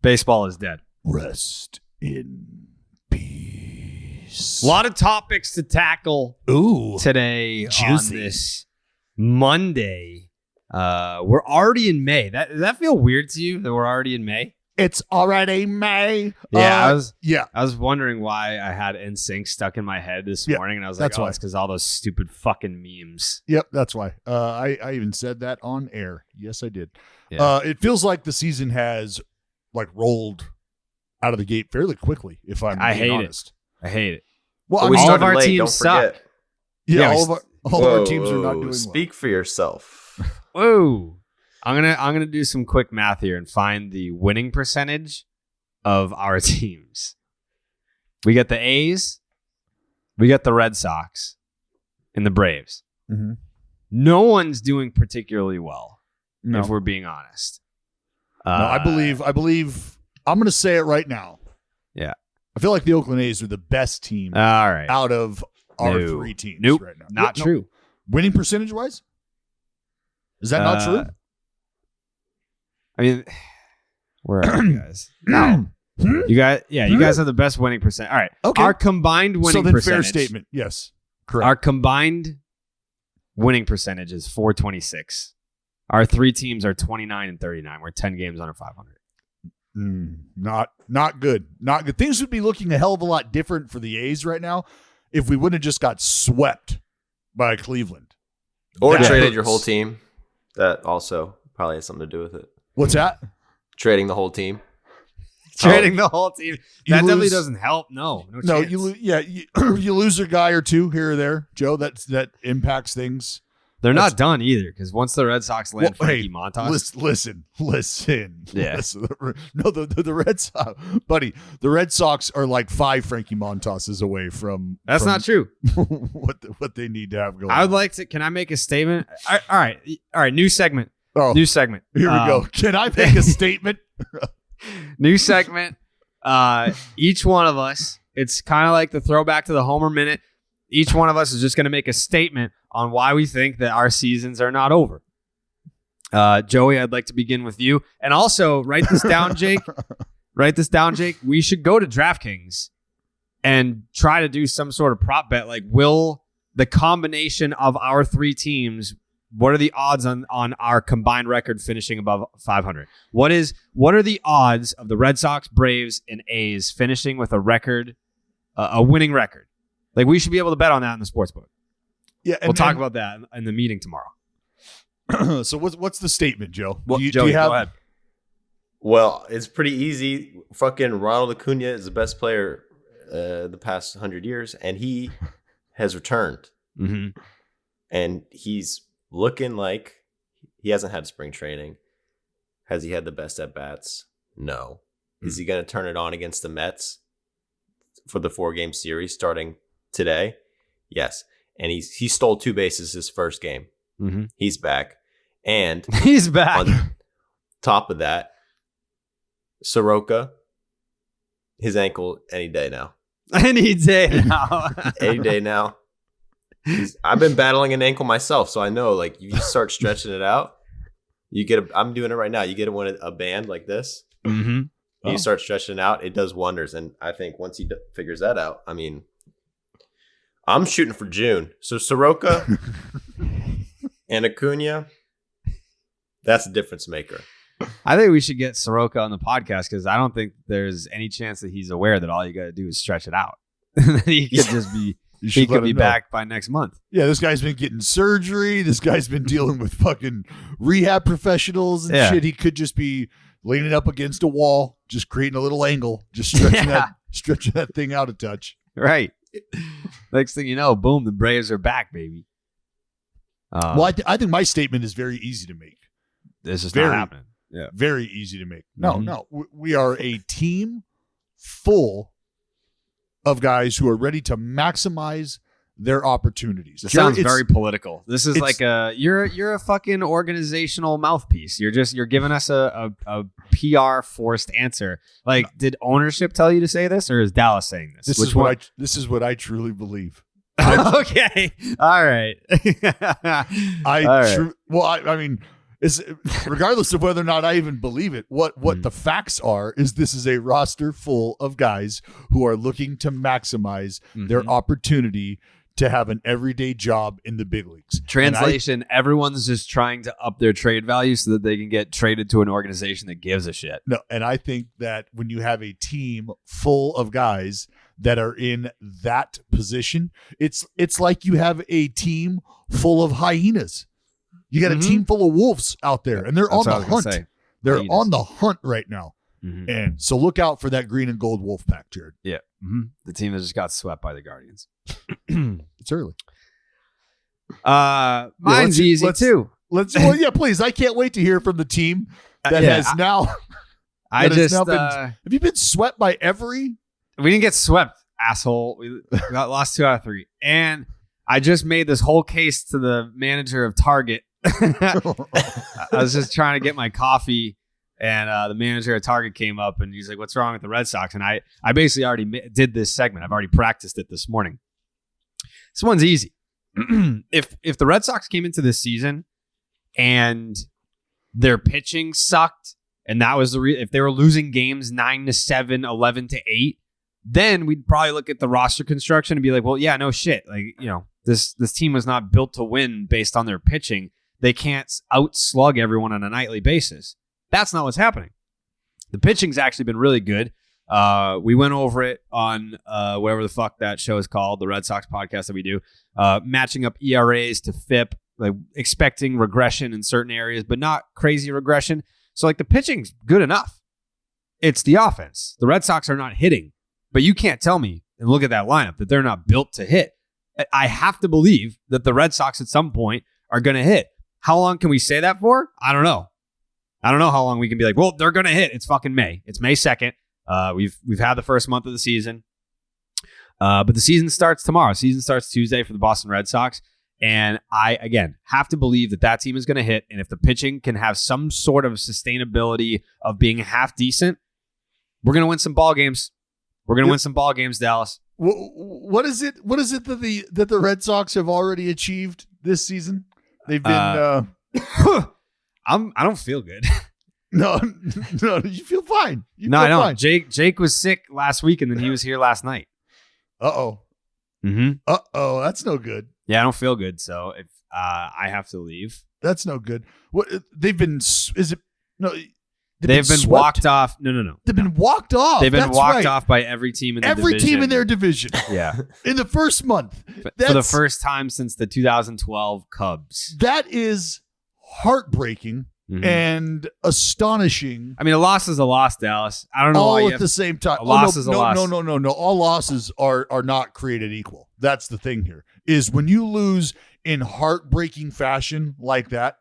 Baseball is dead. Rest in peace. A lot of topics to tackle today juicy. On this Monday. We're already in May. Does that feel weird to you that we're already in May? It's already May. Yeah, I was wondering why I had NSYNC stuck in my head this morning, and I was like, it's because all those stupid fucking memes. Yep, that's why. I even said that on air. Yes, I did. Yeah. It feels like the season has rolled out of the gate fairly quickly. If I'm being honest, I hate it. Well, we all started of our late, teams don't suck. forget. Yeah, all of our teams are not doing Speak for yourself. Whoa. I'm gonna do some quick math here and find the winning percentage of our teams. We got the A's, we got the Red Sox, and the Braves. Mm-hmm. No one's doing particularly well, No. if we're being honest. No, I believe. I'm going to say it right now. Yeah, I feel like the Oakland A's are the best team all right. out of our three teams Nope, right now. not true. No. Winning percentage wise, is that not true? I mean, where are you guys? No. You guys have the best winning percent. All right. Okay. Our combined winning percentage. Fair statement. Yes. Correct. Our combined winning percentage is 426. Our three teams are 29 and 39. We're 10 games under 500. Not good. Not good. Things would be looking a hell of a lot different for the A's right now if we wouldn't have just got swept by Cleveland. Or traded your whole team. That also probably has something to do with it. What's that? Trading the whole team. Trading the whole team. That lose, definitely doesn't help. No, chance. You lose a guy or two here or there, Joe. That impacts things. They're not done either, because once the Red Sox land Frankie Montas. Listen. Yeah. Listen. No, the Red Sox, buddy. The Red Sox are like 5 Frankie Montoses away from. That's not true. what they need to have going. I would like to. Can I make a statement? All right. New segment. Oh, new segment. Here we go. Can I make a statement? New segment. Each one of us. It's kind of like the throwback to the Homer Minute. Each one of us is just going to make a statement on why we think that our seasons are not over. Joey, I'd like to begin with you. And also, write this down, Jake. We should go to DraftKings and try to do some sort of prop bet. Like, will the combination of our three teams, what are the odds on our combined record finishing above 500? What are the odds of the Red Sox, Braves, and A's finishing with a record, a winning record? Like, we should be able to bet on that in the sportsbook. Yeah, we'll talk about that in the meeting tomorrow. So what's the statement, Joe? Joey, go ahead. Well, it's pretty easy. Fucking Ronald Acuna is the best player the past 100 years, and he has returned. Mm-hmm. And he's looking like he hasn't had spring training. Has he had the best at bats? No. Is he going to turn it on against the Mets for the 4-game series starting today? Yes. And he stole 2 bases his first game. Mm-hmm. He's back. And he's back. On top of that, Soroka, his ankle any day now. Any day now. Any day now. I've been battling an ankle myself, so I know, like, you just start stretching it out. I'm doing it right now. You get a band like this. Mm-hmm. You start stretching it out. It does wonders. And I think once he figures that out, I mean, I'm shooting for June. So Soroka and Acuna, that's a difference maker. I think we should get Soroka on the podcast, because I don't think there's any chance that he's aware that all you got to do is stretch it out. He could just be. He could be back by next month. Yeah, this guy's been getting surgery. This guy's been dealing with fucking rehab professionals and shit. He could just be leaning up against a wall, just creating a little angle, just stretching that thing out a touch. Right. Next thing you know, boom, the Braves are back, baby. Well, I think my statement is very easy to make. This is not happening. Yeah, very easy to make. No. We are a team full of guys who are ready to maximize their opportunities. It sounds very political. This is like you're a fucking organizational mouthpiece. You're giving us a PR forced answer. Like, did ownership tell you to say this, or is Dallas saying this? This is what I truly believe. Okay. All right. I mean, is regardless of whether or not I even believe it, what the facts are is this is a roster full of guys who are looking to maximize their opportunity to have an everyday job in the big leagues. Translation, everyone's just trying to up their trade value so that they can get traded to an organization that gives a shit. No, and I think that when you have a team full of guys that are in that position, it's like you have a team full of hyenas. You got a team full of wolves out there, and they're on the hunt. They're on the hunt right now. And so look out for that green and gold wolf pack, Jared. Yeah. The team that just got swept by the Guardians. It's early. Mine's easy too. Well, yeah, please. I can't wait to hear from the team that has now. Have you been swept by every? We didn't get swept, asshole. We got lost 2 out of 3. And I just made this whole case to the manager of Target. I was just trying to get my coffee. And the manager at Target came up and he's like, "What's wrong with the Red Sox?" And I basically already did this segment. I've already practiced it this morning. This one's easy. If the Red Sox came into this season and their pitching sucked, and that was if they were losing games 9-7, 11-8, then we'd probably look at the roster construction and be like, well, yeah, no shit. Like, this team was not built to win based on their pitching. They can't outslug everyone on a nightly basis. That's not what's happening. The pitching's actually been really good. We went over it on whatever the fuck that show is called, the Red Sox podcast that we do, matching up ERAs to FIP, like expecting regression in certain areas, but not crazy regression. So like the pitching's good enough. It's the offense. The Red Sox are not hitting, but you can't tell me, and look at that lineup, that they're not built to hit. I have to believe that the Red Sox at some point are going to hit. How long can we say that for? I don't know. I don't know how long we can be like, well, they're going to hit. It's fucking May. It's May 2nd. We've had the first month of the season. But the season starts tomorrow. Season starts Tuesday for the Boston Red Sox. And I, again, have to believe that team is going to hit. And if the pitching can have some sort of sustainability of being half decent, we're going to win some ball games. We're going to win some ball games, Dallas. What is it that the Red Sox have already achieved this season? They've been... I don't feel good. No, you feel fine. I don't. Fine. Jake was sick last week, and then he was here last night. Uh-oh. That's no good. Yeah, I don't feel good, so if I have to leave. That's no good. What they've been? Is it no? They've been walked off. No. They've been walked off. They've been walked off by every team in the division. Every team in their division. Yeah. In the first month. For the first time since the 2012 Cubs. That is heartbreaking and astonishing. I mean, a loss is a loss, Dallas. I don't know. All at the same time. A loss is a loss. No. All losses are not created equal. That's the thing here. Is when you lose in heartbreaking fashion like that,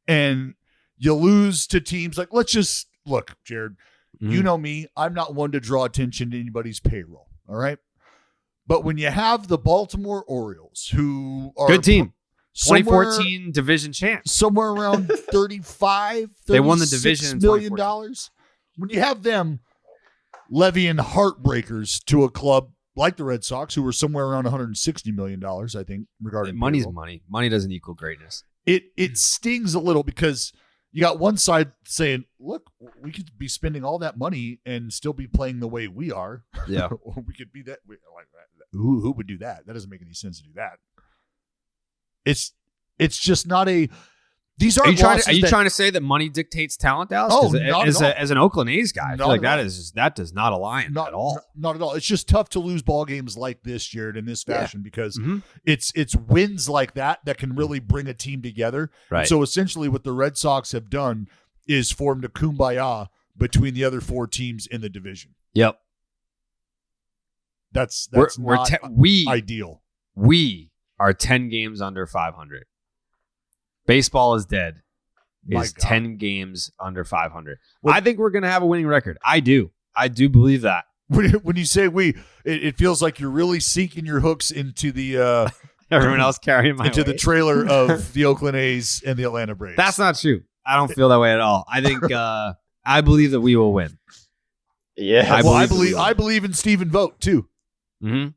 and you lose to teams like, let's just look, Jared. You know me. I'm not one to draw attention to anybody's payroll. All right. But when you have the Baltimore Orioles, who are good team, 2014 division champs, somewhere around 35, they won the division $36 million. When you have them levying heartbreakers to a club like the Red Sox, who were somewhere around $160 million, I think, regarding money's payroll. money. Money doesn't equal greatness. It stings a little because you got one side saying, look, we could be spending all that money and still be playing the way we are. Yeah. Or we could be that. Who would do that? That doesn't make any sense to do that. It's just not a. These are. Are you trying to say that money dictates talent, Dallas? Oh, not at all. As an Oakland A's guy, I feel like that does not align at all. Not at all. It's just tough to lose ball games like this, Jared, in this fashion because it's wins like that can really bring a team together. Right. So essentially, what the Red Sox have done is formed a kumbaya between the other 4 teams in the division. Yep. That's ideal. We are 10 games under 500. Baseball is dead. Is 10 games under 500. I think we're going to have a winning record. I do believe that. When you say we, it feels like you're really sinking your hooks into the everyone else carrying my into weight. the trailer of the Oakland A's and the Atlanta Braves. That's not true. I don't feel that way at all. I think I believe that we will win. Yeah. I believe in Stephen Vogt too. Mm-hmm.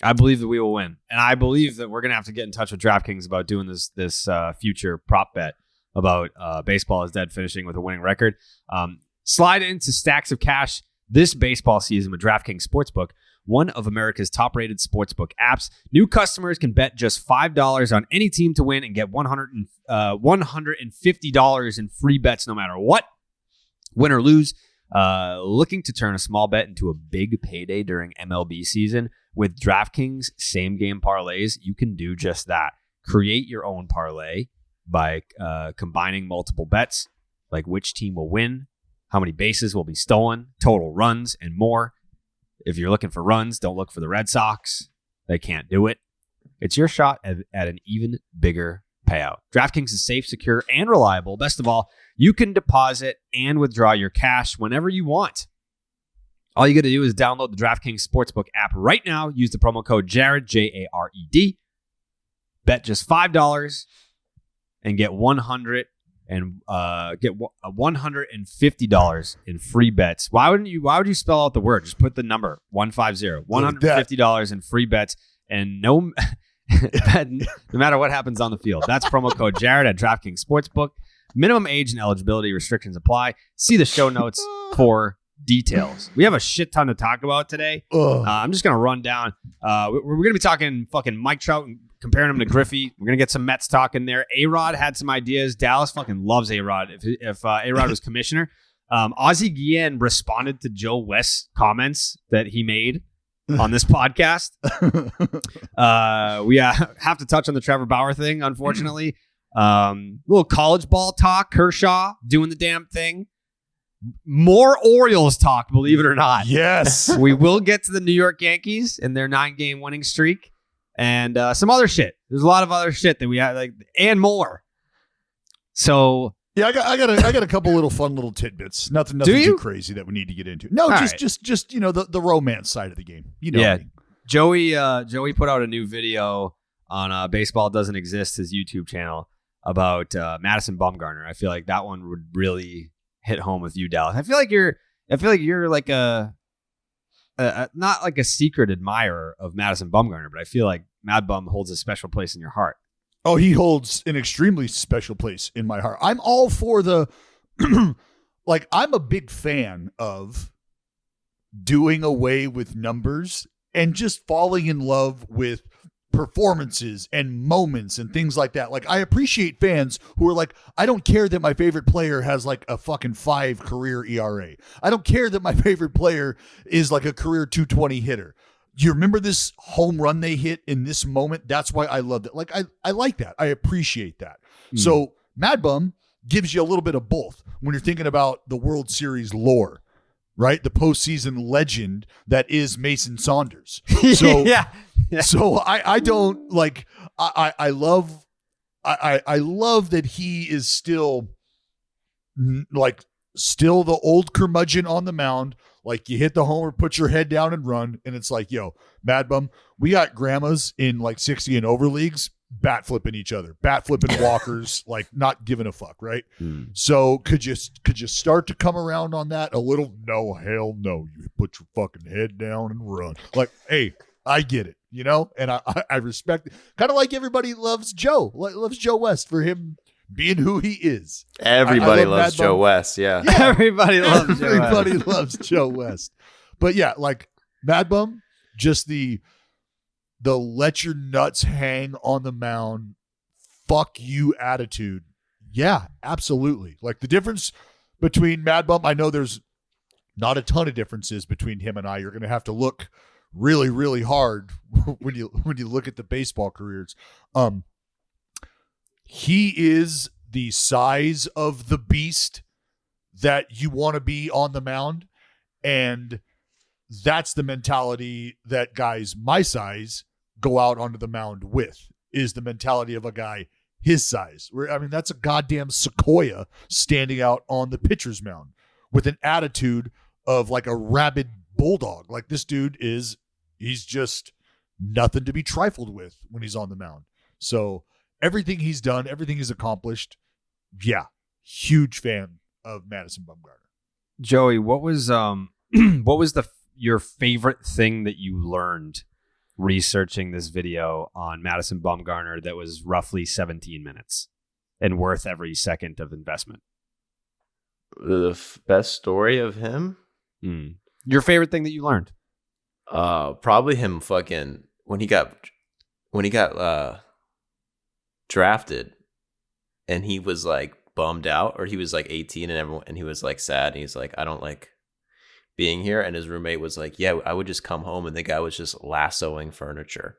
I believe that we will win. And I believe that we're going to have to get in touch with DraftKings about doing this future prop bet about baseball is dead finishing with a winning record. Slide into stacks of cash this baseball season with DraftKings Sportsbook, one of America's top-rated sportsbook apps. New customers can bet just $5 on any team to win and get $150 in free bets no matter what. Win or lose, looking to turn a small bet into a big payday during MLB season. With DraftKings same-game parlays, you can do just that. Create your own parlay by combining multiple bets, like which team will win, how many bases will be stolen, total runs, and more. If you're looking for runs, don't look for the Red Sox. They can't do it. It's your shot at an even bigger payout. DraftKings is safe, secure, and reliable. Best of all, you can deposit and withdraw your cash whenever you want. All you got to do is download the DraftKings Sportsbook app right now. Use the promo code Jared, Jared. Bet just $5 and get $150 in free bets. Why would you spell out the word? Just put the number 150. $150 in free bets, and no matter what happens on the field. That's promo code Jared at DraftKings Sportsbook. Minimum age and eligibility restrictions apply. See the show notes for details. We have a shit ton to talk about today. I'm just gonna run down. We're gonna be talking fucking Mike Trout and comparing him to Griffey. We're gonna get some Mets talk in there. A-Rod had some ideas. Dallas fucking loves A-Rod. If A-Rod was commissioner, Ozzie Guillén responded to Joe West's comments that he made on this podcast. We have to touch on the Trevor Bauer thing, unfortunately. Little college ball talk. Kershaw doing the damn thing. More Orioles talk, believe it or not. Yes. We will get to the New York Yankees and their 9-game winning streak and some other shit. There's a lot of other shit that we have, and more. So yeah, I got a couple little fun little tidbits. Nothing too crazy that we need to get into. No, just the romance side of the game. Yeah. Joey put out a new video on Baseball Doesn't Exist, his YouTube channel, about Madison Bumgarner. I feel like that one would really hit home with you, Dallas. I feel like you're like a not like a secret admirer of Madison Bumgarner, but I feel like Mad Bum holds a special place in your heart. Oh, he holds an extremely special place in my heart. I'm all for the I'm a big fan of doing away with numbers and just falling in love with performances and moments and things like that. Like, I appreciate fans who are like, I don't care that my favorite player has like a fucking 5 career ERA. I don't care that my favorite player is like a career 220 hitter. You remember this home run they hit in this moment? That's why I loved it. Like, I like that. I appreciate that. So Mad Bum gives you a little bit of both when you're thinking about the World Series lore, right? The postseason legend that is Mason Saunders. So yeah. So I don't like, I love that he is still the old curmudgeon on the mound. Like, you hit the homer, put your head down and run. And it's like, yo, Mad Bum, we got grandmas in like 60 and over leagues bat flipping each other, bat flipping walkers, like not giving a fuck, right? So could you start to come around on that a little? No, hell no. You put your fucking head down and run. Like, hey, I get it, and I respect it. Kind of like everybody loves Joe West for him being who he is. Everybody loves Joe West. Yeah. Everybody loves Joe West. Everybody loves Joe West. But yeah, like Mad Bum, just the let your nuts hang on the mound, fuck you attitude. Yeah, absolutely. Like, the difference between Mad Bum, I know there's not a ton of differences between him and I. You're going to have to look really, really hard when you look at the baseball careers. He is the size of the beast that you want to be on the mound, and that's the mentality that guys my size go out onto the mound with, is the mentality of a guy his size. That's a goddamn sequoia standing out on the pitcher's mound with an attitude of like a rabid bulldog. Like, this dude he's just nothing to be trifled with when he's on the mound. So everything he's done, everything he's accomplished, yeah, huge fan of Madison Bumgarner. Joey, what was your favorite thing that you learned researching this video on Madison Bumgarner that was roughly 17 minutes and worth every second of investment. The best story of him? Your favorite thing that you learned? Probably him fucking when he got drafted, and he was like bummed out, or he was like 18 and he was like sad, and he's like, I don't like being here, and his roommate was like, yeah, I would just come home, and the guy was just lassoing furniture.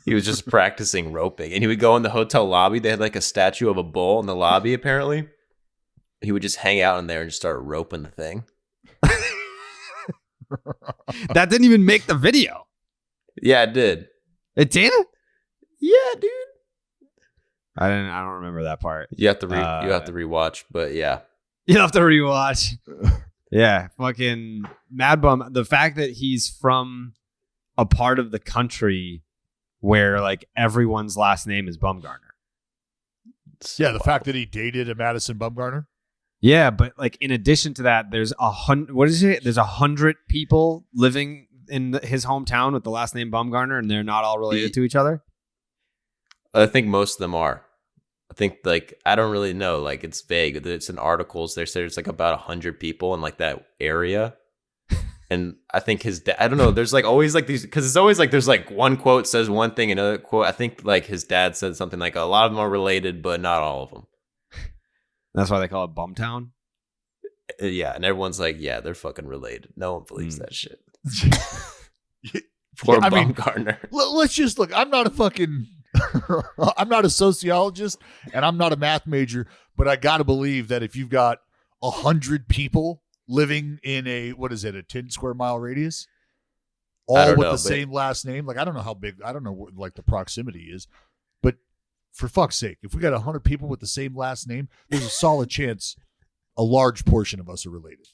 He was just practicing roping, and he would go in the hotel lobby. They had like a statue of a bull in the lobby, apparently. He would just hang out in there and just start roping the thing. That didn't even make the video. Yeah, it did. It did? Yeah, dude. I don't remember that part. You have to rewatch, but yeah. You'll have to rewatch. Yeah, fucking Mad Bum. The fact that he's from a part of the country where like everyone's last name is Bumgarner. Yeah, the fact that he dated a Madison Bumgarner. Yeah, but like in addition to that, there's 100. What is it? There's 100 people living in his hometown with the last name Bumgarner, and they're not all related to each other. I think most of them are. I think like I don't really know. Like it's vague. It's in articles. There's like about 100 people in like that area, and I think his dad. I don't know. There's like always like these because it's always like there's like one quote says one thing, another quote. I think like his dad said something like a lot of them are related, but not all of them. That's why they call it Bumtown. Yeah, and everyone's like, yeah, they're fucking related. No one believes that shit. Poor Bumgarner. Let's just look. I'm not a fucking. I'm not a sociologist and I'm not a math major, but I got to believe that if you've got 100 people living in a 10 square mile radius, all with the same last name, like I don't know how big, I don't know what like the proximity is, but for fuck's sake, if we got 100 people with the same last name, there's a solid chance a large portion of us are related.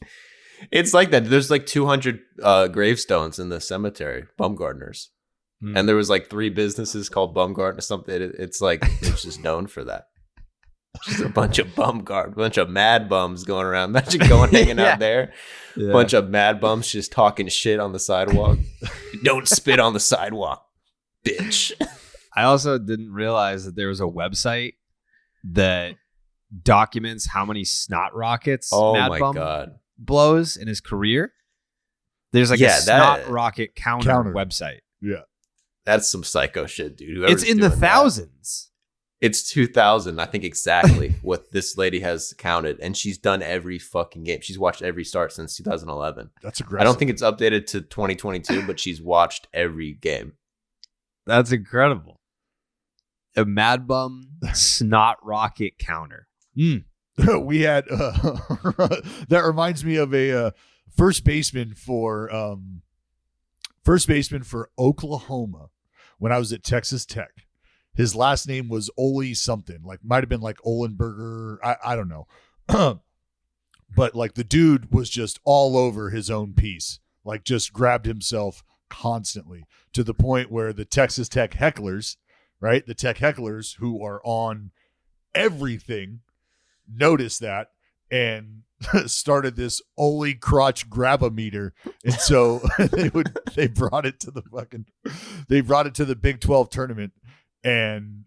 It's like that. There's like 200 gravestones in the cemetery, Bumgarners. And there was like 3 businesses called Bumgarner or something. It's like, it's just known for that. Just a bunch of bunch of mad bums going around. Imagine hanging out there. Yeah. Bunch of mad bums just talking shit on the sidewalk. Don't spit on the sidewalk, bitch. I also didn't realize that there was a website that documents how many snot rockets Mad Bum blows in his career. There's like a snot rocket counter website. Yeah. That's some psycho shit, dude. It's in the thousands. It's 2,000, I think exactly what this lady has counted. And she's done every fucking game. She's watched every start since 2011. That's aggressive. I don't think it's updated to 2022, but she's watched every game. That's incredible. A Mad Bum snot rocket counter. We had, that reminds me of a first baseman for Oklahoma when I was at Texas Tech. His last name was Ole something, like might have been like Olenberger. I don't know. But like the dude was just all over his own piece, like just grabbed himself constantly to the point where the Texas Tech hecklers, right? The Tech hecklers who are on everything noticed that and started this Ole crotch grab-a-meter. And so they brought it to the Big 12 tournament. And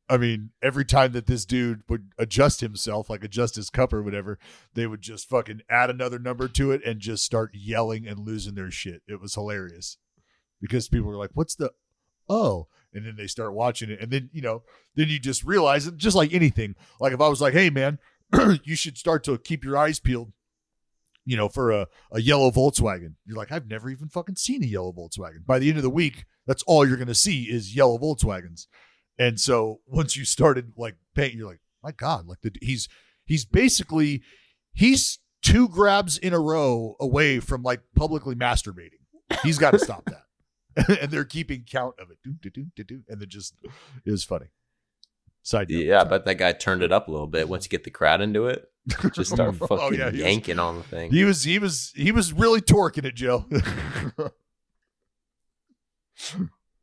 I mean, every time that this dude would adjust himself, like adjust his cup or whatever, they would just fucking add another number to it and just start yelling and losing their shit. It was hilarious because people were like, what's the, oh, and then they start watching it. And then, then you just realize it, just like anything. Like if I was like, hey man, you should start to keep your eyes peeled, for a yellow Volkswagen. You're like, I've never even fucking seen a yellow Volkswagen. By the end of the week, that's all you're going to see is yellow Volkswagens. And so once you started like painting, you're like, my God, like he's 2 grabs in a row away from like publicly masturbating. He's got to stop that. And they're keeping count of it. And it just is funny. Side note. Yeah, but that guy turned it up a little bit. Once you get the crowd into it, just start fucking yanking on the thing. He was really torquing it, Joe.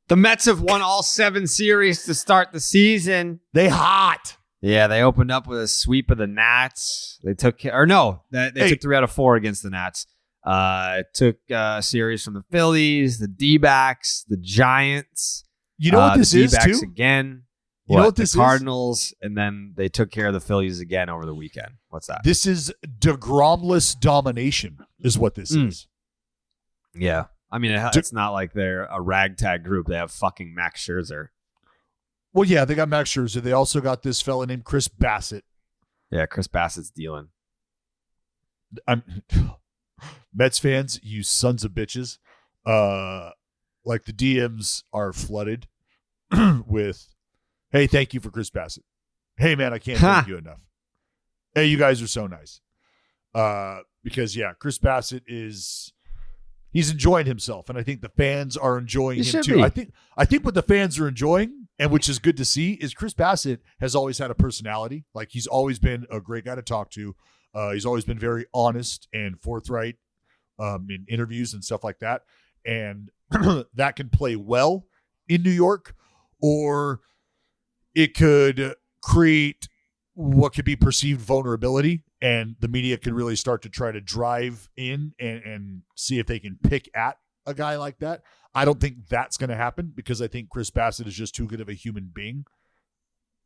The Mets have won all 7 series to start the season. They hot. Yeah, they opened up with a sweep of the Nats. They took 3 out of 4 against the Nats. Took a series from the Phillies, the D-backs, the Giants. You know what this the is, D-backs too? again. You know what this the Cardinals, and then they took care of the Phillies again over the weekend. What's that? This is DeGromless domination is what this is. Yeah. I mean, it's not like they're a ragtag group. They have fucking Max Scherzer. Well, yeah, they got Max Scherzer. They also got this fella named Chris Bassett. Yeah, Chris Bassett's dealing. Mets fans, you sons of bitches. Like the DMs are flooded with, hey, thank you for Chris Bassett. Hey, man, I can't thank you enough. Hey, you guys are so nice. Because, yeah, Chris Bassett he's enjoying himself, and I think the fans are enjoying him too. I think what the fans are enjoying, and which is good to see, is Chris Bassett has always had a personality. Like, he's always been a great guy to talk to. He's always been very honest and forthright in interviews and stuff like that. And that can play well in New York, or it could create what could be perceived vulnerability, and the media can really start to try to drive in and see if they can pick at a guy like that. I don't think that's going to happen, because I think Chris Bassett is just too good of a human being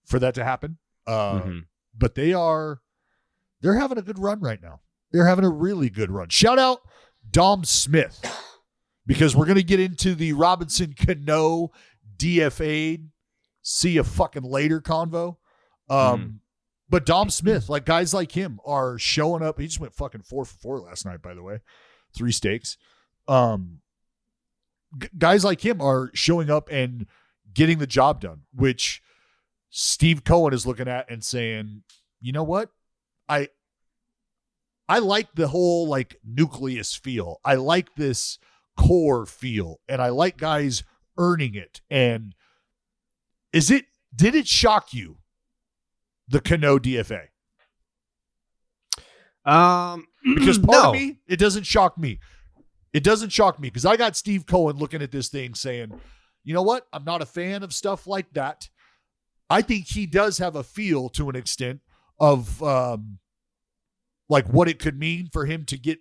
for that to happen. But they're having a good run right now. They're having a really good run. Shout out Dom Smith, because we're going to get into the Robinson Cano DFA'd see you fucking later convo. But Dom Smith, like guys like him are showing up. He just went fucking 4 for 4 last night, by the way. 3 steaks. Guys like him are showing up and getting the job done, which Steve Cohen is looking at and saying, you know what? I like the whole like nucleus feel. I like this core feel, and I like guys earning it. And did it shock you, the Cano DFA? Because part of me, it doesn't shock me. It doesn't shock me, because I got Steve Cohen looking at this thing saying, you know what? I'm not a fan of stuff like that. I think he does have a feel to an extent of like what it could mean for him to get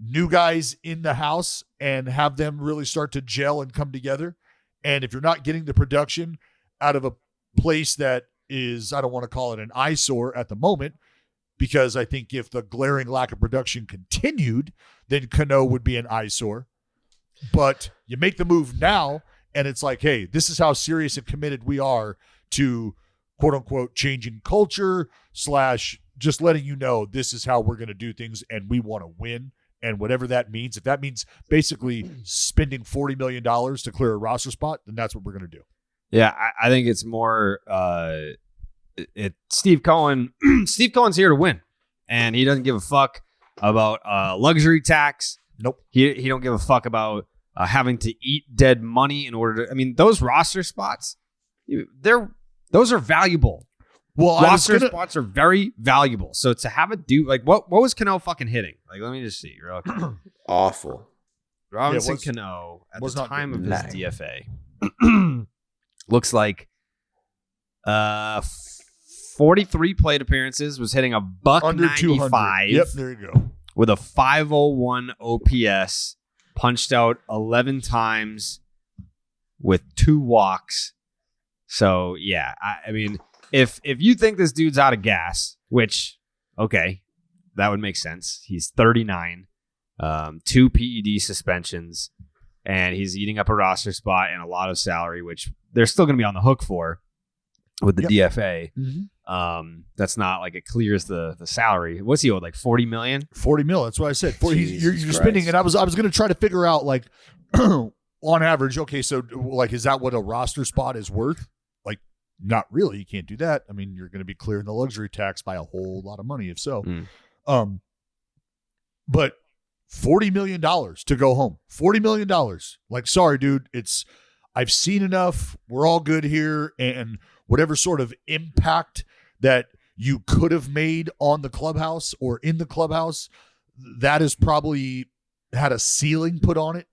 new guys in the house and have them really start to gel and come together. And if you're not getting the production out of a place that is, I don't want to call it an eyesore at the moment, because I think if the glaring lack of production continued, then Cano would be an eyesore. But you make the move now, and it's like, hey, this is how serious and committed we are to quote unquote changing culture / just letting you know this is how we're going to do things, and we want to win. And whatever that means, if that means basically spending $40 million to clear a roster spot, then that's what we're going to do. Yeah, I think it's more Steve Cohen. Steve Cohen's here to win, and he doesn't give a fuck about luxury tax. Nope. He don't give a fuck about having to eat dead money in order to. I mean, those roster spots, those are valuable. Well, roster spots are very valuable. So to have it do like what was Cano fucking hitting? Like, let me just see. Real quick. Awful. Robinson Cano at the time of his DFA looks like 43 plate appearances, was hitting a buck under 95. Yep, there you go. With a 501 OPS, punched out 11 times with 2 walks. So yeah, I mean, if you think this dude's out of gas, which okay, that would make sense. He's 39, 2 PED suspensions, and he's eating up a roster spot and a lot of salary, which they're still going to be on the hook for with the DFA. Mm-hmm. That's not like it clears the salary. What's he owed? Like $40 million? $40 million. That's what I said. You're spending, and I was going to try to figure out like on average. Okay, so like, is that what a roster spot is worth? Like, not really. You can't do that. I mean, you're going to be clearing the luxury tax by a whole lot of money if so. But $40 million to go home. $40 million. Like, sorry, dude. I've seen enough. We're all good here, and whatever sort of impact that you could have made on the clubhouse or in the clubhouse, that has probably had a ceiling put on it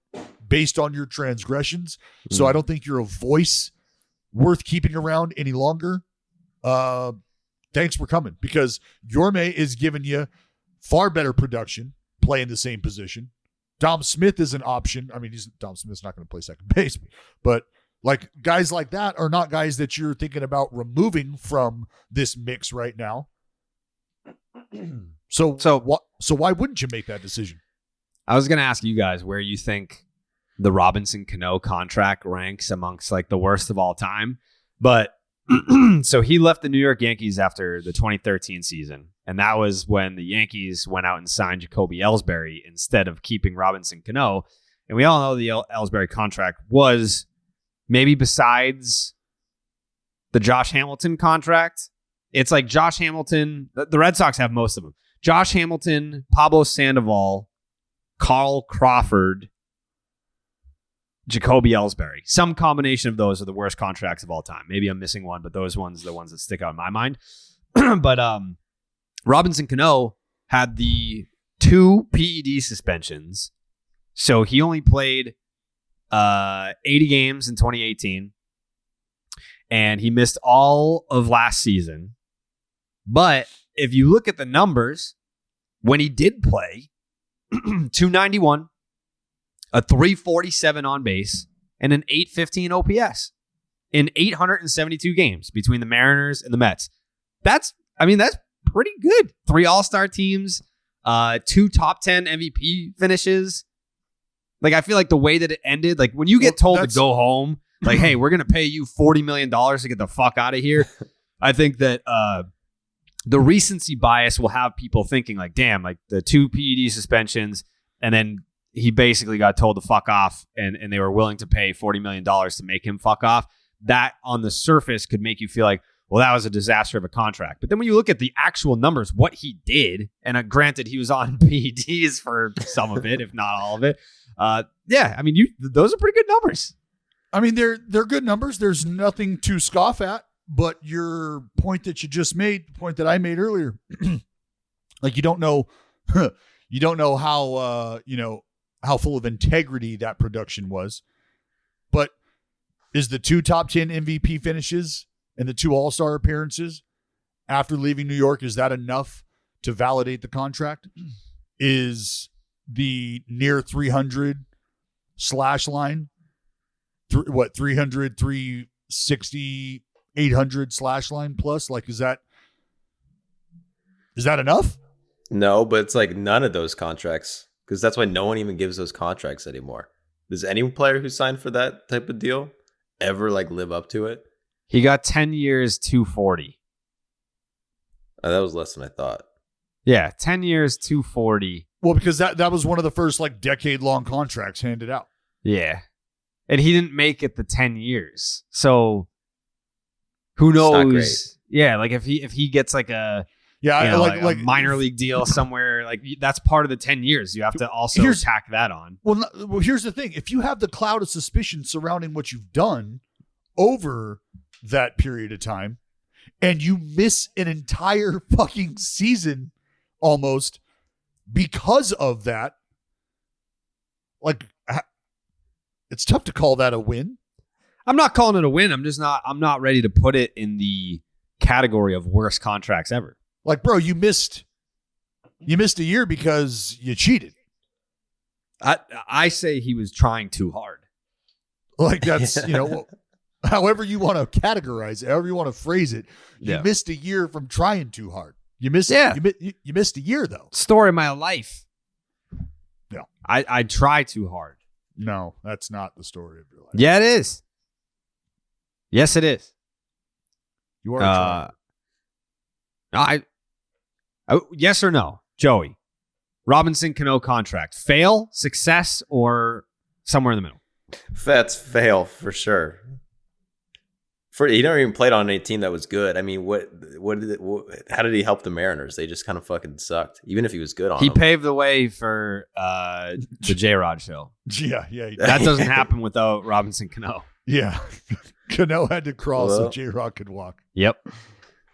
based on your transgressions. So I don't think you're a voice worth keeping around any longer. Thanks for coming, because Yorme is giving you far better production, play in the same position. Dom Smith is an option. I mean, Dom Smith's not going to play second base, but like guys like that are not guys that you're thinking about removing from this mix right now. So why wouldn't you make that decision? I was going to ask you guys where you think the Robinson Cano contract ranks amongst like the worst of all time. But so he left the New York Yankees after the 2013 season. And that was when the Yankees went out and signed Jacoby Ellsbury instead of keeping Robinson Cano. And we all know the Ellsbury contract was, maybe besides the Josh Hamilton contract, it's like Josh Hamilton. The Red Sox have most of them. Josh Hamilton, Pablo Sandoval, Carl Crawford, Jacoby Ellsbury. Some combination of those are the worst contracts of all time. Maybe I'm missing one, but those ones are the ones that stick out in my mind. But Robinson Cano had the 2 PED suspensions. So he only played 80 games in 2018. And he missed all of last season. But if you look at the numbers, when he did play, 291, a 347 on base, and an 815 OPS in 872 games between the Mariners and the Mets. That's pretty good. 3 All-Star teams, 2 top 10 MVP finishes. Like, I feel like the way that it ended, like when you get told to go home, like, hey, we're going to pay you $40 million to get the fuck out of here. I think that the recency bias will have people thinking like, damn, like the 2 PED suspensions, and then he basically got told to fuck off, and they were willing to pay $40 million to make him fuck off. That on the surface could make you feel like, well, that was a disaster of a contract. But then when you look at the actual numbers, what he did, and granted, he was on PEDs for some of it, if not all of it. Yeah, I mean, those are pretty good numbers. I mean, they're good numbers. There's nothing to scoff at. But your point that you just made, the point that I made earlier, like you don't know how how full of integrity that production was. But is the 2 top 10 MVP finishes and the 2 All-Star appearances after leaving New York, is that enough to validate the contract? Is the near 300 slash line, 300, 360, 800 slash line plus? Like, is that enough? No, but it's like none of those contracts, because that's why no one even gives those contracts anymore. Does any player who signed for that type of deal ever like live up to it? He got 10 years, 240. Oh, that was less than I thought. Yeah, 10 years, 240. Well, because that was one of the first like decade-long contracts handed out. Yeah. And he didn't make it the 10 years. So who knows? Yeah, like if he gets like a a minor league deal somewhere, like that's part of the 10 years. You have to also tack that on. Well, here's the thing. If you have the cloud of suspicion surrounding what you've done over that period of time, and you miss an entire fucking season almost because of that, like, it's tough to call that a win. I'm not calling it a win. I'm not ready to put it in the category of worst contracts ever. Like, bro, you missed a year because you cheated. I say he was trying too hard. Like, that's, however you want to categorize it, however you want to phrase it, you missed a year from trying too hard. You missed a year, though. Story of my life. No. I try too hard. No, that's not the story of your life. Yeah, it is. Yes, it is. You are trying. Yes or no, Joey? Robinson Cano contract. Fail, success, or somewhere in the middle? That's fail for sure. He never even played on any team that was good. I mean, how did he help the Mariners? They just kind of fucking sucked, even if he was good on them. He paved the way for the J-Rod show. Yeah. That doesn't happen without Robinson Cano. Yeah. Cano had to crawl so J-Rod could walk. Yep.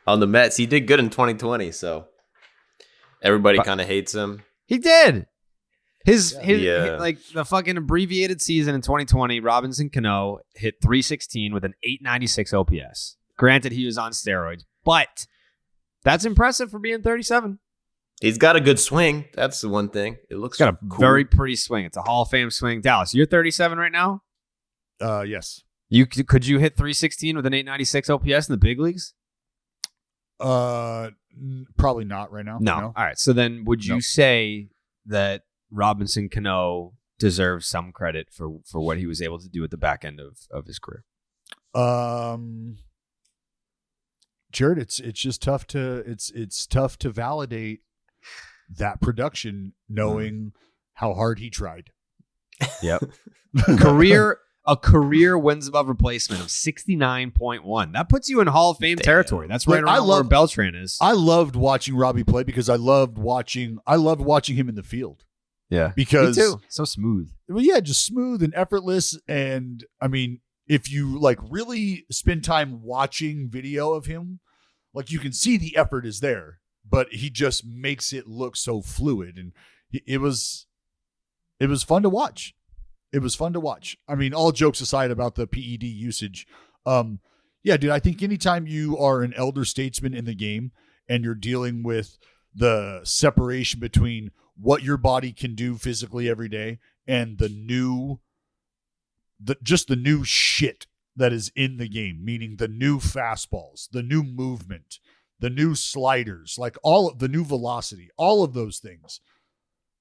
On the Mets, he did good in 2020, so everybody kind of hates him. He did. His like the fucking abbreviated season in 2020, Robinson Cano hit 316 with an 896 OPS. Granted, he was on steroids, but that's impressive for being 37. He's got a good swing. That's the one thing. It looks He's got a cool. very pretty swing. It's a Hall of Fame swing. Dallas, you're 37 right now? Yes. Could you hit 316 with an 896 OPS in the big leagues? Probably not right now. No. All right. So then would you say that Robinson Cano deserves some credit for what he was able to do at the back end of his career? Jared, it's just tough to validate that production knowing how hard he tried. Yep. A career wins above replacement of 69.1. That puts you in Hall of Fame territory. That's right around where Beltran is. I loved watching Robbie play because I loved watching him in the field. Yeah. Because me too. So smooth. Well, yeah, just smooth and effortless. And I mean, if you like really spend time watching video of him, like you can see the effort is there, but he just makes it look so fluid. And it was fun to watch. It was fun to watch. I mean, all jokes aside about the PED usage. Yeah, dude, I think anytime you are an elder statesman in the game and you're dealing with the separation between what your body can do physically every day and the new shit that is in the game, meaning the new fastballs, the new movement, the new sliders, like all of the new velocity, all of those things.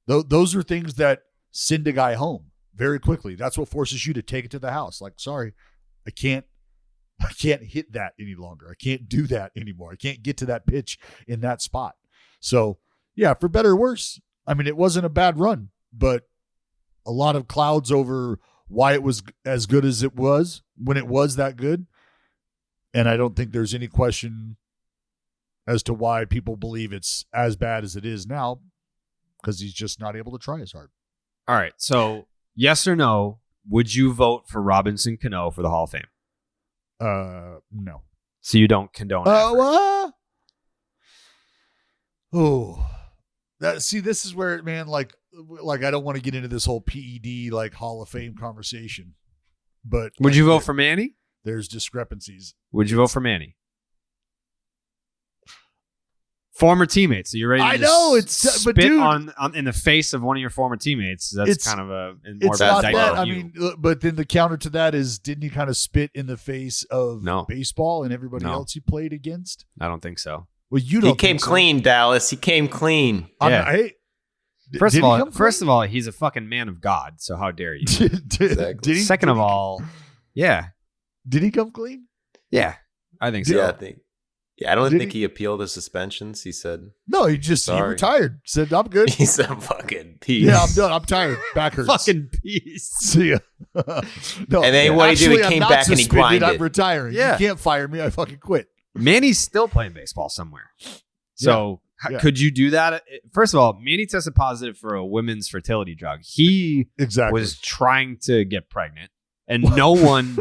Those are things that send a guy home very quickly. That's what forces you to take it to the house. Like, sorry, I can't hit that any longer. I can't do that anymore. I can't get to that pitch in that spot. So yeah, for better or worse, I mean, it wasn't a bad run, but a lot of clouds over why it was as good as it was when it was that good. And I don't think there's any question as to why people believe it's as bad as it is now, because he's just not able to try as hard. All right. So yes or no, would you vote for Robinson Cano for the Hall of Fame? No. So you don't condone it? This is where, man, like I don't want to get into this whole PED like Hall of Fame conversation, but would you vote for Manny? There's discrepancies. Would you vote for Manny? Former teammates. So you're ready to spit but dude, on in the face of one of your former teammates. That's kind of a more it's not bad that. I mean, but then the counter to that is, didn't he kind of spit in the face of baseball and everybody else he played against? I don't think so. Well, you don't. He came clean, Dallas. He came clean. Yeah. First of all, he's a fucking man of God. So how dare you? Did he? Second of all, yeah. Did he come clean? Yeah, I think so. Yeah, I don't think he appealed the suspensions. He said no. He retired. Said I'm good. He said fucking peace. Yeah, I'm done. I'm tired. Back hurts. Fucking peace. See ya. No, and then what he did, he came back and he grinded. I'm retiring. Yeah. You can't fire me. I fucking quit. Manny's still playing baseball somewhere. So could you do that? First of all, Manny tested positive for a women's fertility drug. He was trying to get pregnant. And no one.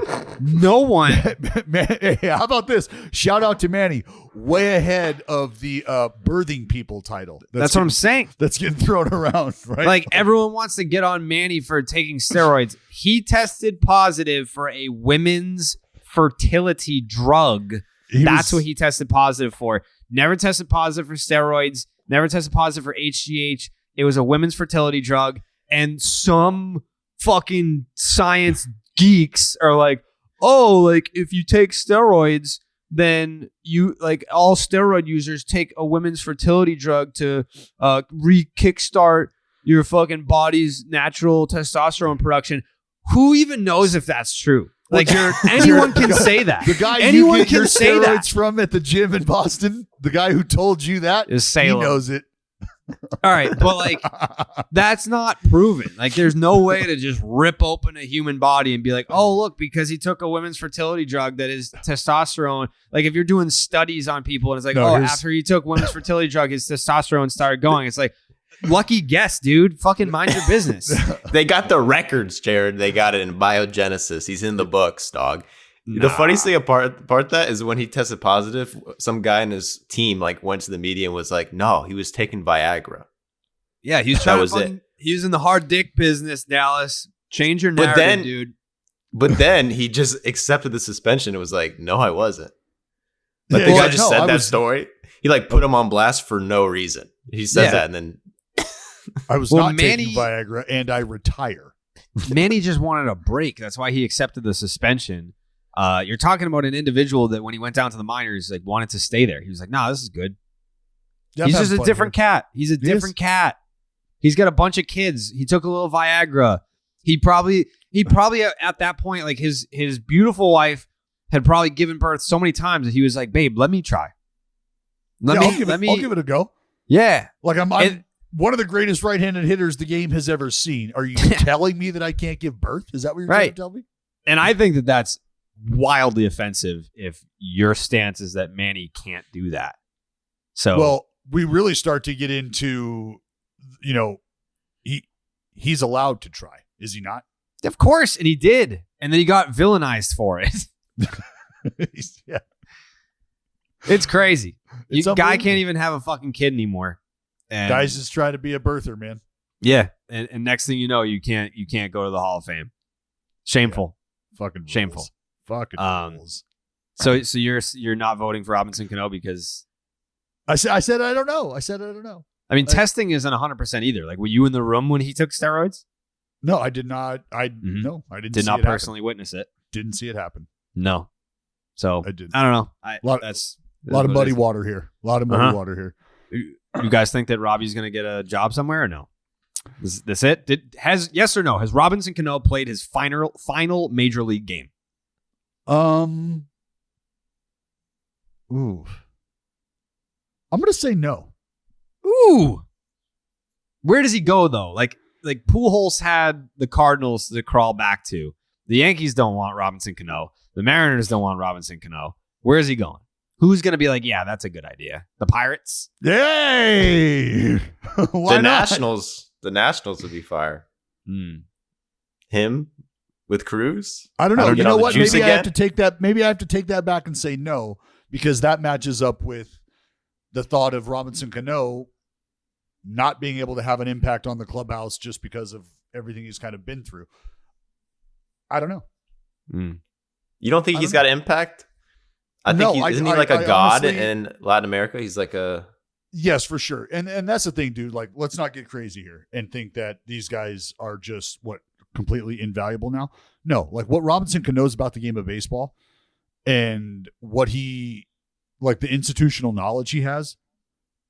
Man, hey, how about this? Shout out to Manny, way ahead of the birthing people title. That's what I'm saying. That's getting thrown around, right? Like everyone wants to get on Manny for taking steroids. He tested positive for a women's fertility drug. That's what he tested positive for. Never tested positive for steroids. Never tested positive for HGH. It was a women's fertility drug. And some fucking science geeks are like, oh, like if you take steroids, then you like all steroid users take a women's fertility drug to kickstart your fucking body's natural testosterone production. Who even knows if that's true? Like anyone can say that. The guy anyone you get can your say steroids that from at the gym in Boston, the guy who told you that, is Salem. He knows it. All right, but like that's not proven. Like there's no way to just rip open a human body and be like, oh, look, because he took a women's fertility drug that is testosterone. Like if you're doing studies on people and it's like, after he took women's fertility drug, his testosterone started going. It's like, lucky guess, dude. Fucking mind your business. They got the records, Jared. They got it in biogenesis. He's in the books, dog. Nah. The funniest thing apart that is when he tested positive, some guy in his team like went to the media and was like, no, he was taking Viagra. Yeah, he was trying he was in the hard dick business, Dallas. Change your narrative, dude. But then he just accepted the suspension. It was like, no, I wasn't. Like the guy just said that story. He like put him on blast for no reason. He says that, and then I was not taking Viagra, and I retire. Manny just wanted a break. That's why he accepted the suspension. You're talking about an individual that when he went down to the minors, like wanted to stay there. He was like, "No, this is good." He's just a different cat. He's a different cat. He's got a bunch of kids. He took a little Viagra. He probably at that point, like his beautiful wife had probably given birth so many times that he was like, "Babe, let me try. I'll give it a go." Yeah, like I'm one of the greatest right-handed hitters the game has ever seen. Are you telling me that I can't give birth? Is that what you're trying to tell me? And I think that that's wildly offensive if your stance is that Manny can't do that. So, well, we really start to get into, he's allowed to try, is he not? Of course, and he did, and then he got villainized for it. Yeah, it's crazy. Guy can't even have a fucking kid anymore. And guys just try to be a birther, man. Yeah, and next thing you know, you can't go to the Hall of Fame. Shameful, fucking shameful, fucking rules. So you're not voting for Robinson Cano because I said I don't know. I said I don't know. I mean, testing isn't 100% either. Like, were you in the room when he took steroids? No, I did not. No, I didn't. Did not personally witness it. Didn't see it happen. No. So I didn't. I don't know. That's a lot of muddy water here. A lot of muddy water here. You guys think that Robbie's going to get a job somewhere or no? Is this it? Yes or no? Has Robinson Cano played his final major league game? Ooh. I'm going to say no. Ooh. Where does he go though? Like Pujols had the Cardinals to crawl back to. The Yankees don't want Robinson Cano. The Mariners don't want Robinson Cano. Where is he going? Who's going to be like, yeah, that's a good idea? The Pirates? Yay! Why the not? The Nationals would be fire. Him with Cruz? I don't know. You know what? Maybe I have to take that. Maybe I have to take that back and say no, because that matches up with the thought of Robinson Cano not being able to have an impact on the clubhouse just because of everything he's kind of been through. I don't know. You don't think he's got impact? I think isn't he like a god honestly, in Latin America? He's like a... Yes, for sure. And that's the thing, dude. Like, let's not get crazy here and think that these guys are just completely invaluable now. No, like what Robinson knows about the game of baseball and what the institutional knowledge he has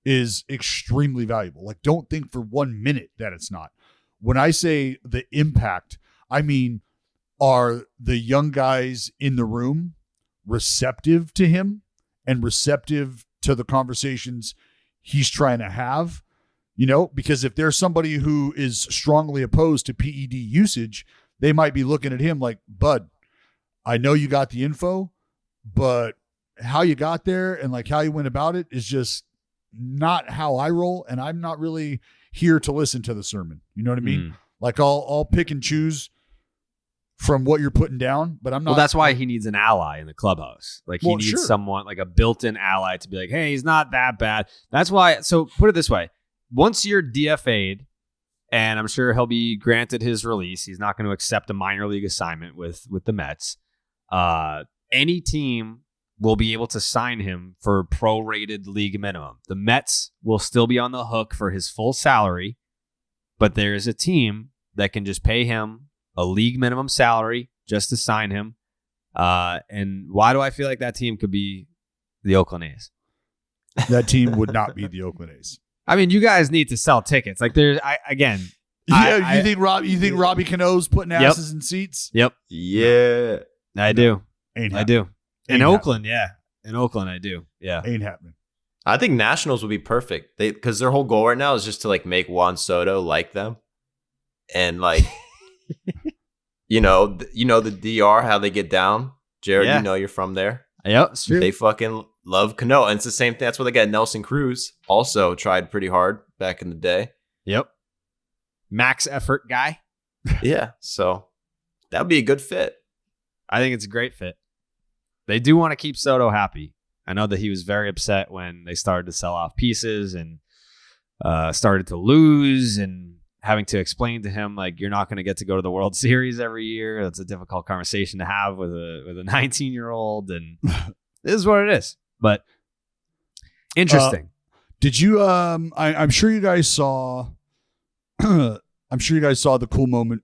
is extremely valuable. Like, don't think for 1 minute that it's not. When I say the impact, I mean, are the young guys in the room receptive to him and receptive to the conversations he's trying to have? Because if there's somebody who is strongly opposed to PED usage, they might be looking at him like, bud, I know you got the info, but how you got there and like how you went about it is just not how I roll. And I'm not really here to listen to the sermon. You know what I mean? Like I'll pick and choose from what you're putting down, but I'm not. Well, that's why he needs an ally in the clubhouse. Like he needs someone like a built-in ally to be like, hey, he's not that bad. That's why. So put it this way. Once you're DFA'd, and I'm sure he'll be granted his release, he's not going to accept a minor league assignment with the Mets. Any team will be able to sign him for prorated league minimum. The Mets will still be on the hook for his full salary, but there is a team that can just pay him a league minimum salary just to sign him. And why do I feel like that team could be the Oakland A's? That team would not be the Oakland A's. I mean, you guys need to sell tickets. Like you think Robbie Cano's putting asses in seats? Yep. Yeah. I do. I do. In Oakland, yeah. In Oakland, I do. Yeah. Ain't happening. I think Nationals would be perfect. Because their whole goal right now is just to like make Juan Soto like them. And like you know the DR, how they get down. Jared, you're from there. Yep, it's true. They fucking love Cano. And it's the same thing. That's where they got Nelson Cruz. Also tried pretty hard back in the day. Yep. Max effort guy. Yeah. So that would be a good fit. I think it's a great fit. They do want to keep Soto happy. I know that he was very upset when they started to sell off pieces and started to lose, and having to explain to him, like, you're not going to get to go to the World Series every year. That's a difficult conversation to have with a 19-year-old, and this is what it is. But interesting. Did you? I'm sure you guys saw. I'm sure you guys saw the cool moment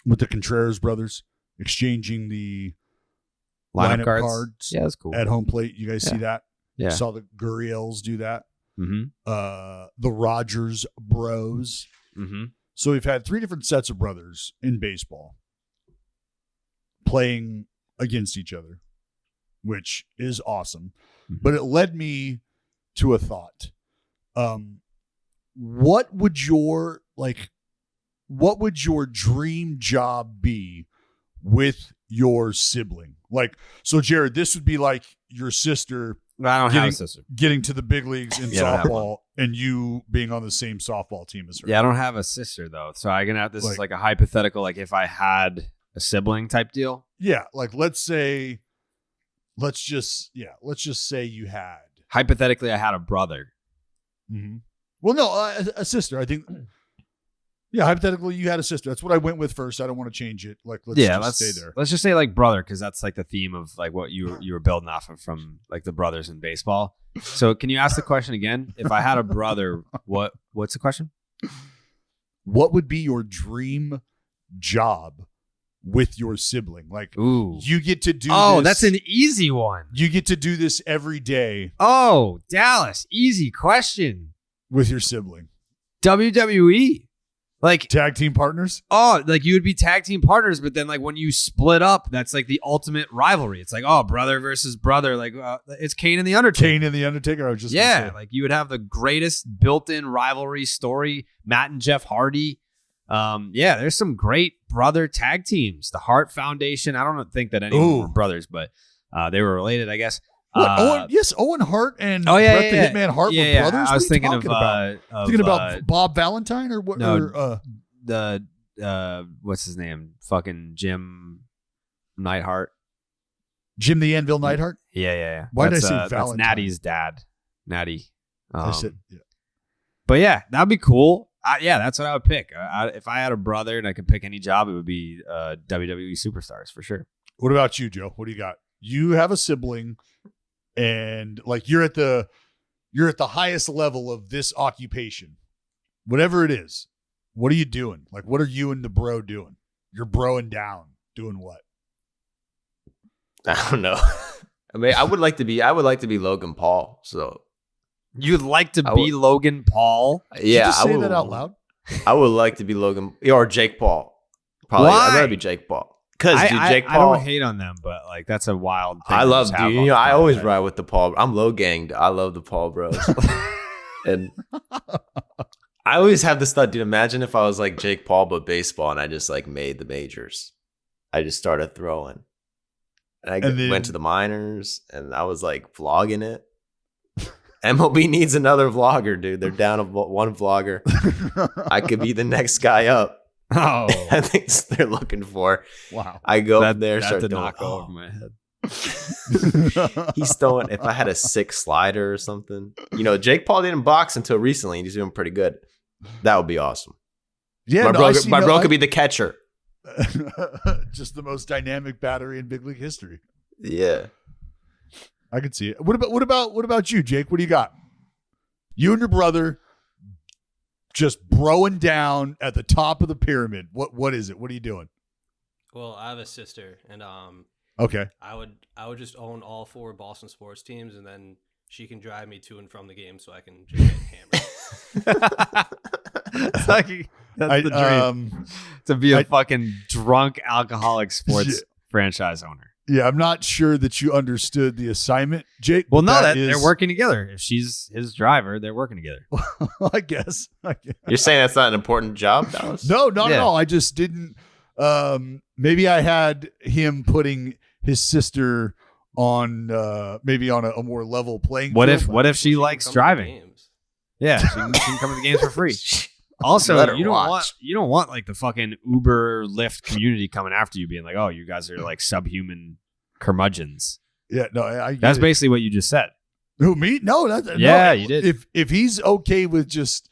with the Contreras brothers exchanging the lineup cards. Yeah, that's cool. At home plate, you guys see that? Yeah. Saw the Gurriels do that. Mm-hmm. The Rogers bros. Mm-hmm. So we've had 3 different sets of brothers in baseball playing against each other, which is awesome. Mm-hmm. But it led me to a thought. What would your dream job be with your sibling? Like, so Jared, this would be like your sister. I don't have a sister. Getting to the big leagues in softball and you being on the same softball team as her. Yeah, I don't have a sister though. So I can have this is like a hypothetical, like if I had a sibling type deal. Yeah. Like let's just say you had. Hypothetically, I had a brother. Mm-hmm. Well, no, a sister. I think. Yeah, hypothetically, you had a sister. That's what I went with first. I don't want to change it. Like, let's stay there. Let's just say like brother, because that's like the theme of like what you were building off of from like the brothers in baseball. So, can you ask the question again? If I had a brother, what's the question? What would be your dream job with your sibling? Like, ooh, you get to do. Oh, this, that's an easy one. You get to do this every day. Oh, Dallas, easy question with your sibling. WWE. Like tag team partners? Oh, like you would be tag team partners, but then like when you split up, that's like the ultimate rivalry. It's like, oh, brother versus brother. Like it's Kane and the Undertaker. Kane and the Undertaker. I was just like you would have the greatest built-in rivalry story. Matt and Jeff Hardy. There's some great brother tag teams. The Hart Foundation. I don't think that anyone were brothers, but they were related, I guess. Owen Hart and Bret the Hitman Hart were brothers. I was thinking about Bob Valentine or what? No, what's his name? Fucking Jim Neidhart. Jim the Anvil Neidhart? Yeah. Why did I say Valentine? That's Natty's dad. Natty. I said, yeah. But yeah, that'd be cool. That's what I would pick. If I had a brother and I could pick any job, it would be WWE superstars for sure. What about you, Joe? What do you got? You have a sibling. And like you're at the highest level of this occupation, whatever it is. What are you doing? Like, what are you and the bro doing? You're broing down, doing what? I don't know. I mean, I would like to be Logan Paul. So you'd like to be Logan Paul? Yeah, Did you just say that out loud. I would like to be Logan or Jake Paul. Probably, Why? I'd rather be Jake Paul. Because Jake Paul, I don't hate on them, but like that's a wild thing. I love, dude. You know, I always ride with the Paul. I'm low ganged. I love the Paul bros. And I always have this thought, dude. Imagine if I was like Jake Paul, but baseball, and I just like made the majors. I just started throwing, and I went to the minors, and I was like vlogging it. MLB needs another vlogger, dude. They're down to one vlogger. I could be the next guy up. Oh, I think they're looking for. Wow. I go up there, that start did doing. not go over my head. He's throwing. If I had a 6 slider or something, you know, Jake Paul didn't box until recently, and he's doing pretty good. That would be awesome. Yeah, my bro could be the catcher. Just the most dynamic battery in big league history. Yeah, I could see it. What about you, Jake? What do you got? You and your brother. Just broing down at the top of the pyramid. What is it? What are you doing? Well, I have a sister, and okay. I would just own all 4 Boston sports teams, and then she can drive me to and from the game, so I can just get hammered. That's the dream. To be a fucking drunk alcoholic sports franchise owner. Yeah, I'm not sure that you understood the assignment, Jake. Well, no, they're working together. If she's his driver, they're working together. I guess. You're saying that's not an important job, Dallas? No, not at all. I just didn't. Maybe I had him putting his sister on maybe on a more level playing field. What if she likes driving? Yeah, she can come to the games for free. Also, you don't want like the fucking Uber Lyft community coming after you, being like, "Oh, you guys are like subhuman curmudgeons." Yeah, no, that's basically what you just said. Who, me? No, you did. If he's okay with just,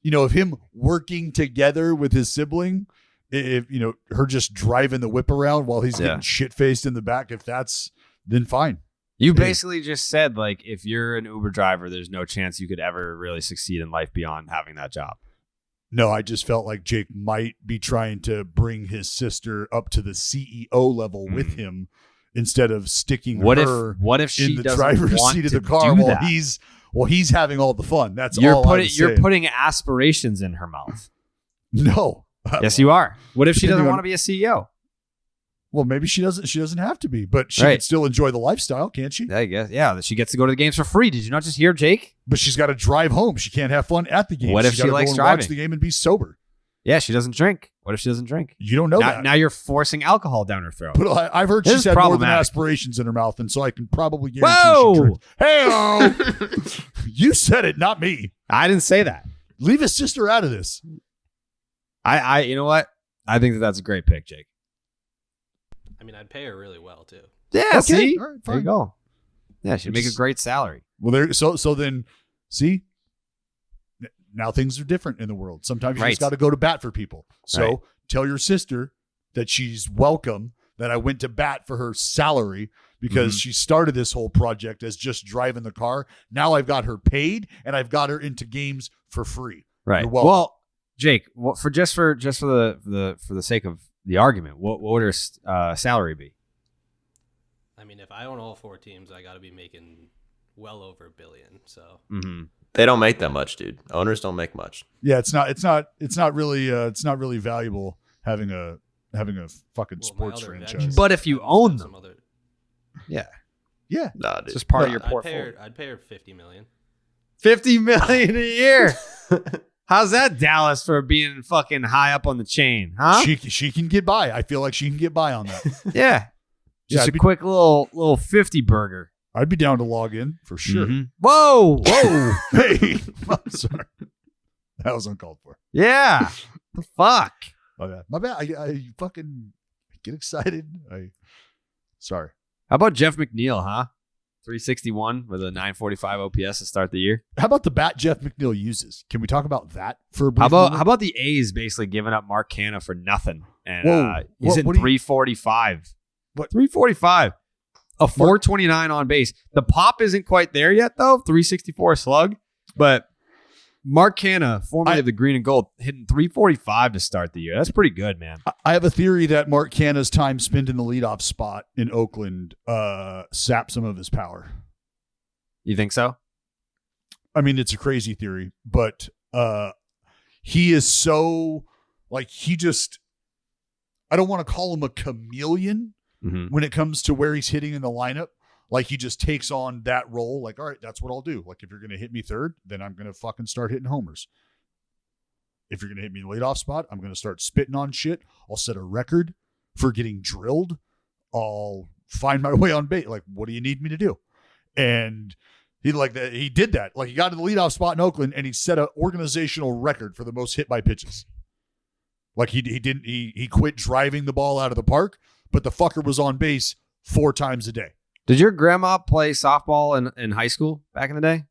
if him working together with his sibling, if her just driving the whip around while he's getting shit faced in the back, if that's, then fine. You basically just said, like, if you're an Uber driver, there's no chance you could ever really succeed in life beyond having that job. No, I just felt like Jake might be trying to bring his sister up to the CEO level with him instead of sticking her what if she in the doesn't driver's want seat of to the car do while that? he's having all the fun. That's You're all I was you're saying. putting aspirations in her mouth. No. Yes, you are. What if she doesn't Depending want to be a CEO? Well, maybe she doesn't have to be, but she Right. can still enjoy the lifestyle, can't she? I guess. Yeah, she gets to go to the games for free. Did you not just hear Jake? But she's got to drive home. She can't have fun at the game. What if she gotta likes go and driving? watch the game and be sober? Yeah, she doesn't drink. What if she doesn't drink? You don't know that. Now you're forcing alcohol down her throat. But I've heard This she's is had more than problematic. aspirations in her mouth, and so I can probably guarantee Whoa! she drinks. Hey, you said it, not me. I didn't say that. Leave his sister out of this. I you know what? I think that's a great pick, Jake. I mean, I'd pay her really well too. Yeah, Okay, see? all right, There you fine. go. Yeah, she'd make a great salary. Well, there. So then, see, now things are different in the world. Sometimes you Right. just got to go to bat for people. So Right. tell your sister that she's welcome. That I went to bat for her salary because she started this whole project as just driving the car. Now I've got her paid and I've got her into games for free. Right. You're welcome. Well, Jake, for the sake of the argument, what would her salary be? I mean, if I own all 4 teams, I got to be making well over $1 billion. So They don't make that much, dude. Owners don't make much. Yeah, it's not really valuable having a fucking Well, sports my other franchise. ventures, But if you I'd own spend them, some other- yeah, Yeah. Nah, it's dude. just part of No, your portfolio. I'd pay her $50 million. $50 million a year. How's that, Dallas, for being fucking high up on the chain, huh? She can get by. I feel like she can get by on that. Yeah, Yeah, just I'd a be- quick little 50 burger. I'd be down to log in for sure. Mhm. Whoa, Whoa. Hey, I'm sorry. That was uncalled for. yeah. The fuck. Oh yeah, my bad. I fucking get excited. Sorry. How about Jeff McNeil, huh? 361 with a 945 OPS to start the year. How about the bat Jeff McNeil uses? Can we talk about that for a brief How moment? about the A's basically giving up Mark Canha for nothing? And Whoa. he's What in do you- 345. What? 345. A 429 on base. The pop isn't quite there yet, though. 364 slug. But Mark Canha, formerly of the Green and Gold, hitting 345 to start the year. That's pretty good, man. I have a theory that Mark Canha's time spent in the leadoff spot in Oakland sapped some of his power. You think so? I mean, it's a crazy theory, but he is so like I don't want to call him a chameleon when it comes to where he's hitting in the lineup. Like he just takes on that role. Like, all right, that's what I'll do. Like if you're going to hit me third, then I'm going to fucking start hitting homers. If you're going to hit me in the leadoff spot, I'm going to start spitting on shit. I'll set a record for getting drilled. I'll find my way on base. Like, what do you need me to do? And he did that. Like he got to the leadoff spot in Oakland and he set an organizational record for the most hit by pitches. Like he quit driving the ball out of the park, but the fucker was on base 4 times a day. Did your grandma play softball in high school back in the day?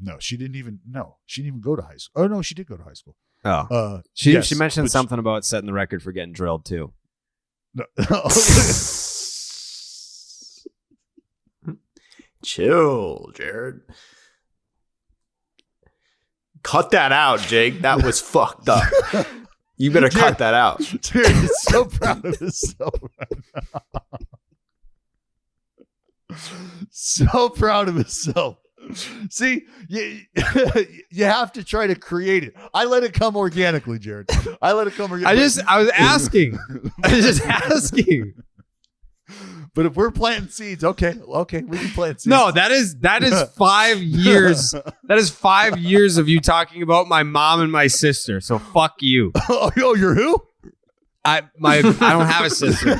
No, she didn't even go to high school. Oh no, she did go to high school. Oh. Yes, She mentioned but something about setting the record for getting drilled, too. No. Chill, Jared. Cut that out, Jake. That was fucked up. You better cut that out. Dude, he's so proud of himself right now. So proud of himself. See, you have to try to create it. I let it come organically, Jared. I let it come organically. I was asking. I was just asking. But if we're planting seeds, okay, we can plant seeds. No, that is 5 years. That is 5 years of you talking about my mom and my sister. So fuck you. Oh, you're who? I don't have a sister.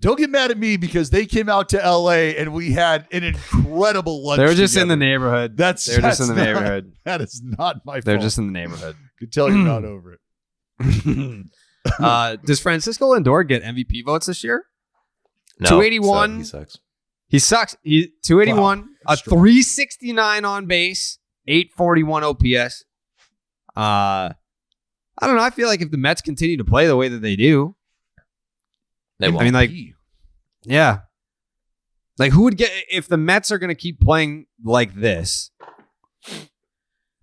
Don't get mad at me because they came out to LA and we had an incredible lunch. They were just in the together. neighborhood. They're just in the neighborhood. That is not my fault. They're just in the neighborhood. Could tell you're not over it. Does Francisco Lindor get MVP votes this year? No, 281. He sucks. He sucks. He 281, Wow. a 369 on base, 841 OPS. I don't know. I feel like if the Mets continue to play the way that they do, They won't. I mean, like, yeah. Like, who would get, if the Mets are going to keep playing like this,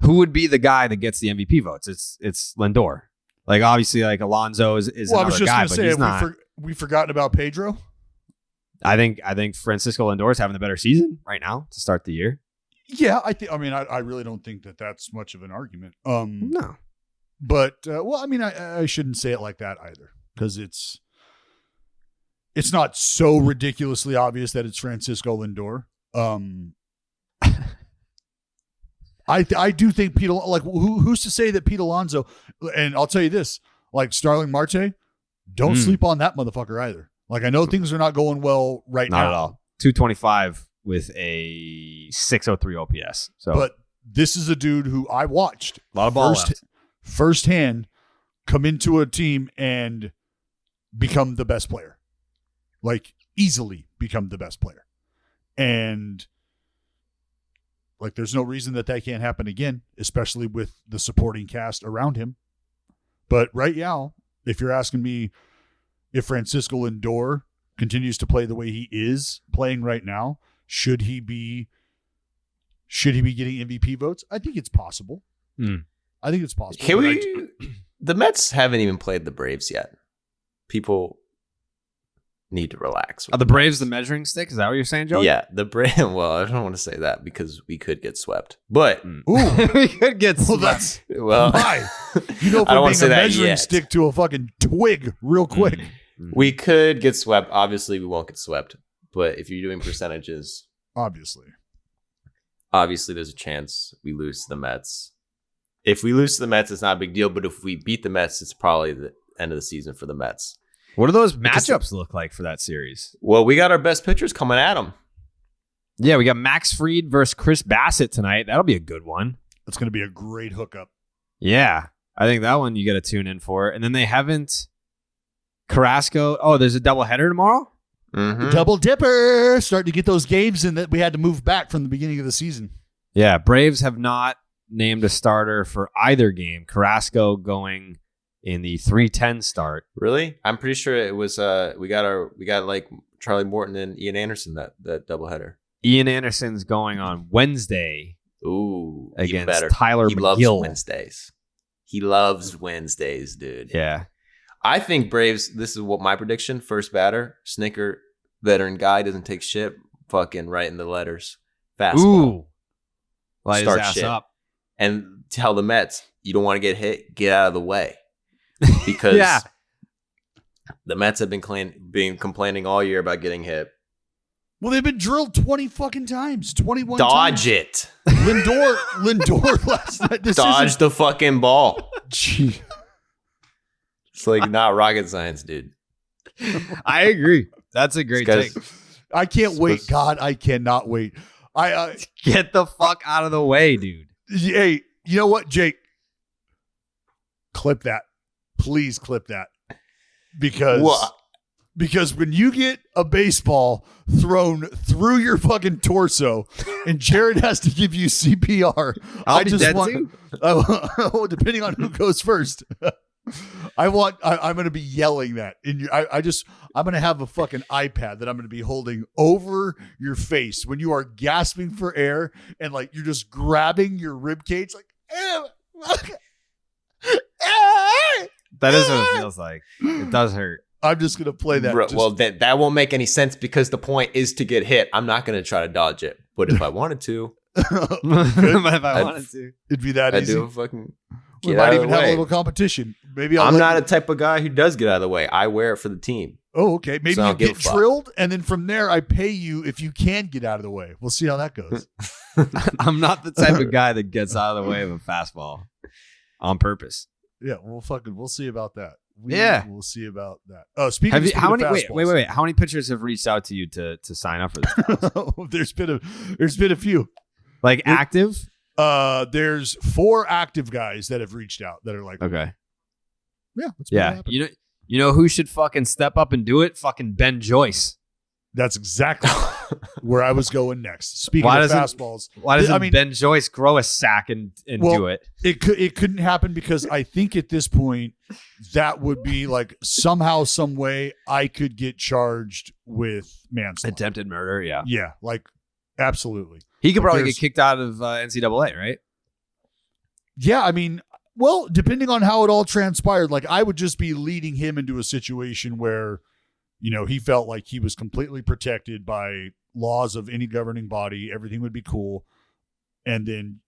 who would be the guy that gets the MVP votes? It's Lindor. Like, obviously, like, Alonso is another guy, but he's not. We've forgotten about Pedro. I think Francisco Lindor is having a better season right now to start the year. Yeah, I really don't think that that's much of an argument. No. But, well, I mean, I shouldn't say it like that either, because it's not so ridiculously obvious that it's Francisco Lindor. I do think Pete, like, who's to say that Pete Alonso, and I'll tell you this, like Starling Marte, don't sleep on that motherfucker either. Like, I know things are not going well right now. Not at all. 225 with a 603 OPS. So, but this is a dude who I watched a lot of ball firsthand come into a team and become the best player. Like, easily become the best player. And like, there's no reason that can't happen again, especially with the supporting cast around him. But right now, if you're asking me if Francisco Lindor continues to play the way he is playing right now, should he be getting MVP votes? I think it's possible. I think it's possible. The Mets haven't even played the Braves yet. People need to relax. Are the Braves the measuring stick? Is that what you're saying, Joey? Yeah, the Braves. Well, I don't want to say that because we could get swept. But we could get swept. Why? You go from being a measuring stick to a fucking twig real quick. We could get swept. Obviously, we won't get swept. But if you're doing percentages, obviously, there's a chance we lose to the Mets. If we lose to the Mets, it's not a big deal. But if we beat the Mets, it's probably the end of the season for the Mets. What do those matchups look like for that series? Well, we got our best pitchers coming at them. Yeah, we got Max Fried versus Chris Bassett tonight. That'll be a good one. That's going to be a great hookup. Yeah, I think that one you got to tune in for. And then they haven't Carrasco. Oh, there's a doubleheader tomorrow? The double dipper. Starting to get those games in that we had to move back from the beginning of the season. Yeah, Braves have not named a starter for either game. Carrasco going in the 3:10 start. Really? I'm pretty sure it was we got like Charlie Morton and Ian Anderson that doubleheader. Ian Anderson's going on Wednesday. Ooh, against Tyler McGill. He loves Wednesdays, dude. Yeah. I think Braves, this is what my prediction, first batter, Snicker, veteran guy, doesn't take shit, fucking right in the letters. Fastball. Ooh. Light Start his ass shit. up. And tell the Mets, you don't want to get hit, get out of the way. Because the Mets have been complaining all year about getting hit. Well, they've been drilled 20 fucking times. 21 Dodge times. it. Lindor last night. Dodge the fucking ball. Gee. It's like not rocket science, dude. I agree. That's a great take. I can't wait. God, I cannot wait. Get the fuck out of the way, dude. Hey, you know what, Jake? Clip that. Please clip that. Because when you get a baseball thrown through your fucking torso and Jared has to give you CPR, depending on who goes first. I'm going to be yelling that I'm going to have a fucking iPad that I'm going to be holding over your face when you are gasping for air and like you're just grabbing your rib cage like, that is what it feels like. It does hurt. I'm just going to play that. Well, that won't make any sense because the point is to get hit. I'm not going to try to dodge it. But if I wanted to. It'd be that easy. I'd do a fucking we might even have a little competition. Maybe I'm not a type of guy who does get out of the way. I wear it for the team. Oh, okay. Maybe you get drilled, and then from there, I pay you if you can get out of the way. We'll see how that goes. I'm not the type of guy that gets out of the way of a fastball on purpose. Yeah, we'll see about that. We'll see about that. Speaking of fastballs, wait. How many pitchers have reached out to you to sign up for this? There's been a few. Like active? There's 4 active guys that have reached out that are like, okay, yeah. You know who should fucking step up and do it? Fucking Ben Joyce. That's exactly. where I was going next. Speaking of fastballs, why doesn't Ben Joyce grow a sack and do it? It couldn't happen because I think at this point that would be like somehow, some way I could get charged with manslaughter, attempted murder. Yeah, like absolutely. He could probably get kicked out of NCAA, right? Yeah, I mean, well, depending on how it all transpired, like I would just be leading him into a situation where, he felt like he was completely protected by laws of any governing body. Everything would be cool. And then,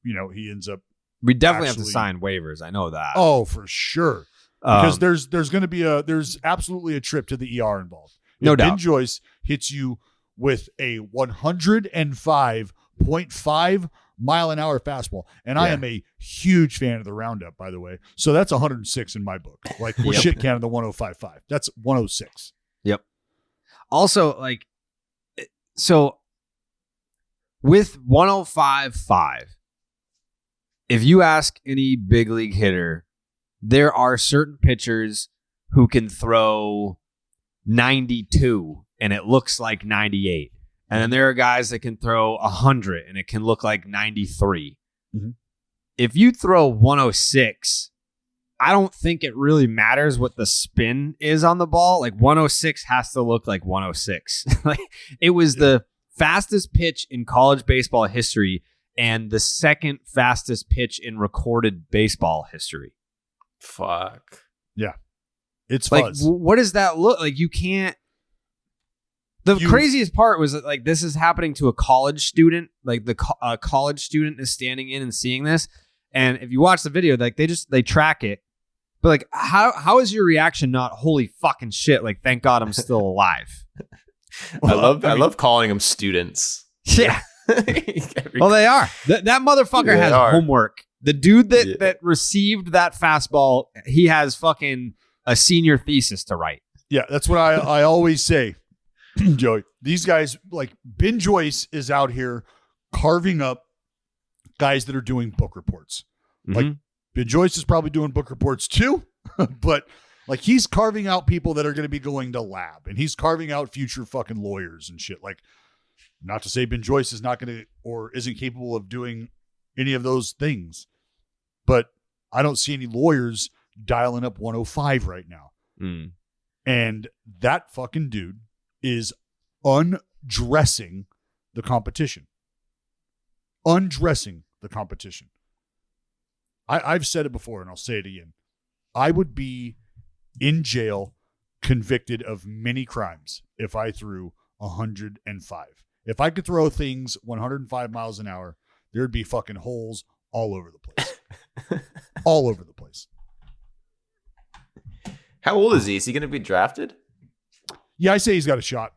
he ends up. We definitely have to sign waivers. I know that. Oh, for sure. Because there's going to be there's absolutely a trip to the ER involved. No doubt. Ben Joyce hits you with a 105.5 mile an hour fastball. And I am a huge fan of the roundup, by the way. So that's 106 in my book. Like we're shit counting the 105.5. That's 106. Yep. Also, like, so with 105.5, if you ask any big league hitter, there are certain pitchers who can throw 92 and it looks like 98. And then there are guys that can throw 100 and it can look like 93. Mm-hmm. If you throw 106, I don't think it really matters what the spin is on the ball. Like 106 has to look like 106. Like it was the fastest pitch in college baseball history and the second fastest pitch in recorded baseball history. Fuck. Yeah. It's fuzz. Like, what does that look like? You can't. The craziest part was that, like, this is happening to a college student. Like, a college student is standing in and seeing this. And if you watch the video, like, they track it. But, like, how is your reaction not, holy fucking shit, like, thank God I'm still alive? I love calling them students. Yeah. Well, they are. That motherfucker has homework. The dude that received that fastball, he has fucking a senior thesis to write. Yeah, that's what I always say. Joey, these guys, like Ben Joyce is out here carving up guys that are doing book reports. Mm-hmm. Like Ben Joyce is probably doing book reports too, but like he's carving out people that are going to be going to lab, and he's carving out future fucking lawyers and shit. Like, not to say Ben Joyce is not going to or isn't capable of doing any of those things, but I don't see any lawyers dialing up 105 right now. Mm. And that fucking dude is undressing the competition. Undressing the competition. I've said it before and I'll say it again. I would be in jail convicted of many crimes if I threw 105. If I could throw things 105 miles an hour, there'd be fucking holes all over the place. All over the place. How old is he? Is he going to be drafted? Yeah, I say he's got a shot.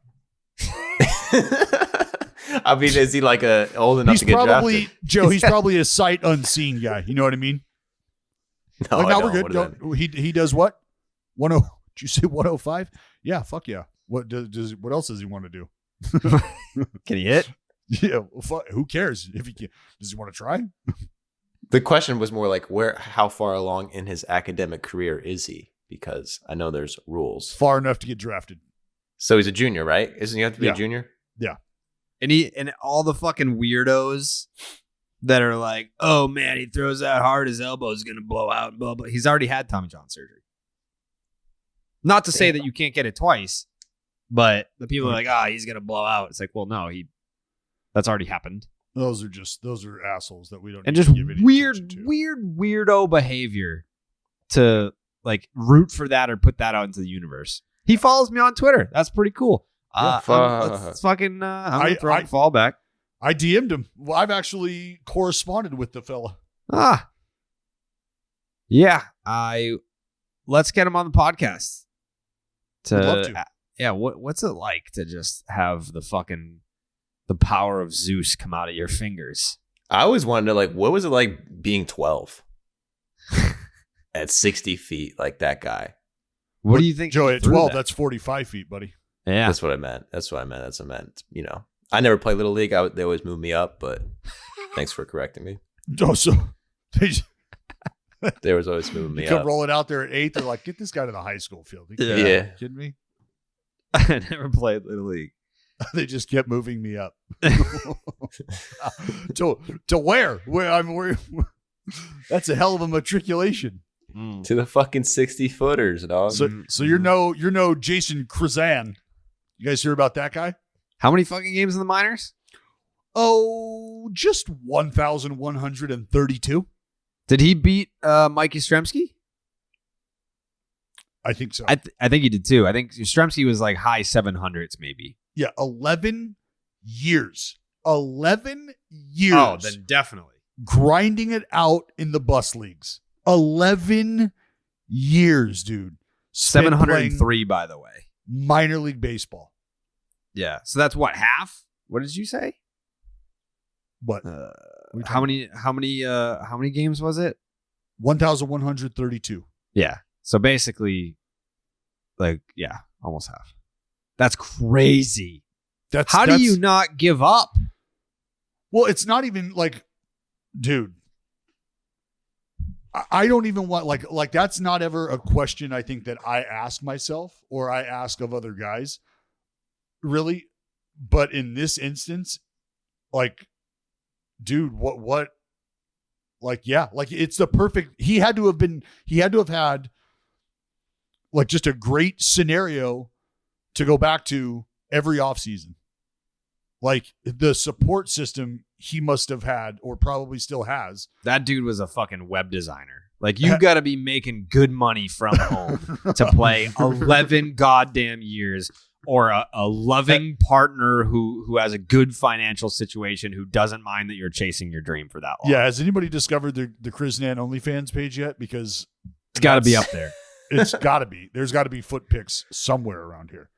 I mean, is he like old enough to get drafted? Joe, he's probably a sight unseen guy. You know what I mean? No, like, now we're good. He does what? Did you say 105? Yeah, fuck yeah. What else does he want to do? Can he hit? Yeah, well, who cares if he can? Does he want to try? The question was more like how far along in his academic career is he? Because I know there's rules. Far enough to get drafted. So he's a junior, right? Isn't he have to be a junior? Yeah. And all the fucking weirdos that are like, oh man, he throws that hard, his elbow's gonna blow out, blah blah. He's already had Tommy John surgery. Not to say that you can't get it twice, but the people are like, he's gonna blow out. It's like, well, no, that's already happened. Those are assholes that we don't. And just weird weirdo behavior to like root for that or put that out into the universe. He follows me on Twitter. That's pretty cool. Let's fucking. I'm gonna throw him fallback. I DM'd him. Well, I've actually corresponded with the fella. Yeah. Let's get him on the podcast. Love to. Yeah. What's it like to just have the power of Zeus come out of your fingers? I always wanted to what was it like being 12 at 60 feet like that guy? What do you think, Joey? At 12, that's 45 feet, buddy. Yeah, that's what I meant. That's what I meant. I never played Little League. They always moved me up, but thanks for correcting me. Oh, so they was always moving me come up. Rolling out there at 8, they're like, get this guy to the high school field. Yeah. Are you kidding me? I never played Little League. They just kept moving me up. to where? That's a hell of a matriculation. To the fucking 60 footers, dog. So you're no Jason Krizan. You guys hear about that guy? How many fucking games in the minors? Oh, just 1,132. Did he beat Mike Yastrzemski? I think so. I think he did too. I think Yastrzemski was like high 700s maybe. Yeah, 11 years. 11 years. Oh, then definitely. Grinding it out in the bus leagues. 11 years, dude. 703, by the way. Minor league baseball. Yeah. So that's what, half? What did you say? What? How many games was it? 1,132. Yeah. So basically, almost half. That's crazy. How do you not give up? Well, it's not even like, dude, I don't even want, like that's not ever a question I think that I ask myself or I ask of other guys, really. But in this instance, like, dude, what, like, yeah, like it's the perfect, he had to have had like just a great scenario to go back to every offseason. Like the support system he must have had or probably still has. That dude was a fucking web designer. Like you got to be making good money from home to play 11 goddamn years, or a loving partner who has a good financial situation, who doesn't mind that you're chasing your dream for that long. Yeah. Has anybody discovered the Krizan OnlyFans page yet? Because it's got to be up there. It's got to be. There's got to be foot pics somewhere around here.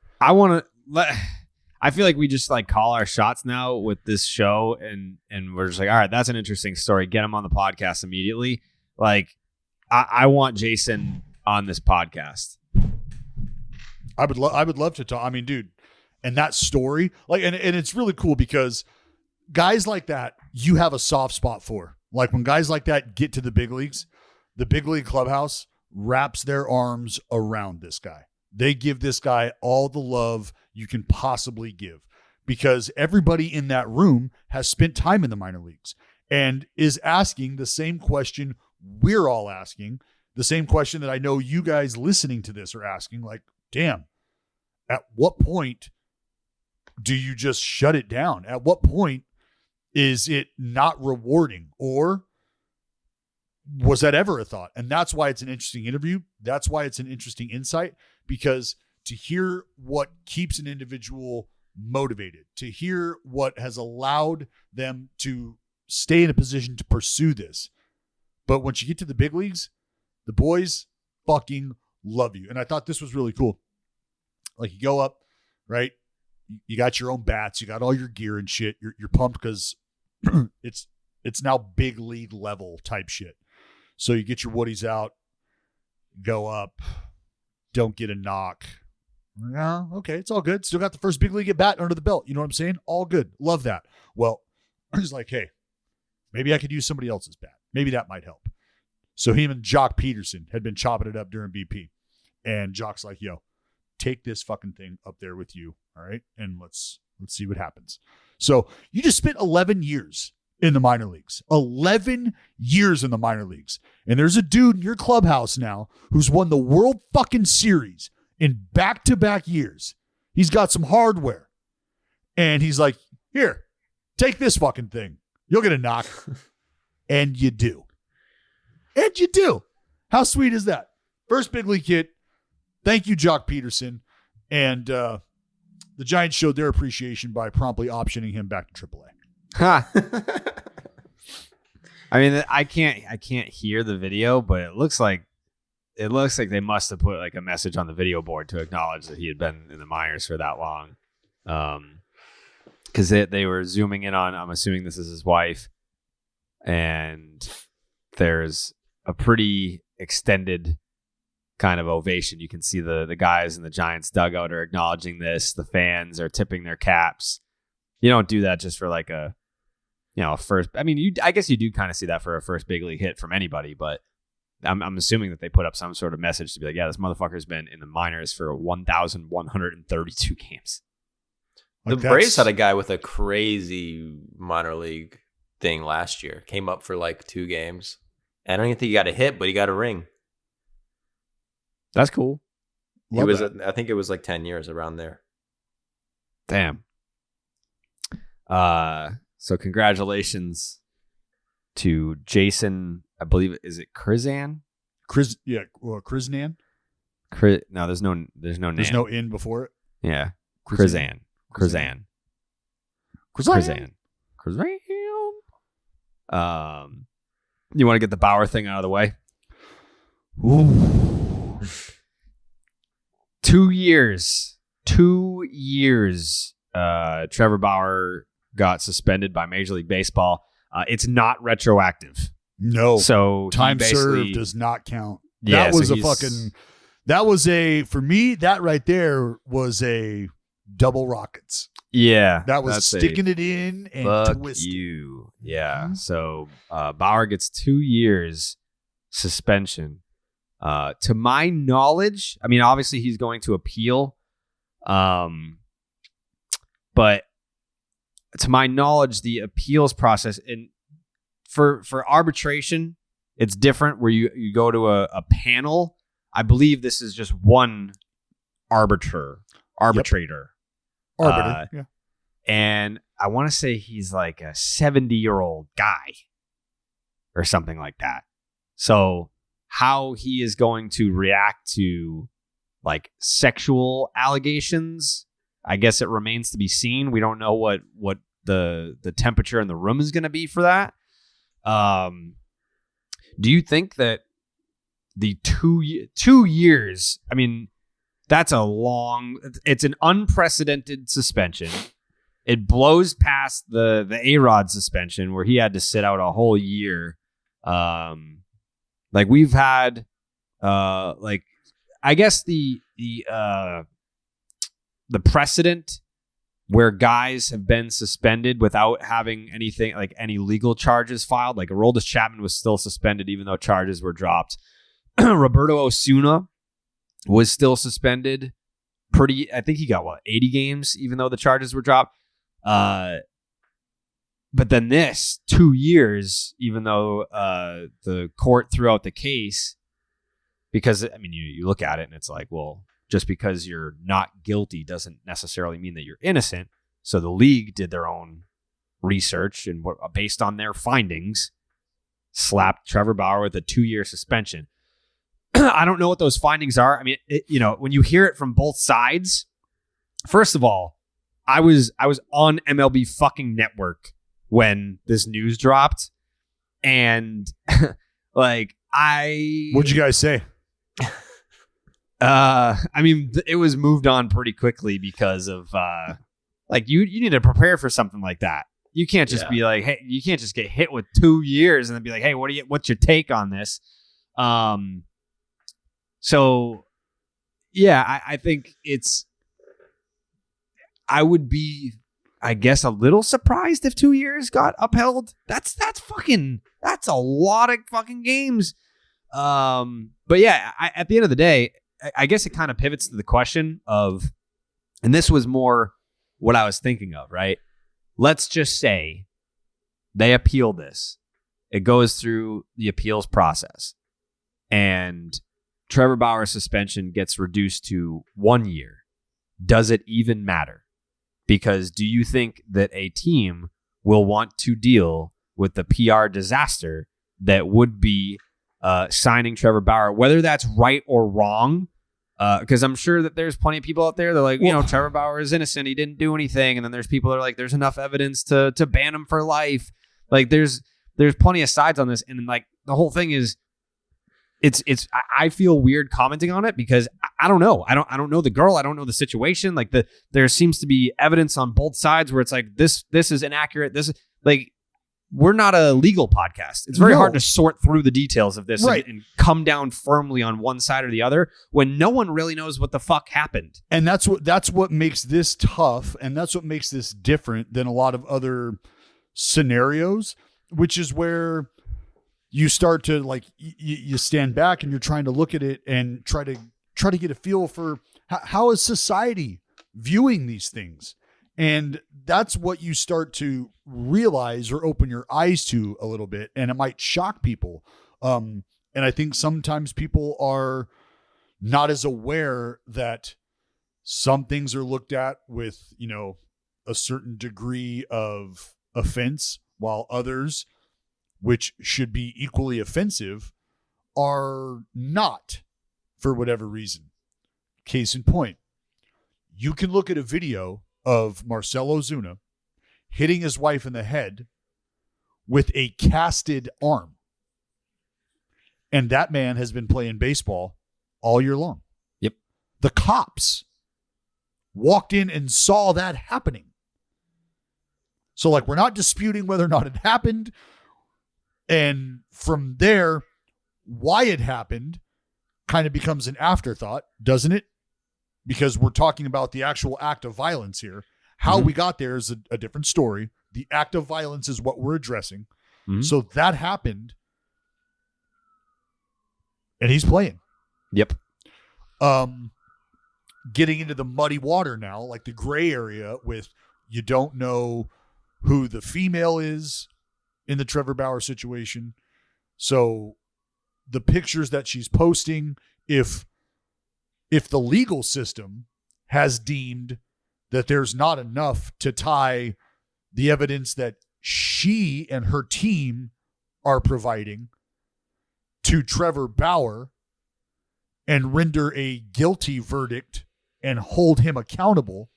I feel like we just like call our shots now with this show, and we're just like, all right, that's an interesting story. Get him on the podcast immediately. Like, I want Jason on this podcast. I would love to talk. I mean, dude, and that story, like, and it's really cool because guys like that, you have a soft spot for. Like when guys like that get to the big leagues, the big league clubhouse wraps their arms around this guy. They give this guy all the love you can possibly give, because everybody in that room has spent time in the minor leagues and is asking the same question we're all asking, the same question that I know you guys listening to this are asking, like, damn, at what point do you just shut it down? At what point is it not rewarding, or was that ever a thought? And that's why it's an interesting interview. That's why it's an interesting insight, because to hear what keeps an individual motivated, to hear what has allowed them to stay in a position to pursue this. But once you get to the big leagues, the boys fucking love you. And I thought this was really cool. Like you go up, right? You got your own bats, you got all your gear and shit. You're pumped because it's now big league level type shit. So you get your woodies out, go up, don't get a knock. No, okay, it's all good. Still got the first big league at bat under the belt. You know what I'm saying? All good. Love that. Well, he's like, hey, maybe I could use somebody else's bat. Maybe that might help. So him and Jock Peterson had been chopping it up during BP. And Jock's like, yo, take this fucking thing up there with you. All right. And let's see what happens. So you just spent 11 years in the minor leagues. 11 years in the minor leagues. And there's a dude in your clubhouse now who's won the World fucking Series in back-to-back years. He's got some hardware. And he's like, here, take this fucking thing. You'll get a knock. And you do. And you do. How sweet is that? First big league hit. Thank you, Jock Peterson. And the Giants showed their appreciation by promptly optioning him back to AAA. Ha. I mean, I can't hear the video, but it looks like they must have put like a message on the video board to acknowledge that he had been in the minors for that long. Because they were zooming in on, I'm assuming this is his wife, and there's a pretty extended kind of ovation. You can see the guys in the Giants dugout are acknowledging this. The fans are tipping their caps. You don't do that just for like a first. I mean, I guess you do kind of see that for a first big league hit from anybody, but I'm assuming that they put up some sort of message to be like, yeah, this motherfucker's been in the minors for 1,132 games. The Braves had a guy with a crazy minor league thing last year. Came up for like 2 games. I don't even think he got a hit, but he got a ring. That's cool. I think it was like 10 years around there. Damn. So congratulations to Jason. I believe, is it Krizan? Krizan. No, there's no name. There's no in before it. Yeah, Krizan. You want to get the Bauer thing out of the way? Ooh. 2 years. 2 years. Trevor Bauer got suspended by Major League Baseball. It's not retroactive. No. So time served does not count. Yeah, for me, that right there was a double Rockets. Yeah. That was sticking it in and twisting. You. Yeah. Mm-hmm. So Bauer gets 2 years suspension. To my knowledge, I mean, obviously he's going to appeal. But to my knowledge, the appeals process for arbitration, it's different where you go to a panel. I believe this is just one arbitrator. Yep. Arbiter, yeah. And I want to say he's like a 70-year-old guy or something like that. So how he is going to react to like sexual allegations, I guess it remains to be seen. We don't know what the temperature in the room is going to be for that. Do you think that the 2 years, I mean, it's an unprecedented suspension. It blows past the A-Rod suspension where he had to sit out a whole year. Like we've had, I guess the precedent where guys have been suspended without having anything like any legal charges filed. Like Aroldis Chapman was still suspended even though charges were dropped. Roberto Osuna was still suspended. I think he got 80 games even though the charges were dropped. But then this 2 years, even though the court threw out the case, because I mean you look at it and it's like, well, just because you're not guilty doesn't necessarily mean that you're innocent. So the league did their own research and based on their findings, slapped Trevor Bauer with a 2-year suspension. I don't know what those findings are. I mean, when you hear it from both sides, first of all, I was on MLB fucking Network when this news dropped, and what'd you guys say? I mean, it was moved on pretty quickly because of you need to prepare for something like that. You can't just be like, hey, you can't just get hit with 2 years and then be like, hey, what's your take on this? So yeah, I think I would be, I guess, a little surprised if 2 years got upheld. That's a lot of fucking games. But yeah, at the end of the day, I guess it kind of pivots to the question of, and this was more what I was thinking of, right? Let's just say they appeal this. It goes through the appeals process and Trevor Bauer's suspension gets reduced to 1 year. Does it even matter? Because do you think that a team will want to deal with the PR disaster that would be signing Trevor Bauer, whether that's right or wrong? Because I'm sure that there's plenty of people out there that are like, Trevor Bauer is innocent. He didn't do anything. And then there's people that are like, there's enough evidence to ban him for life. Like there's plenty of sides on this. And like the whole thing is, I feel weird commenting on it because I don't know. I don't know the girl. I don't know the situation. Like there seems to be evidence on both sides where it's like, this is inaccurate. This is like, we're not a legal podcast. It's very hard to sort through the details of this and come down firmly on one side or the other when no one really knows what the fuck happened. And that's what makes this tough. And that's what makes this different than a lot of other scenarios, which is where you start to like, you stand back and you're trying to look at it and try to get a feel for how is society viewing these things. And that's what you start to realize or open your eyes to a little bit, and it might shock people. And I think sometimes people are not as aware that some things are looked at with, a certain degree of offense, while others, which should be equally offensive, are not for whatever reason. Case in point, you can look at a video of Marcell Ozuna hitting his wife in the head with a casted arm. And that man has been playing baseball all year long. Yep. The cops walked in and saw that happening. So, we're not disputing whether or not it happened. And from there, why it happened kind of becomes an afterthought, doesn't it? Because we're talking about the actual act of violence here. How we got there is a different story. The act of violence is what we're addressing. Mm-hmm. So that happened. And he's playing. Yep. Getting into the muddy water now, the gray area with you don't know who the female is in the Trevor Bauer situation. So the pictures that she's posting, if the legal system has deemed that there's not enough to tie the evidence that she and her team are providing to Trevor Bauer and render a guilty verdict and hold him accountable,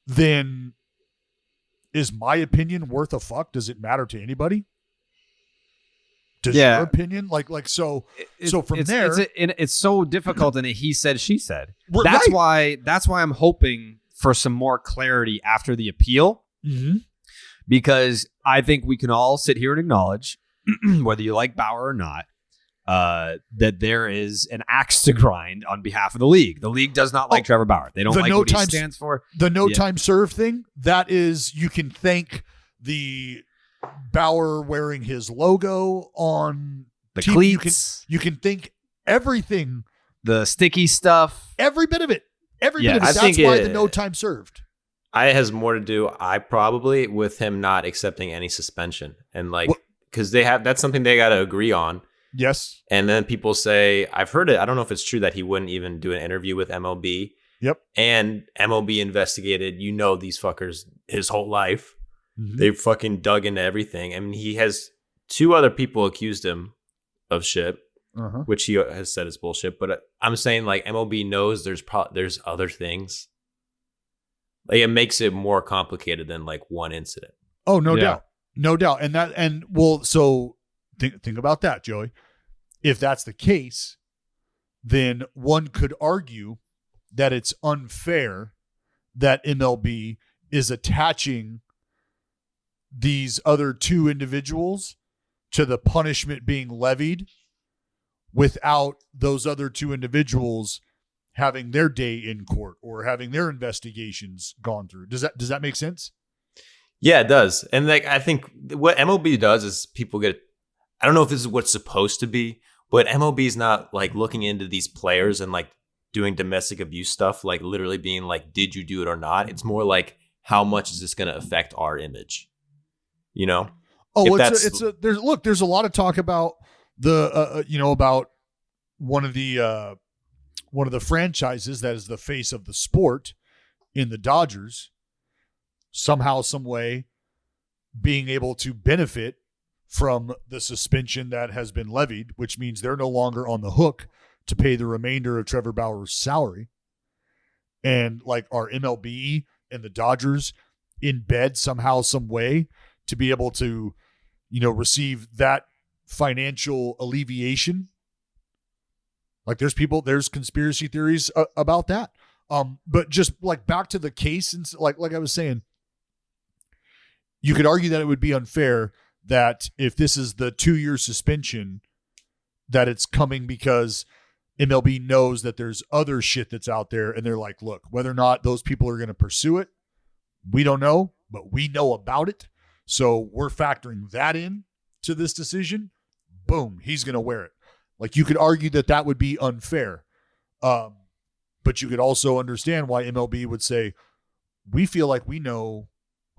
then is my opinion worth a fuck? Does it matter to anybody? Does your opinion so from there it's so difficult in a he said she said. That's why I'm hoping for some more clarity after the appeal, because I think we can all sit here and acknowledge, whether you like Bauer or not, that there is an axe to grind on behalf of the league. The league does not like Trevor Bauer. They don't like what he stands for. The time served thing, that is, you can thank the Bauer wearing his logo on the TV. Cleats. You can thank everything. The sticky stuff. Every bit of it. Every bit of it. That's why the no time served. It has more to do, probably, with him not accepting any suspension. And because that's something they got to agree on. Yes. And then people say, I've heard it. I don't know if it's true that he wouldn't even do an interview with MLB. Yep. And MLB investigated, these fuckers his whole life. Mm-hmm. They fucking dug into everything. I mean, he has 2 other people accused him of shit, which he has said is bullshit. But I'm saying MLB knows there's other things. It makes it more complicated than one incident. Oh, no doubt. No doubt. So think about that, Joey. If that's the case, then one could argue that it's unfair that MLB is attaching these other 2 individuals to the punishment being levied without those other 2 individuals having their day in court or having their investigations gone through. Does that make sense? Yeah, it does. And I think what MLB does is people get, I don't know if this is what's supposed to be, but MLB is not looking into these players and doing domestic abuse stuff, literally being did you do it or not? It's more how much is this going to affect our image? There's a lot of talk about about one of the franchises that is the face of the sport in the Dodgers, somehow, some way being able to benefit from the suspension that has been levied, which means they're no longer on the hook to pay the remainder of Trevor Bauer's salary. And our MLB and the Dodgers in bed somehow, some way to be able to, receive that financial alleviation. There's conspiracy theories about that. But just back to the case, and like I was saying, you could argue that it would be unfair that if this is the 2-year suspension, that it's coming because MLB knows that there's other shit that's out there, and they're look, whether or not those people are going to pursue it, we don't know, but we know about it. So we're factoring that in to this decision. Boom, he's going to wear it. You could argue that would be unfair. But you could also understand why MLB would say, we feel like we know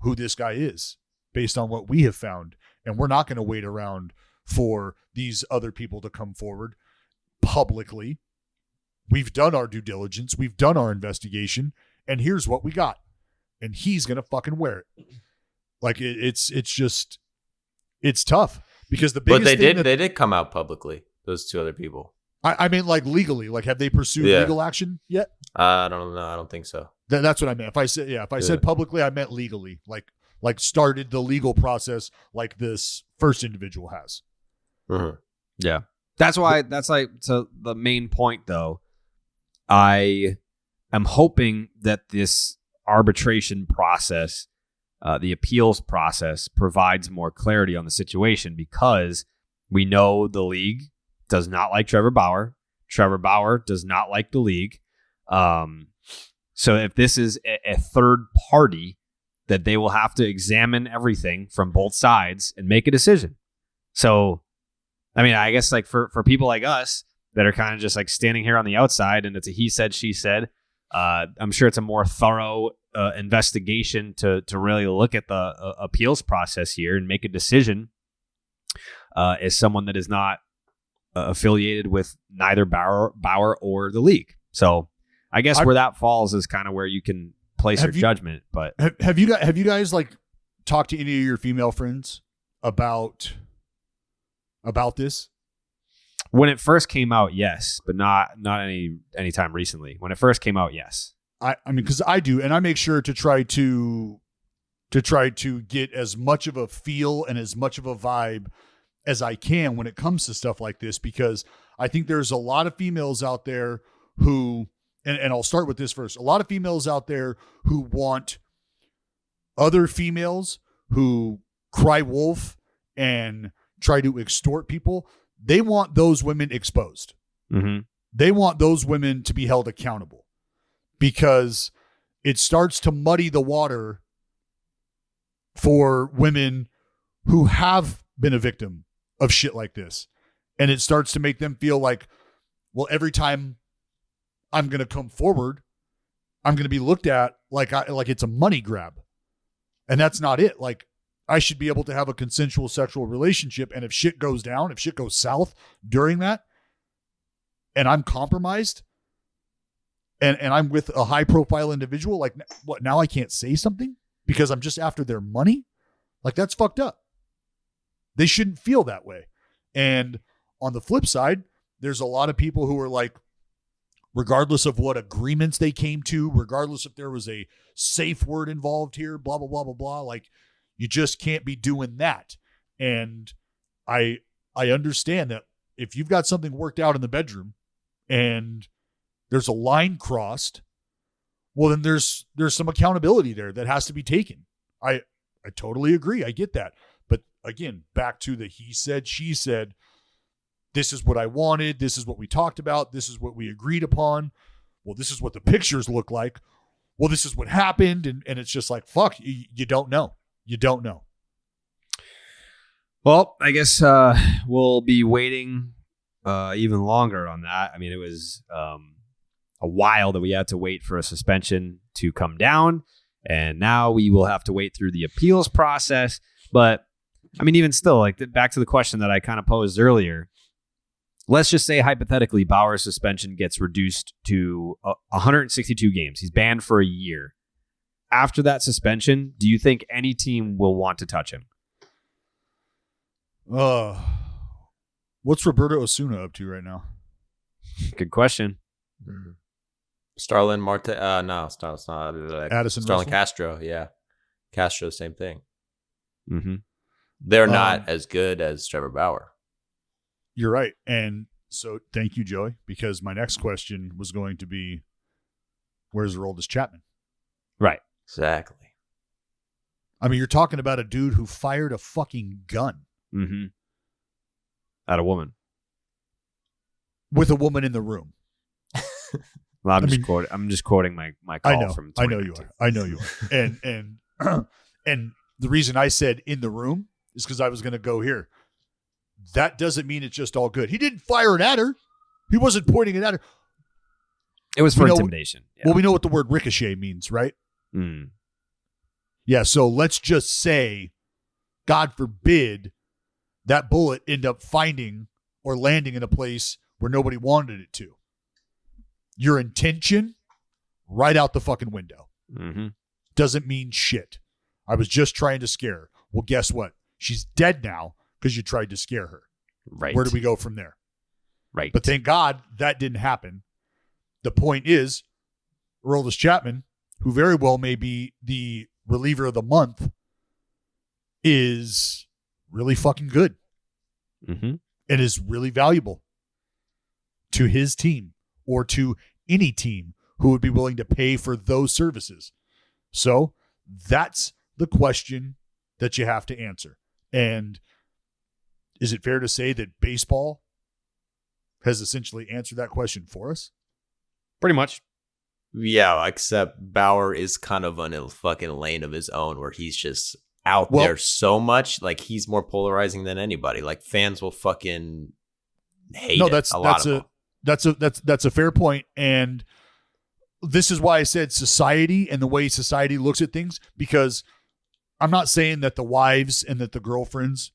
who this guy is based on what we have found. And we're not going to wait around for these other people to come forward publicly. We've done our due diligence. We've done our investigation. And here's what we got. And he's going to fucking wear it. Like it's tough because the biggest But they did come out publicly, those two other people. I mean, like legally, like have they pursued legal action yet? I don't know. I don't think so. That's what I meant. If I said publicly, I meant legally, like started the legal process like this first individual has. Mm-hmm. Yeah. That's why so the main point though. I am hoping that this arbitration process, the appeals process, provides more clarity on the situation because we know the league does not like Trevor Bauer. Trevor Bauer does not like the league. So if this is a third party, that they will have to examine everything from both sides and make a decision. So, I mean, I guess like for people like us that are kind of just like standing here on the outside and it's a he said, she said, I'm sure it's a more thorough investigation to really look at the appeals process here and make a decision as someone that is not affiliated with neither Bauer or the league. So I guess where that falls is kind of where you can place your judgment. But have you guys like talked to any of your female friends about this? When it first came out, yes, but not any time recently. When it first came out, yes. I mean, because I do, and I make sure to try to get as much of a feel and as much of a vibe as I can when it comes to stuff like this, because I think there's a lot of females out there who, and I'll start with this first, a lot of females out there who want other females who cry wolf and try to extort people. They want those women exposed. Mm-hmm. They want those women to be held accountable because it starts to muddy the water for women who have been a victim of shit like this. And it starts to make them feel like, well, every time I'm going to come forward, I'm going to be looked at like it's a money grab. And that's not it. Like, I should be able to have a consensual sexual relationship. And if shit goes down, if shit goes south during that, and I'm compromised and I'm with a high profile individual, like what, now I can't say something because I'm just after their money? Like, that's fucked up. They shouldn't feel that way. And on the flip side, there's a lot of people who are like, regardless of what agreements they came to, regardless if there was a safe word involved here, blah, blah, blah, blah, blah. Like, you just can't be doing that. And I understand that if you've got something worked out in the bedroom and there's a line crossed, well, then there's some accountability there that has to be taken. I totally agree. I get that. But again, back to the he said, she said, this is what I wanted. This is what we talked about. This is what we agreed upon. Well, this is what the pictures look like. Well, this is what happened. And it's just like, fuck, you don't know. You don't know. Well, I guess we'll be waiting even longer on that. I mean, it was a while that we had to wait for a suspension to come down. And now we will have to wait through the appeals process. But I mean, even still, like back to the question that I kind of posed earlier, let's just say hypothetically Bauer's suspension gets reduced to 162 games. He's banned for a year. After that suspension, do you think any team will want to touch him? What's Roberto Osuna up to right now? Good question. Starlin Marte, no, it's not. Addison Starlin Russell? Castro, yeah. Castro, same thing. Mm-hmm. They're not as good as Trevor Bauer. You're right. And so thank you, Joey, because my next question was going to be, where's Aroldis Chapman? Right. Exactly. I mean, you're talking about a dude who fired a fucking gun. Mm-hmm. At a woman. With a woman in the room. Well, I'm just quoting my call from 2019. I know you are. And the reason I said in the room is because I was going to go here. That doesn't mean it's just all good. He didn't fire it at her. He wasn't pointing it at her. It was for intimidation. Yeah. Well, we know what the word ricochet means, right? Yeah, so let's just say, God forbid, that bullet end up finding or landing in a place where nobody wanted it to. Your intention, right out the fucking window. Mm-hmm. Doesn't mean shit. I was just trying to scare her. Well, guess what? She's dead now because you tried to scare her. Right. Where do we go from there? Right. But thank God that didn't happen. The point is, Aroldis Chapman, who very well may be the reliever of the month, is really fucking good. Mm-hmm. And is really valuable to his team or to any team who would be willing to pay for those services. So that's the question that you have to answer. And is it fair to say that baseball has essentially answered that question for us? Pretty much. Yeah, except Bauer is kind of in a fucking lane of his own where he's just out there so much. Like, he's more polarizing than anybody. Like, fans will fucking hate that's a fair point. And this is why I said society and the way society looks at things, because I'm not saying that the wives and that the girlfriends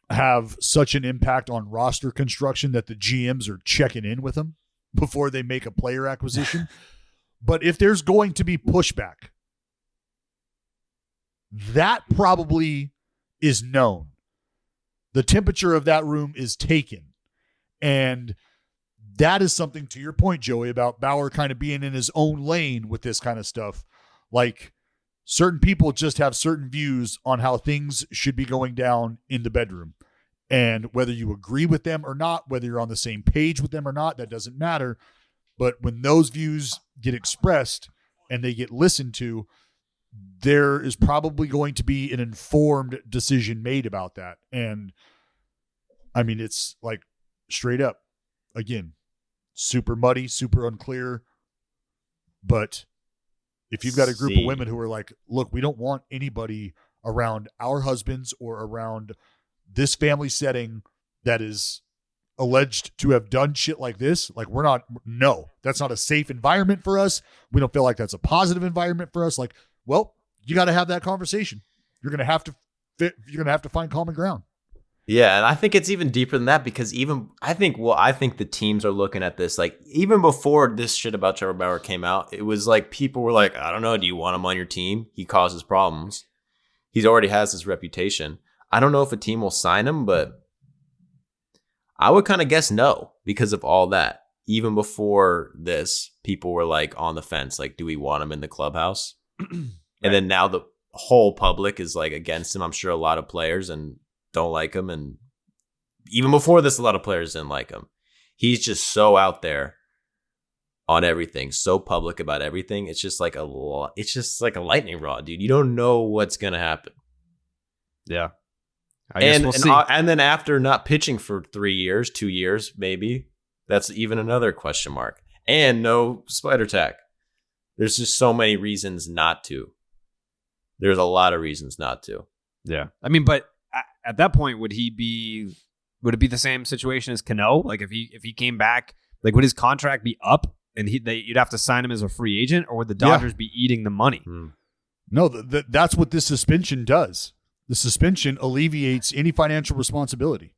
have such an impact on roster construction that the GMs are checking in with them before they make a player acquisition. But if there's going to be pushback, that probably is known. The temperature of that room is taken. And that is something, to your point, Joey, about Bauer kind of being in his own lane with this kind of stuff. Like, certain people just have certain views on how things should be going down in the bedroom. And whether you agree with them or not, whether you're on the same page with them or not, that doesn't matter. But when those views get expressed and they get listened to, there is probably going to be an informed decision made about that. And I mean, it's like straight up, again, super muddy, super unclear. But if you've got a group of women who are like, look, we don't want anybody around our husbands or around this family setting that is alleged to have done shit like this, like, that's not a safe environment for us. We don't feel like that's a positive environment for us. Like, well, you got to have that conversation. You're going to have to find common ground. Yeah, and I think it's even deeper than that, because I think the teams are looking at this, like, even before this shit about Trevor Bauer came out, it was like people were like, I don't know, do you want him on your team? He causes problems. He already has this reputation. I don't know if a team will sign him, but I would kind of guess no, because of all that. Even before this, people were like on the fence, like, do we want him in the clubhouse? And then now the whole public is like against him. I'm sure a lot of players and don't like him. And even before this, a lot of players didn't like him. He's just so out there on everything, so public about everything. It's just like a lightning rod, dude. You don't know what's going to happen. Yeah. I guess we'll see. And then after not pitching for 3 years, 2 years, maybe, that's even another question mark. And no spider tack. There's just so many reasons not to. There's a lot of reasons not to. Yeah. I mean, but at that point, would it be the same situation as Cano? Like, if he came back, like, would his contract be up and you'd have to sign him as a free agent, or would the Dodgers be eating the money? No, that's what this suspension does. The suspension alleviates any financial responsibility.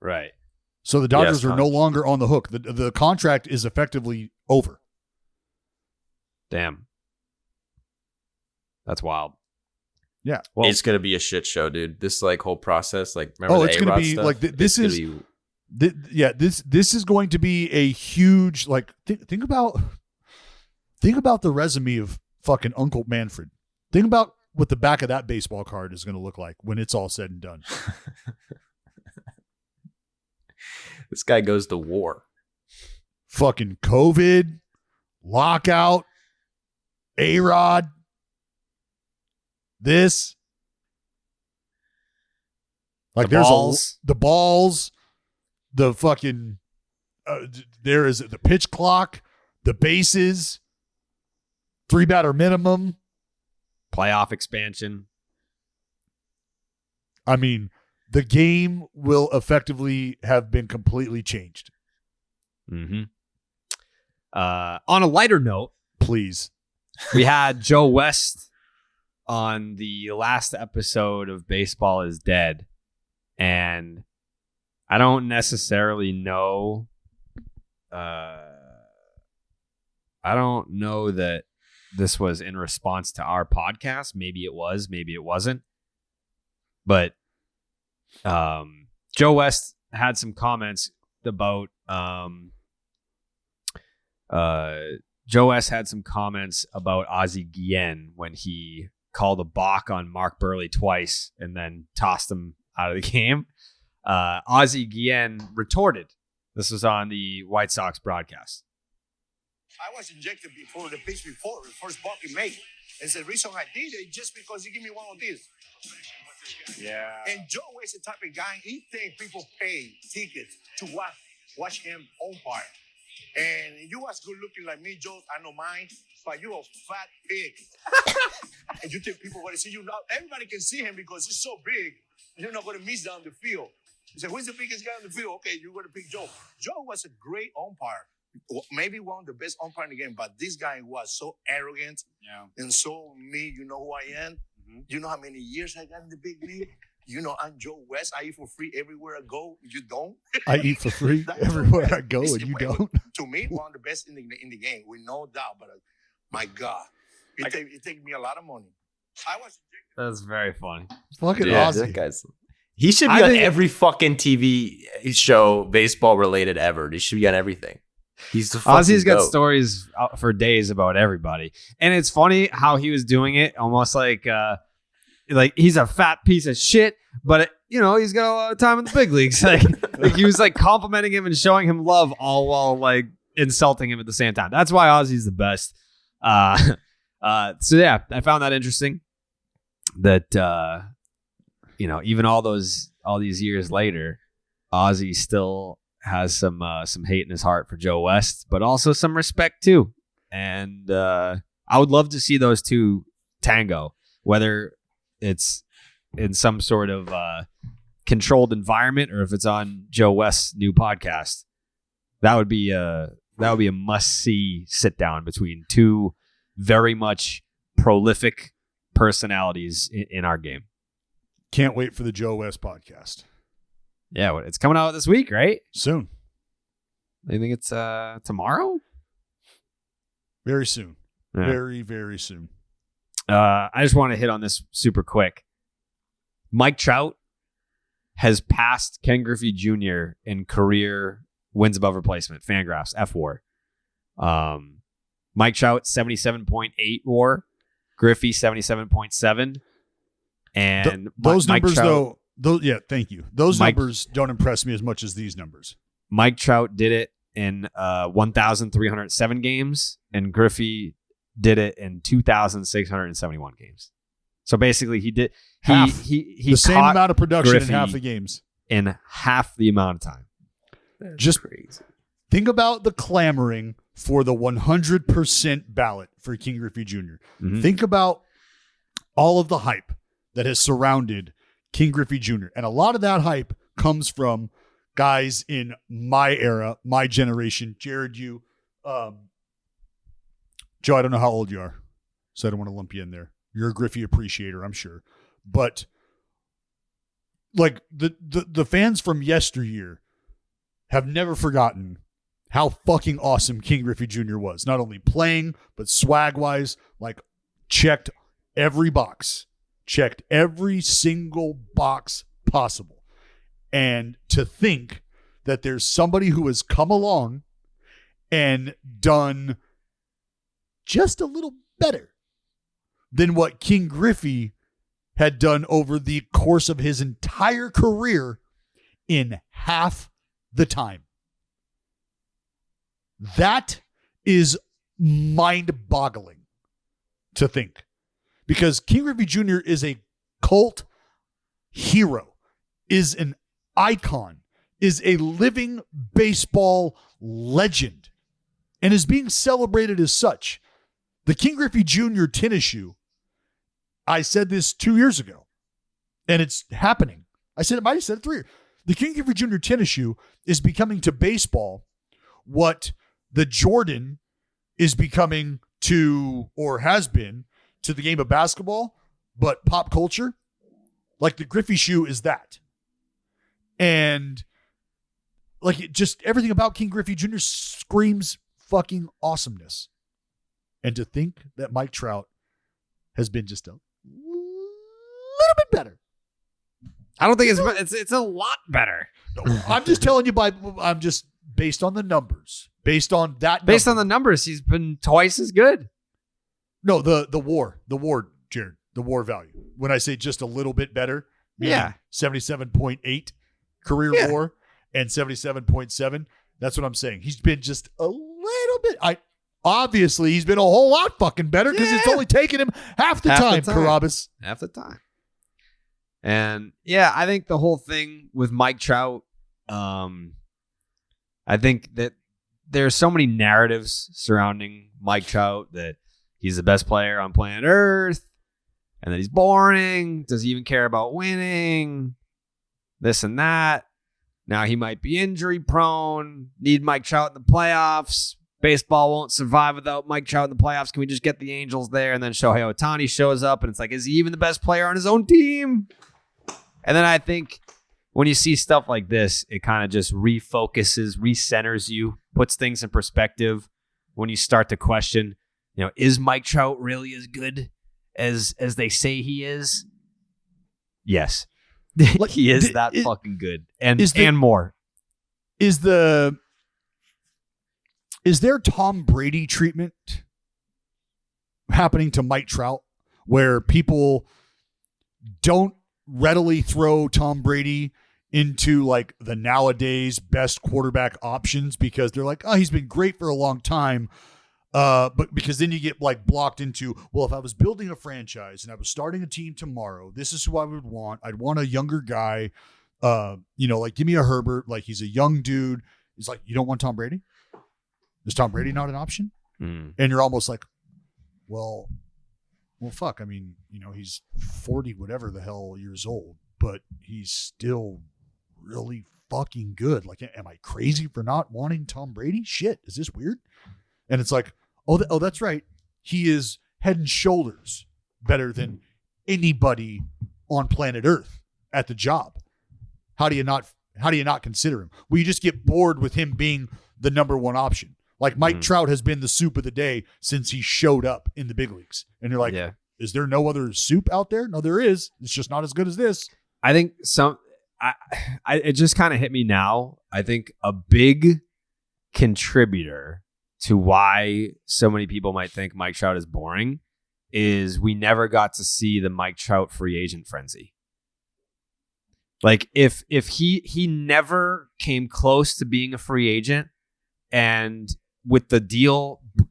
Right. So the Dodgers are no longer on the hook. The contract is effectively over. Damn. That's wild. Yeah. Well, it's going to be a shit show, dude. This like whole process, like, remember it's going to be stuff? Like this is going to be a huge, like, think about the resume of fucking Uncle Manfred. Think about what the back of that baseball card is going to look like when it's all said and done. This guy goes to war. Fucking COVID, lockout, A-Rod, this. Like, the balls, the fucking, there is the pitch clock, the bases, 3-batter minimum. Playoff expansion. I mean, the game will effectively have been completely changed. Mm-hmm. On a lighter note, please. We had Joe West on the last episode of Baseball is Dead. And I don't necessarily know. I don't know that this was in response to our podcast. Maybe it was, maybe it wasn't. But Joe West had some comments about Joe West had some comments about Ozzie Guillén when he called a balk on Mark Burley twice and then tossed him out of the game. Ozzie Guillén retorted. This was on the White Sox broadcast. I was injected before the pitch before the first balk he made. And the reason I did it just because he gave me one of these. Yeah. And Joe is the type of guy, he think people pay tickets to watch him umpire. And you was good looking like me, Joe, I know mine, but you a fat pig. And you think people want to see you now. Everybody can see him because he's so big, you're not going to miss down the field. You say, who's the biggest guy on the field? Okay, you're going to pick Joe. Joe was a great umpire. Maybe one of the best umpire in the game, but this guy was so arrogant and so me, you know who I am? Mm-hmm. You know how many years I got in the big league? You know, I'm Joe West. I eat for free everywhere I go. You don't? I eat for free everywhere I go, and you don't? To me, one of the best in the game, with no doubt. But my God, it takes me a lot of money. That's very funny. Fucking Ozzie. That guy's... He should be on every fucking TV show, baseball related ever. He should be on everything. He's the Ozzie's got stories for days about everybody, and it's funny how he was doing it, almost like he's a fat piece of shit, but he's got a lot of time in the big leagues. Like he was like complimenting him and showing him love, all while like insulting him at the same time. That's why Ozzie's the best. So yeah, I found that interesting. That even all these years later, Ozzie still has some hate in his heart for Joe West, but also some respect too. And I would love to see those two tango, whether it's in some sort of controlled environment or if it's on Joe West's new podcast. That would be a must-see sit-down between two very much prolific personalities in our game. Can't wait for the Joe West podcast. Yeah, it's coming out this week, right? Soon. I think it's tomorrow? Very soon. Yeah. Very, very soon. I just want to hit on this super quick. Mike Trout has passed Ken Griffey Jr. in career wins above replacement, Fangraphs, F-WAR. Mike Trout, 77.8 WAR. Griffey, 77.7. And those Mike numbers, Trout, thank you. Those numbers don't impress me as much as these numbers. Mike Trout did it in 1,307 games, and Griffey did it in 2,671 games. So basically, he did he the same amount of production Griffey in half the games in half the amount of time. That's just crazy. Think about the clamoring for the 100% ballot for King Griffey Jr. Mm-hmm. Think about all of the hype that has surrounded King Griffey Jr. And a lot of that hype comes from guys in my era, my generation. Jared, you, Joe, I don't know how old you are, so I don't want to lump you in there. You're a Griffey appreciator, I'm sure. But like the fans from yesteryear have never forgotten how fucking awesome King Griffey Jr. was. Not only playing, but swag-wise, like checked every box. Checked every single box possible. And to think that there's somebody who has come along and done just a little better than what King Griffey had done over the course of his entire career in half the time. That is mind-boggling to think. Because King Griffey Jr. is a cult hero, is an icon, is a living baseball legend, and is being celebrated as such. The King Griffey Jr. tennis shoe, I said this 2 years ago, and it's happening. I might have said it 3 years. The King Griffey Jr. tennis shoe is becoming to baseball what the Jordan is becoming to, or has been, to the game of basketball, but pop culture. Like the Griffey shoe is that. And like it just everything about King Griffey Jr. screams fucking awesomeness. And to think that Mike Trout has been just a little bit better. I don't think it's a lot better. I'm just telling you I'm just based on the numbers. Based on the numbers, he's been twice as good. No, the WAR, Jared, the WAR value. When I say just a little bit better, 77.8 career WAR and 77.7. That's what I'm saying. He's been just a little bit. Obviously he's been a whole lot fucking better because it's only taken him half the time, Carrabis. Half the time. And I think the whole thing with Mike Trout, I think that there's so many narratives surrounding Mike Trout that he's the best player on planet Earth and that he's boring. Does he even care about winning? This and that. Now he might be injury prone. Need Mike Trout in the playoffs. Baseball won't survive without Mike Trout in the playoffs. Can we just get the Angels there? And then Shohei Ohtani shows up and it's like, is he even the best player on his own team? And then I think when you see stuff like this, it kind of just refocuses, recenters you, puts things in perspective. When you start to question, is Mike Trout really as good as they say he is? Yes. He is that fucking good. And more. Is there Tom Brady treatment happening to Mike Trout where people don't readily throw Tom Brady into like the nowadays best quarterback options because they're like, oh, he's been great for a long time. But because then you get like blocked into, well, if I was building a franchise and I was starting a team tomorrow, this is who I would want. I'd want a younger guy, like give me a Herbert. Like he's a young dude. It's like, you don't want Tom Brady? Is Tom Brady not an option? And you're almost like, well, fuck. I mean, he's 40, whatever the hell years old, but he's still really fucking good. Like, am I crazy for not wanting Tom Brady? Shit. Is this weird? And it's like, oh, that's right. He is head and shoulders better than anybody on planet Earth at the job. How do you not consider him? Well, you just get bored with him being the number one option. Like Mike Trout has been the soup of the day since he showed up in the big leagues. And you're like, is there no other soup out there? No, there is. It's just not as good as this. I think it just kind of hit me now. I think a big contributor to why so many people might think Mike Trout is boring is we never got to see the Mike Trout free agent frenzy. Like if he never came close to being a free agent, and with the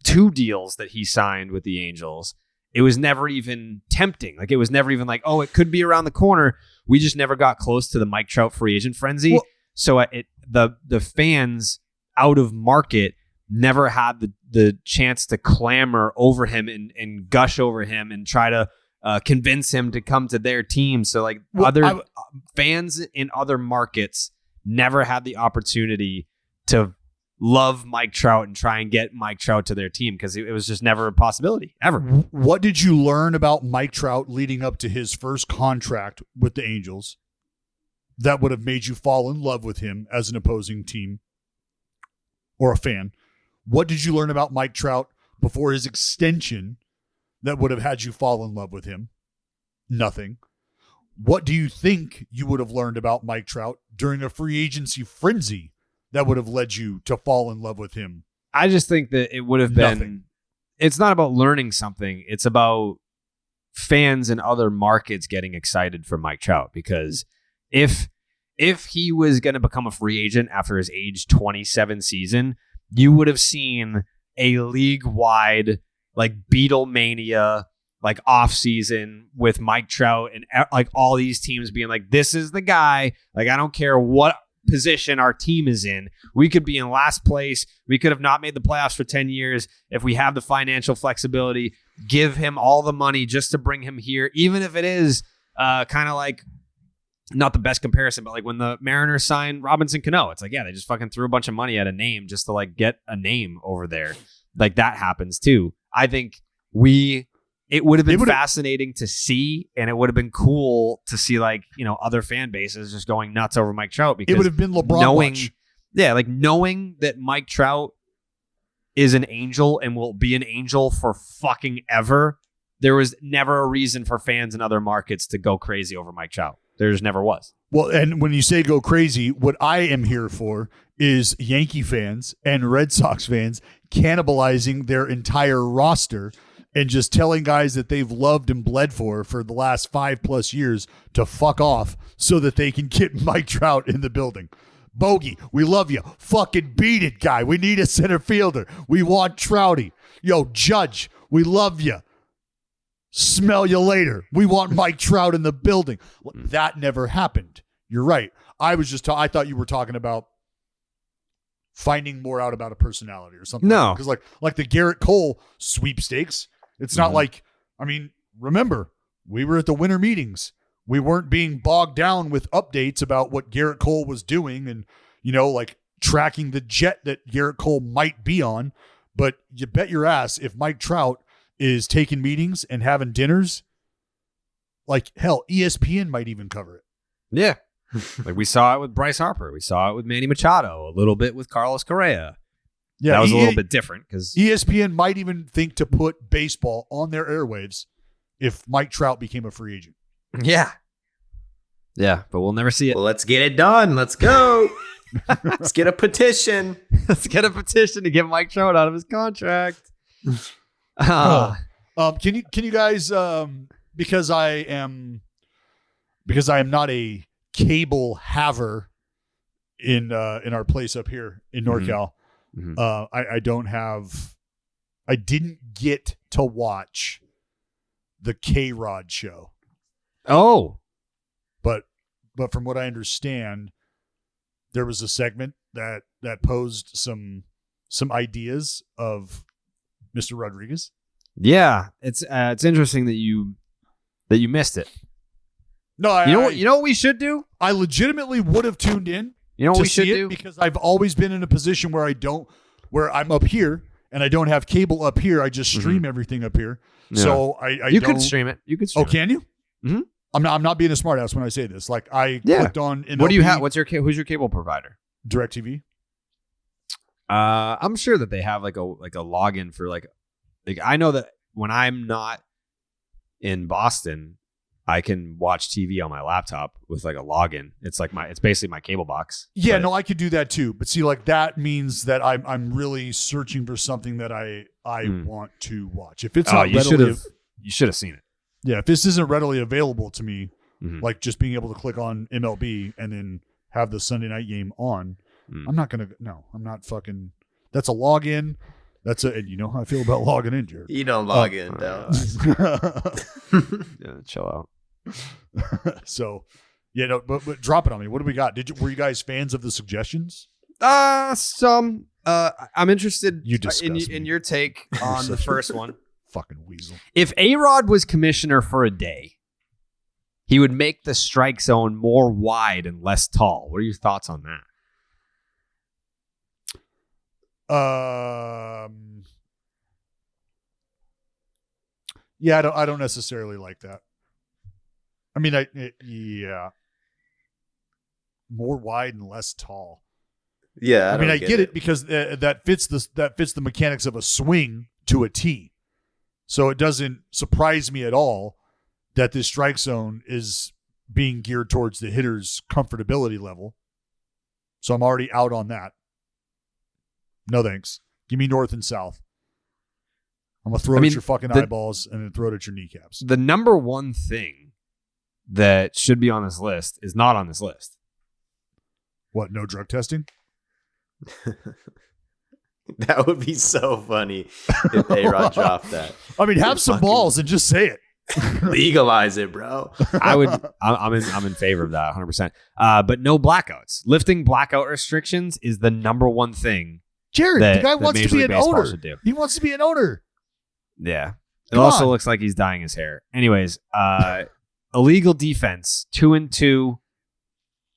two deals that he signed with the Angels, it was never even tempting. Like it was never even like, oh, it could be around the corner. We just never got close to the Mike Trout free agent frenzy. Well, so the fans out of market never had the chance to clamor over him and gush over him and try to convince him to come to their team. So like fans in other markets never had the opportunity to love Mike Trout and try and get Mike Trout to their team because it was just never a possibility, ever. What did you learn about Mike Trout leading up to his first contract with the Angels that would have made you fall in love with him as an opposing team or a fan? What did you learn about Mike Trout before his extension that would have had you fall in love with him? Nothing. What do you think you would have learned about Mike Trout during a free agency frenzy that would have led you to fall in love with him? I just think that it would have been, it's not about learning something. It's about fans in other markets getting excited for Mike Trout, because if he was going to become a free agent after his age 27 season, you would have seen a league-wide like Beatlemania like off season with Mike Trout and like all these teams being like, this is the guy. Like, I don't care what position our team is in. We could be in last place. We could have not made the playoffs for 10 years. If we have the financial flexibility, give him all the money just to bring him here, even if it is kind of like not the best comparison, but like when the Mariners signed Robinson Cano, it's like, yeah, they just fucking threw a bunch of money at a name just to like get a name over there. Like that happens too. I think it would have been fascinating to see, and it would have been cool to see like, other fan bases just going nuts over Mike Trout, because it would have been LeBron knowing that Mike Trout is an angel and will be an angel for fucking ever. There was never a reason for fans in other markets to go crazy over Mike Trout. There just never was. Well, and when you say go crazy, what I am here for is Yankee fans and Red Sox fans cannibalizing their entire roster and just telling guys that they've loved and bled for the last 5+ years to fuck off so that they can get Mike Trout in the building. Bogey, we love you. Fucking beat it, guy. We need a center fielder. We want Trouty. Yo, Judge, we love you. Smell you later. We want Mike Trout in the building. That never happened. You're right. I thought you were talking about finding more out about a personality or something. No. Because like the Garrett Cole sweepstakes, it's not like, remember, we were at the winter meetings. We weren't being bogged down with updates about what Garrett Cole was doing and, like tracking the jet that Garrett Cole might be on. But you bet your ass if Mike Trout is taking meetings and having dinners, like hell, ESPN might even cover it. Yeah. Like we saw it with Bryce Harper. We saw it with Manny Machado, a little bit with Carlos Correa. Yeah, that was a little bit different because ESPN might even think to put baseball on their airwaves if Mike Trout became a free agent. Yeah. Yeah, but we'll never see it. Well, let's get it done. Let's go. Let's get a petition. Let's get a petition to get Mike Trout out of his contract. Can you guys because I am not a cable haver in our place up here in NorCal. Mm-hmm. I didn't get to watch the K-Rod show. Oh, but from what I understand, there was a segment that posed some ideas of Mr. Rodriguez. Yeah, it's interesting that you missed it. No, you know what we should do? I legitimately would have tuned in. You know what we should do? Because I've always been in a position where where I'm up here and I don't have cable up here. I just stream everything up here. Yeah. So you could stream it. You could stream can you? Mm-hmm. I'm not being a smartass when I say this. Like I clicked on MLB. What do you have? Who's your cable provider? DirecTV. I'm sure that they have like a login for like I know that when I'm not in Boston, I can watch TV on my laptop with like a login. It's basically my cable box. Yeah, no, I could do that too. But see, like that means that I'm really searching for something that I want to watch. If it's not you should have seen it. Yeah, if this isn't readily available to me, like just being able to click on MLB and then have the Sunday night game on, I'm not fucking. That's a login. And you know how I feel about logging in, Jared. You don't log in, though. Yeah, chill out. So, yeah, no, but drop it on me. What do we got? Were you guys fans of the suggestions? Some. I'm interested in your take on the first one. Fucking weasel. If A-Rod was commissioner for a day, he would make the strike zone more wide and less tall. What are your thoughts on that? Yeah, I don't necessarily like that. I mean, more wide and less tall. Yeah, I mean, I get it because that fits the mechanics of a swing to a tee. So it doesn't surprise me at all that this strike zone is being geared towards the hitter's comfortability level. So I'm already out on that. No thanks. Give me north and south. I'm going to throw it at your fucking eyeballs and then throw it at your kneecaps. The number one thing that should be on this list is not on this list. What, no drug testing? That would be so funny if A-Rod dropped that. I mean, have some balls and just say it. Legalize it, bro. I'm in favor of that 100%. But no blackouts. Lifting blackout restrictions is the number one thing. Jared, the guy wants to be an owner. He wants to be an owner. Yeah. It also looks like he's dyeing his hair. Anyways, illegal defense, 2-2,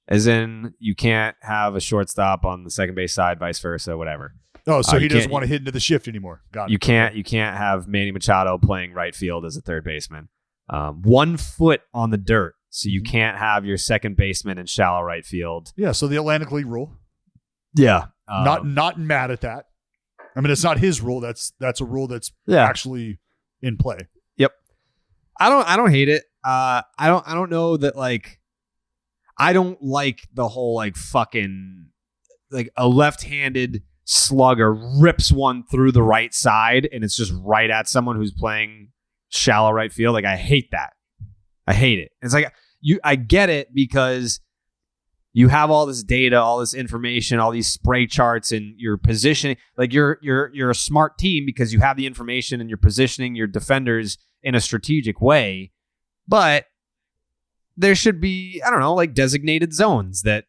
as in you can't have a shortstop on the second base side, vice versa, whatever. Oh, so he you doesn't can't- want to hit into the shift anymore. Got it. You can't have Manny Machado playing right field as a third baseman. 1 foot on the dirt, so you can't have your second baseman in shallow right field. Yeah, so the Atlantic League rule. Yeah, Not mad at that. I mean, it's not his rule. That's a rule that's actually in play. Yep. I don't hate it. I don't know that, like, I don't like the whole, like, fucking, like, a left-handed slugger rips one through the right side and it's just right at someone who's playing shallow right field. Like, I hate that. I hate it. It's like, I get it because you have all this data, all this information, all these spray charts, and your positioning. Like, you're a smart team because you have the information and you're positioning your defenders in a strategic way. But there should be, I don't know, like, designated zones that,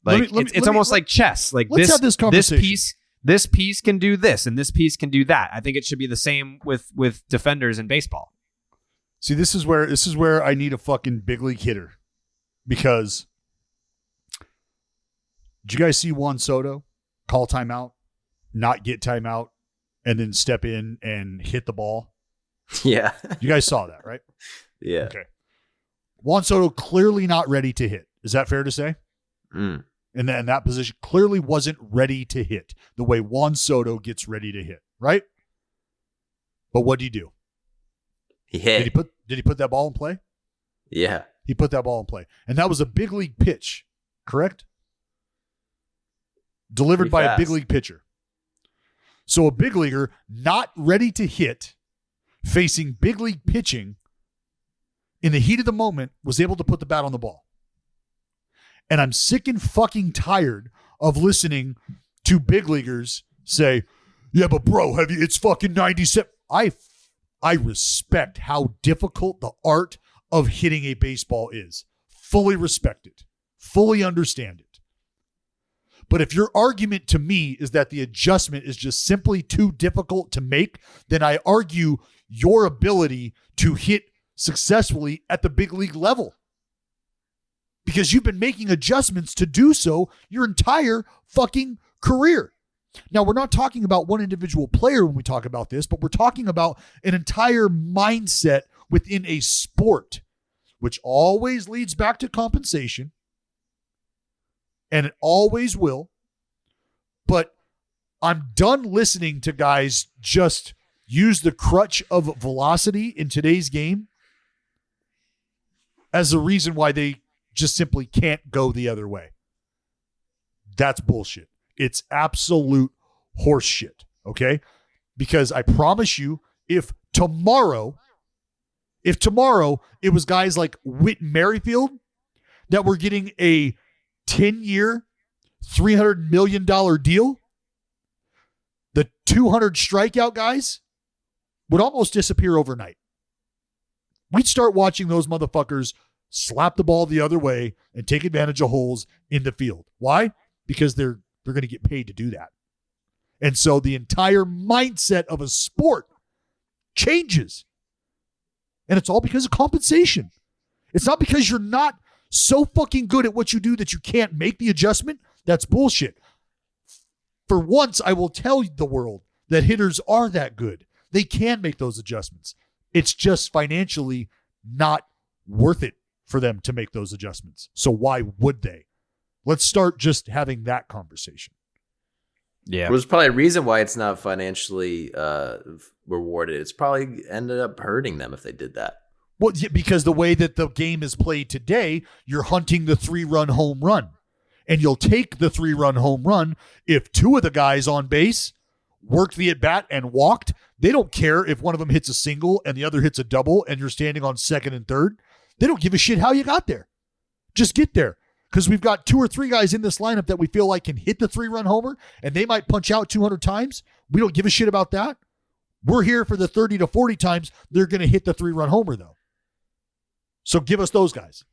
like, it's almost like chess. Like, let's have this conversation. This piece can do this and this piece can do that. I think it should be the same with defenders in baseball. See, this is where I need a fucking big league hitter, because did you guys see Juan Soto call timeout, not get timeout, and then step in and hit the ball? Yeah. You guys saw that, right? Yeah. Okay. Juan Soto clearly not ready to hit. Is that fair to say? Mm. And then that position clearly wasn't ready to hit the way Juan Soto gets ready to hit, right? But what did he do? He hit. Did he put that ball in play? Yeah. He put that ball in play. And that was a big league pitch, correct? Delivered Pretty by fast. a big league pitcher. So a big leaguer not ready to hit, facing big league pitching, in the heat of the moment, was able to put the bat on the ball. And I'm sick and fucking tired of listening to big leaguers say, yeah, but bro, it's fucking 97. I respect how difficult the art of hitting a baseball is. Fully respect it. Fully understand it. But if your argument to me is that the adjustment is just simply too difficult to make, then I argue your ability to hit successfully at the big league level, because you've been making adjustments to do so your entire fucking career. Now, we're not talking about one individual player when we talk about this, but we're talking about an entire mindset within a sport, which always leads back to compensation, and it always will. But I'm done listening to guys just use the crutch of velocity in today's game as a reason why they just simply can't go the other way. That's bullshit. It's absolute horse shit, okay? Because I promise you, if tomorrow it was guys like Whit Merrifield that were getting a 10-year, $300 million deal, the 200 strikeout guys would almost disappear overnight. We'd start watching those motherfuckers slap the ball the other way and take advantage of holes in the field. Why? Because they're going to get paid to do that. And so the entire mindset of a sport changes. And it's all because of compensation. It's not because you're not so fucking good at what you do that you can't make the adjustment. That's bullshit. For once, I will tell the world that hitters are that good. They can make those adjustments. It's just financially not worth it for them to make those adjustments. So why would they? Let's start just having that conversation. Yeah. There's probably a reason why it's not financially rewarded. It's probably ended up hurting them if they did that. Well, yeah, because the way that the game is played today, you're hunting the 3-run home run. And you'll take the 3-run home run if two of the guys on base worked the at-bat and walked. They don't care if one of them hits a single and the other hits a double and you're standing on second and third. They don't give a shit how you got there. Just get there. Because we've got 2 or 3 guys in this lineup that we feel like can hit the 3-run homer, and they might punch out 200 times. We don't give a shit about that. We're here for the 30 to 40 times they're going to hit the 3-run homer, though. So give us those guys.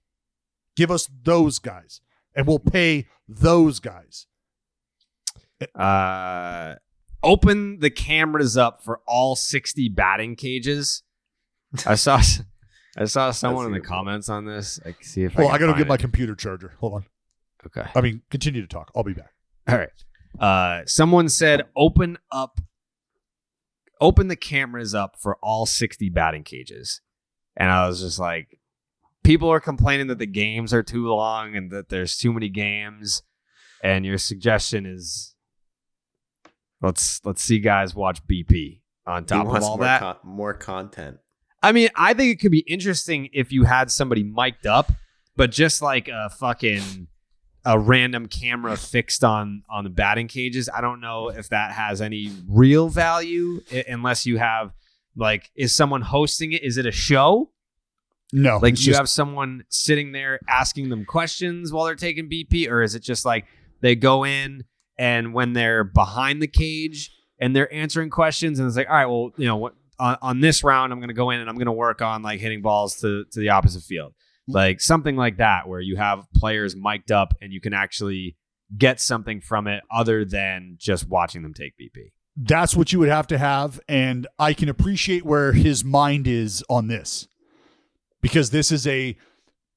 Give us those guys. And we'll pay those guys. Open the cameras up for all 60 batting cages. I saw someone in the comments on this. I can see if I got to get my computer charger. Hold on. Okay. I mean, continue to talk. I'll be back. All right. Someone said open the cameras up for all 60 batting cages. And I was just like, people are complaining that the games are too long and that there's too many games. And your suggestion is let's see guys watch BP on top of all that. More content. I mean, I think it could be interesting if you had somebody mic'd up, but just like a random camera fixed on the batting cages. I don't know if that has any real value unless you have, like, is someone hosting it? Is it a show? No. Like, do you have someone sitting there asking them questions while they're taking BP? Or is it just like they go in and when they're behind the cage and they're answering questions and it's like, all right, well, you know what, on this round, I'm going to go in and I'm going to work on like hitting balls to the opposite field. Like something like that, where you have players mic'd up and you can actually get something from it other than just watching them take BP. That's what you would have to have. And I can appreciate where his mind is on this, because this is a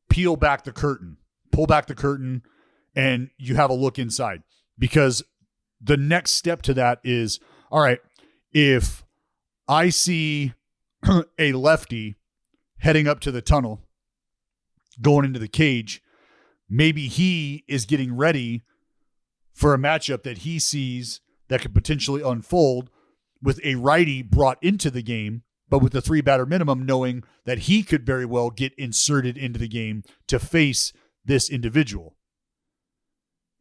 pull back the curtain, and you have a look inside. Because the next step to that is, all right, if I see a lefty heading up to the tunnel, going into the cage, maybe he is getting ready for a matchup that he sees that could potentially unfold with a righty brought into the game, but with the 3-batter minimum, knowing that he could very well get inserted into the game to face this individual.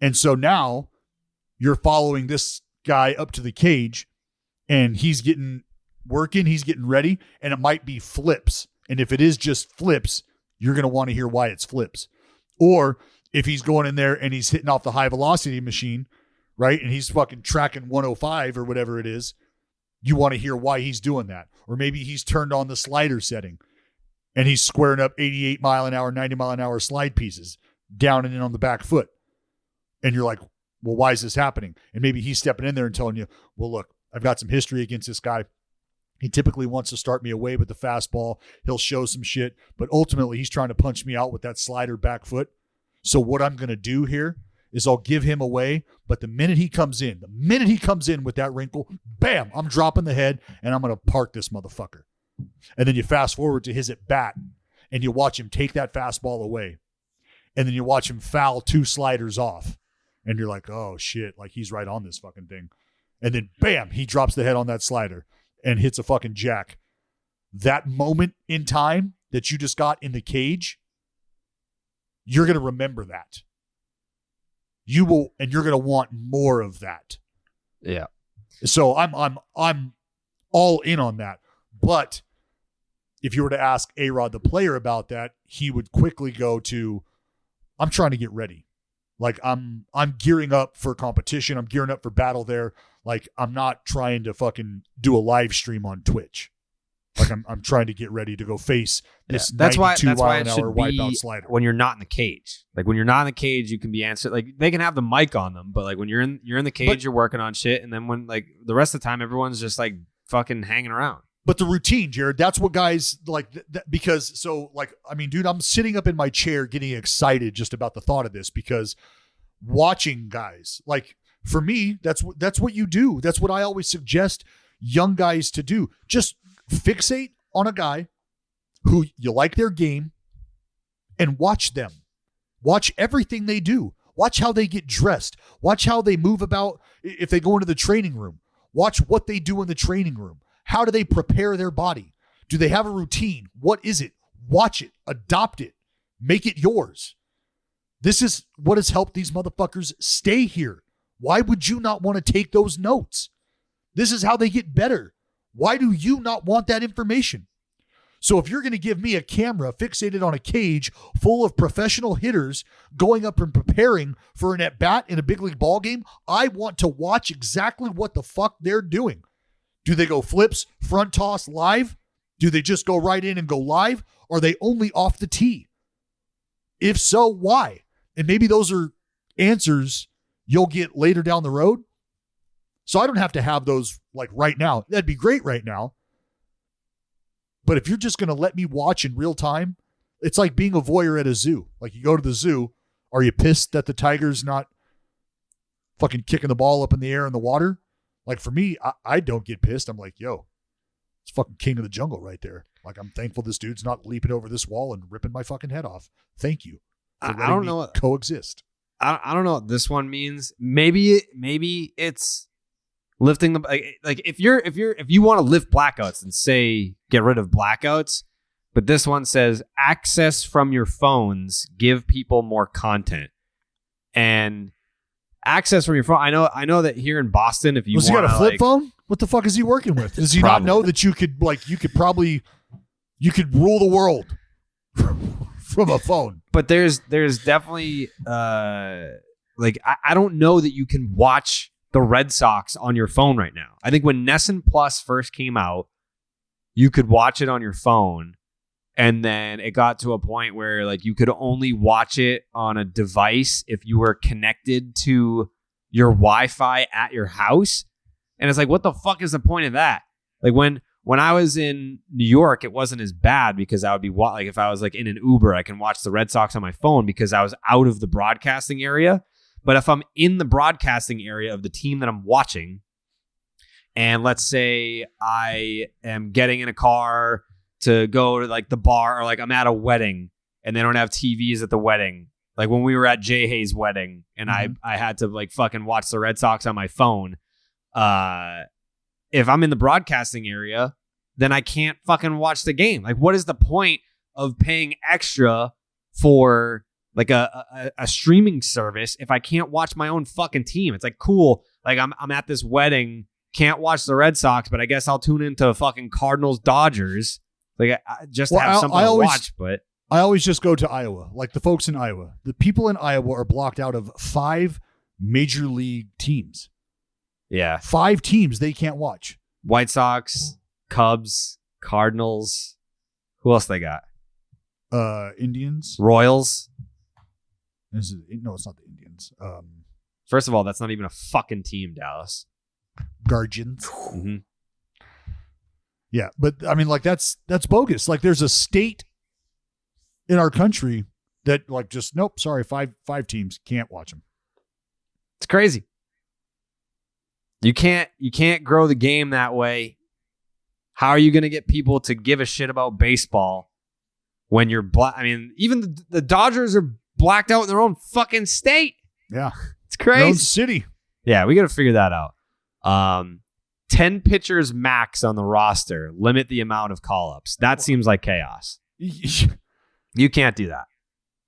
And so now you're following this guy up to the cage and he's getting working, he's getting ready, and it might be flips. And if it is just flips, you're going to want to hear why it's flips. Or if he's going in there and he's hitting off the high velocity machine, right? And he's fucking tracking 105 or whatever it is, you want to hear why he's doing that. Or maybe he's turned on the slider setting and he's squaring up 88 mile an hour, 90 mile an hour slide pieces down and in on the back foot. And you're like, well, why is this happening? And maybe he's stepping in there and telling you, well, look, I've got some history against this guy. He typically wants to start me away with the fastball. He'll show some shit, but ultimately he's trying to punch me out with that slider back foot. So what I'm going to do here is I'll give him away, but the minute he comes in with that wrinkle, bam, I'm dropping the head and I'm going to park this motherfucker. And then you fast forward to his at bat and you watch him take that fastball away. And then you watch him foul 2 sliders off. And you're like, oh shit, like he's right on this fucking thing. And then bam, he drops the head on that slider and hits a fucking jack. That moment in time that you just got in the cage, you're going to remember that. You will, and you're going to want more of that. Yeah. So I'm all in on that. But if you were to ask A-Rod, the player, about that, he would quickly go to, I'm trying to get ready. Like I'm gearing up for competition. I'm gearing up for battle there. Like I'm not trying to fucking do a live stream on Twitch. Like I'm trying to get ready to go face this 92 mile an hour wipeout slider. When you're not in the cage. Like when you're not in the cage, you can be answered. Like they can have the mic on them, but like when you're in the cage, you're working on shit. And then when like the rest of the time, everyone's just like fucking hanging around. But the routine, Jared, that's what guys like because so like, I mean, dude, I'm sitting up in my chair getting excited just about the thought of this, because watching guys, like for me, that's what you do. That's what I always suggest young guys to do. Just fixate on a guy who you like their game and watch them. Watch everything they do. Watch how they get dressed. Watch how they move about if they go into the training room. Watch what they do in the training room. How do they prepare their body? Do they have a routine? What is it? Watch it. Adopt it. Make it yours. This is what has helped these motherfuckers stay here. Why would you not want to take those notes? This is how they get better. Why do you not want that information? So if you're going to give me a camera fixated on a cage full of professional hitters going up and preparing for an at-bat in a big league ball game, I want to watch exactly what the fuck they're doing. Do they go flips, front toss, live? Do they just go right in and go live? Or are they only off the tee? If so, why? And maybe those are answers you'll get later down the road. So I don't have to have those like right now. That'd be great right now. But if you're just going to let me watch in real time, it's like being a voyeur at a zoo. Like you go to the zoo, are you pissed that the tiger's not fucking kicking the ball up in the air in the water. Like for me, I don't get pissed. I'm like, yo, it's fucking king of the jungle right there. Like I'm thankful this dude's not leaping over this wall and ripping my fucking head off. Thank you. For I don't know what coexist. I don't know what this one means. Maybe it's lifting the like if you want to lift blackouts and say get rid of blackouts, but this one says access from your phones, give people more content. And access from your phone. I know that here in Boston, if you he got a flip phone? What the fuck is he working with? Does he not know that you could rule the world from a phone? But there's definitely I don't know that you can watch the Red Sox on your phone right now. I think when NESN Plus first came out, you could watch it on your phone. And then it got to a point where like you could only watch it on a device if you were connected to your Wi-Fi at your house. And it's like, what the fuck is the point of that? Like when I was in New York, it wasn't as bad because I would be like, if I was like in an Uber, I can watch the Red Sox on my phone because I was out of the broadcasting area. But if I'm in the broadcasting area of the team that I'm watching, and let's say I am getting in a car to go to like the bar, or like I'm at a wedding and they don't have TVs at the wedding. Like when we were at Jay Hayes' wedding and I had to like fucking watch the Red Sox on my phone. If I'm in the broadcasting area, then I can't fucking watch the game. Like what is the point of paying extra for like a streaming service if I can't watch my own fucking team? It's like, cool. Like I'm at this wedding, can't watch the Red Sox, but I guess I'll tune into fucking Cardinals Dodgers. Like I just have something to watch, but I always just go to Iowa. Like the folks in Iowa, the people in Iowa are blocked out of 5 major league teams. Yeah. 5 teams they can't watch. White Sox, Cubs, Cardinals. Who else they got? Indians. Royals. No, it's not the Indians. First of all, that's not even a fucking team, Dallas. Guardians. Mm-hmm. Yeah, but I mean, like that's bogus. Like there's a state in our country that like just nope, sorry, 5 teams can't watch them. It's crazy. You can't grow the game that way. How are you going to get people to give a shit about baseball when you're black? I mean, even the Dodgers are blacked out in their own fucking state. Yeah, it's crazy. Their own city. Yeah, we got to figure that out. 10 pitchers max on the roster. Limit the amount of call-ups. That seems like chaos. You can't do that.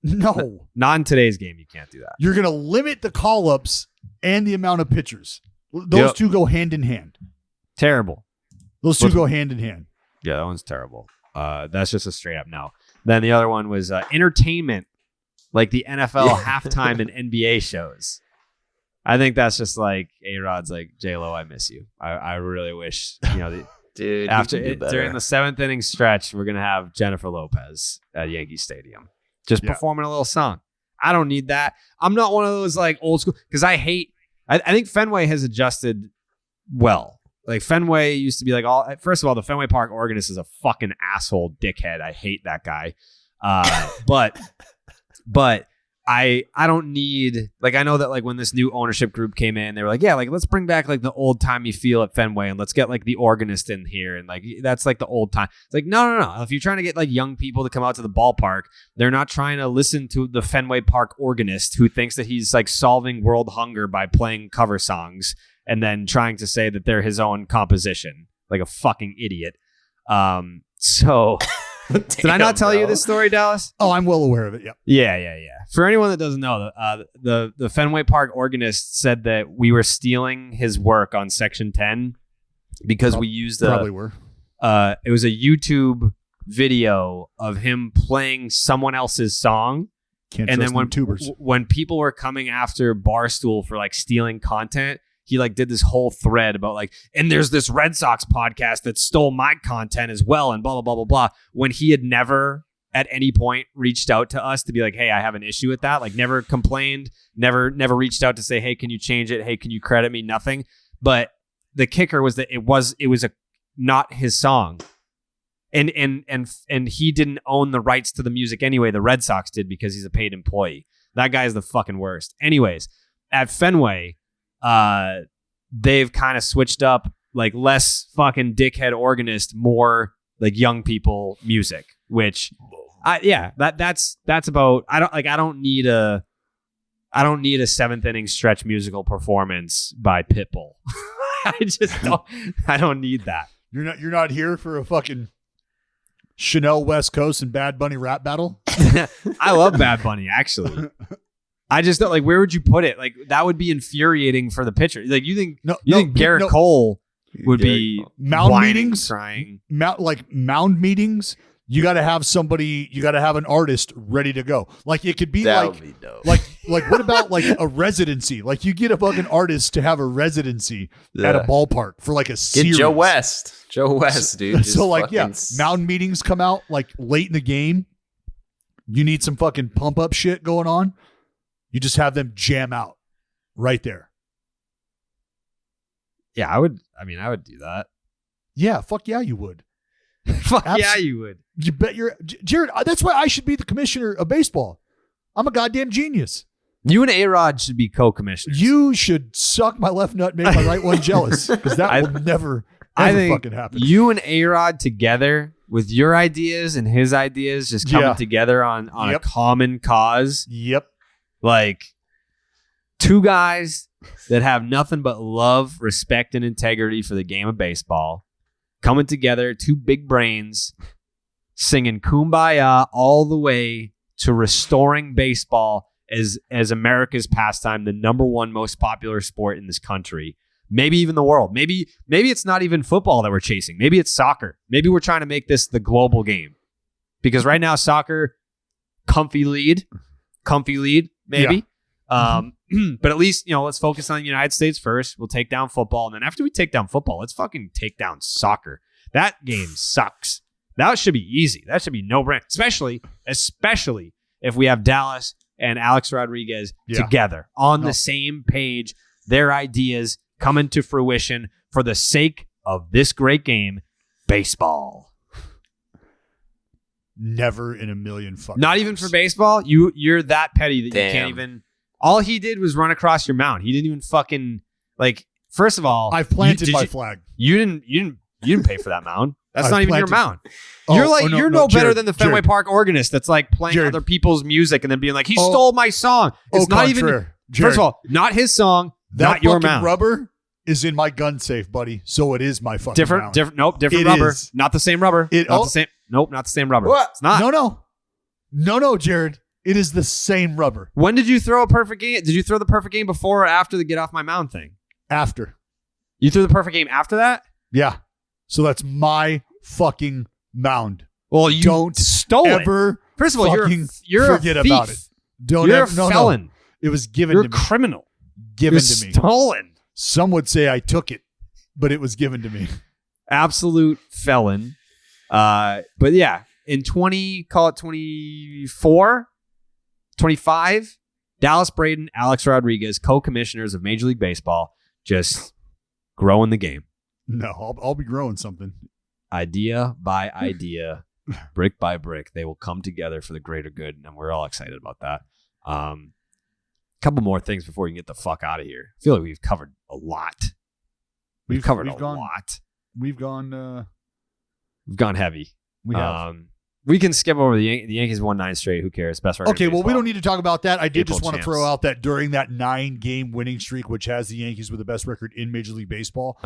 No. Not in today's game. You can't do that. You're going to limit the call-ups and the amount of pitchers. Those two go hand in hand. Terrible. Those two go hand in hand. Yeah, that one's terrible. That's just a straight up no. Then the other one was entertainment, like the NFL halftime and NBA shows. I think that's just like A-Rod's like, J-Lo, I miss you. I really wish, dude, during the 7th inning stretch, we're going to have Jennifer Lopez at Yankee Stadium just performing a little song. I don't need that. I'm not one of those like old school, because I think Fenway has adjusted well. Like Fenway used to be like first of all, the Fenway Park organist is a fucking asshole dickhead. I hate that guy. But I don't need, like, I know that like when this new ownership group came in, they were like, yeah, like let's bring back like the old timey feel at Fenway and let's get like the organist in here. And like, that's like the old time. It's like, no. If you're trying to get like young people to come out to the ballpark, they're not trying to listen to the Fenway Park organist who thinks that he's like solving world hunger by playing cover songs and then trying to say that they're his own composition, like a fucking idiot. So did I not tell you this story, Dallas? Oh, I'm well aware of it. Yep. Yeah. For anyone that doesn't know, the Fenway Park organist said that we were stealing his work on Section 10 because we used probably were. It was a YouTube video of him playing someone else's song. Can't and trust then when tubers. When people were coming after Barstool for like stealing content, he like did this whole thread about like, and there's this Red Sox podcast that stole my content as well, and blah, blah, blah, blah, blah. When he had never at any point reached out to us to be like, hey, I have an issue with that. Like never complained, never reached out to say, hey, can you change it? Hey, can you credit me? Nothing. But the kicker was that it was not his song. And he didn't own the rights to the music anyway. The Red Sox did because he's a paid employee. That guy is the fucking worst. Anyways, at Fenway, they've kind of switched up, like less fucking dickhead organist, more like young people music, which that's about, I don't need a 7th inning stretch musical performance by Pitbull. I don't need that. You're not here for a fucking Chanel West Coast and Bad Bunny rap battle? I love Bad Bunny, actually. I just don't, like, where would you put it? Like, that would be infuriating for the pitcher. Like, you think Garrett Cole would be mound meetings, trying mound meetings? You got to have somebody. You got to have an artist ready to go. Like, it could be That like, would be dope. like what about like a residency? Like, you get a fucking artist to have a residency at a ballpark for like a series. Get Joe West, dude. So like, mound meetings come out like late in the game. You need some fucking pump up shit going on. You just have them jam out right there. Yeah, I would do that. Yeah, fuck yeah, you would. Yeah, you would. You bet Jared, that's why I should be the commissioner of baseball. I'm a goddamn genius. You and A-Rod should be co-commissioners. You should suck my left nut, make my right one jealous, because that will never fucking happen. You and A-Rod together with your ideas and his ideas just coming together on a common cause. Yep. Like, two guys that have nothing but love, respect, and integrity for the game of baseball coming together, two big brains singing Kumbaya all the way to restoring baseball as America's pastime, the number one most popular sport in this country, maybe even the world. Maybe it's not even football that we're chasing. Maybe it's soccer. Maybe we're trying to make this the global game, because right now soccer, comfy lead, maybe. Yeah. But at least, let's focus on the United States first. We'll take down football. And then after we take down football, let's fucking take down soccer. That game sucks. That should be easy. That should be no-brainer. Especially if we have Dallas and Alex Rodriguez together on the same page, their ideas coming to fruition for the sake of this great game, baseball. Never in a million fucking Not even for baseball? You're that petty that you can't even... All he did was run across your mound. He didn't even fucking, like, first of all... I've planted my flag. You didn't pay for that mound. That's not even your mound. You're no better than the Fenway Park organist that's like playing other people's music and then being like, he stole my song. It's not even... First of all, not his song, not your mound. Rubber is in my gun safe, buddy. So it is my fucking mound. Different rubber. Is. Not the same rubber. Not the same rubber. What? It's not. No, Jared. It is the same rubber. When did you throw a perfect game? Did you throw the perfect game before or after the get off my mound thing? After. You threw the perfect game after that? Yeah. So that's my fucking mound. Well, you don't ever. First of all, you're forget a thief. about it. You're a felon. It was given You're to me. You're a criminal. Given to me. Stolen. Some would say I took it, but it was given to me. Absolute felon. But yeah, in 24, 25, Dallas Braden, Alex Rodriguez, co-commissioners of Major League Baseball, just growing the game. No, I'll be growing something. Idea by idea, brick by brick, they will come together for the greater good, and we're all excited about that. Couple more things before we can get the fuck out of here. I feel like we've covered a lot. We've covered a lot. We've gone heavy. We have. We can skip over the Yankees won 9 straight. Who cares? Best record. Okay, well, we don't need to talk about that. I did April just want champs. to throw out that during that 9-game winning streak, which has the Yankees with the best record in Major League Baseball,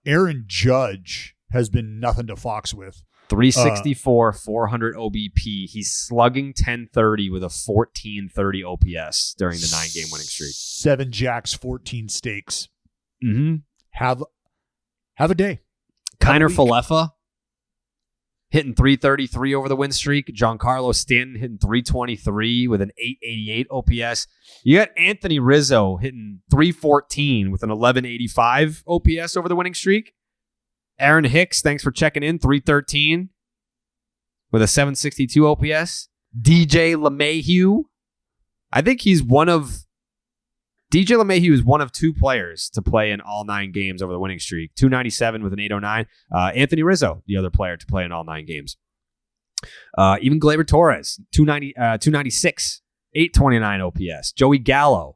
Aaron Judge has been nothing to fox with. 364, 400 OBP. He's slugging 1030 with a 1430 OPS during the 9-game winning streak. 7 jacks, 14 stakes. Mm-hmm. Have a day. Kiner Falefa hitting 333 over the win streak. Giancarlo Stanton hitting 323 with an 888 OPS. You got Anthony Rizzo hitting 314 with an 1185 OPS over the winning streak. Aaron Hicks, thanks for checking in, 313 with a 762 OPS. DJ LeMahieu, I think DJ LeMahieu is one of 2 players to play in all 9 games over the winning streak. 297 with an 809. Anthony Rizzo, the other player to play in all 9 games. Even Gleyber Torres, 296, 829 OPS. Joey Gallo,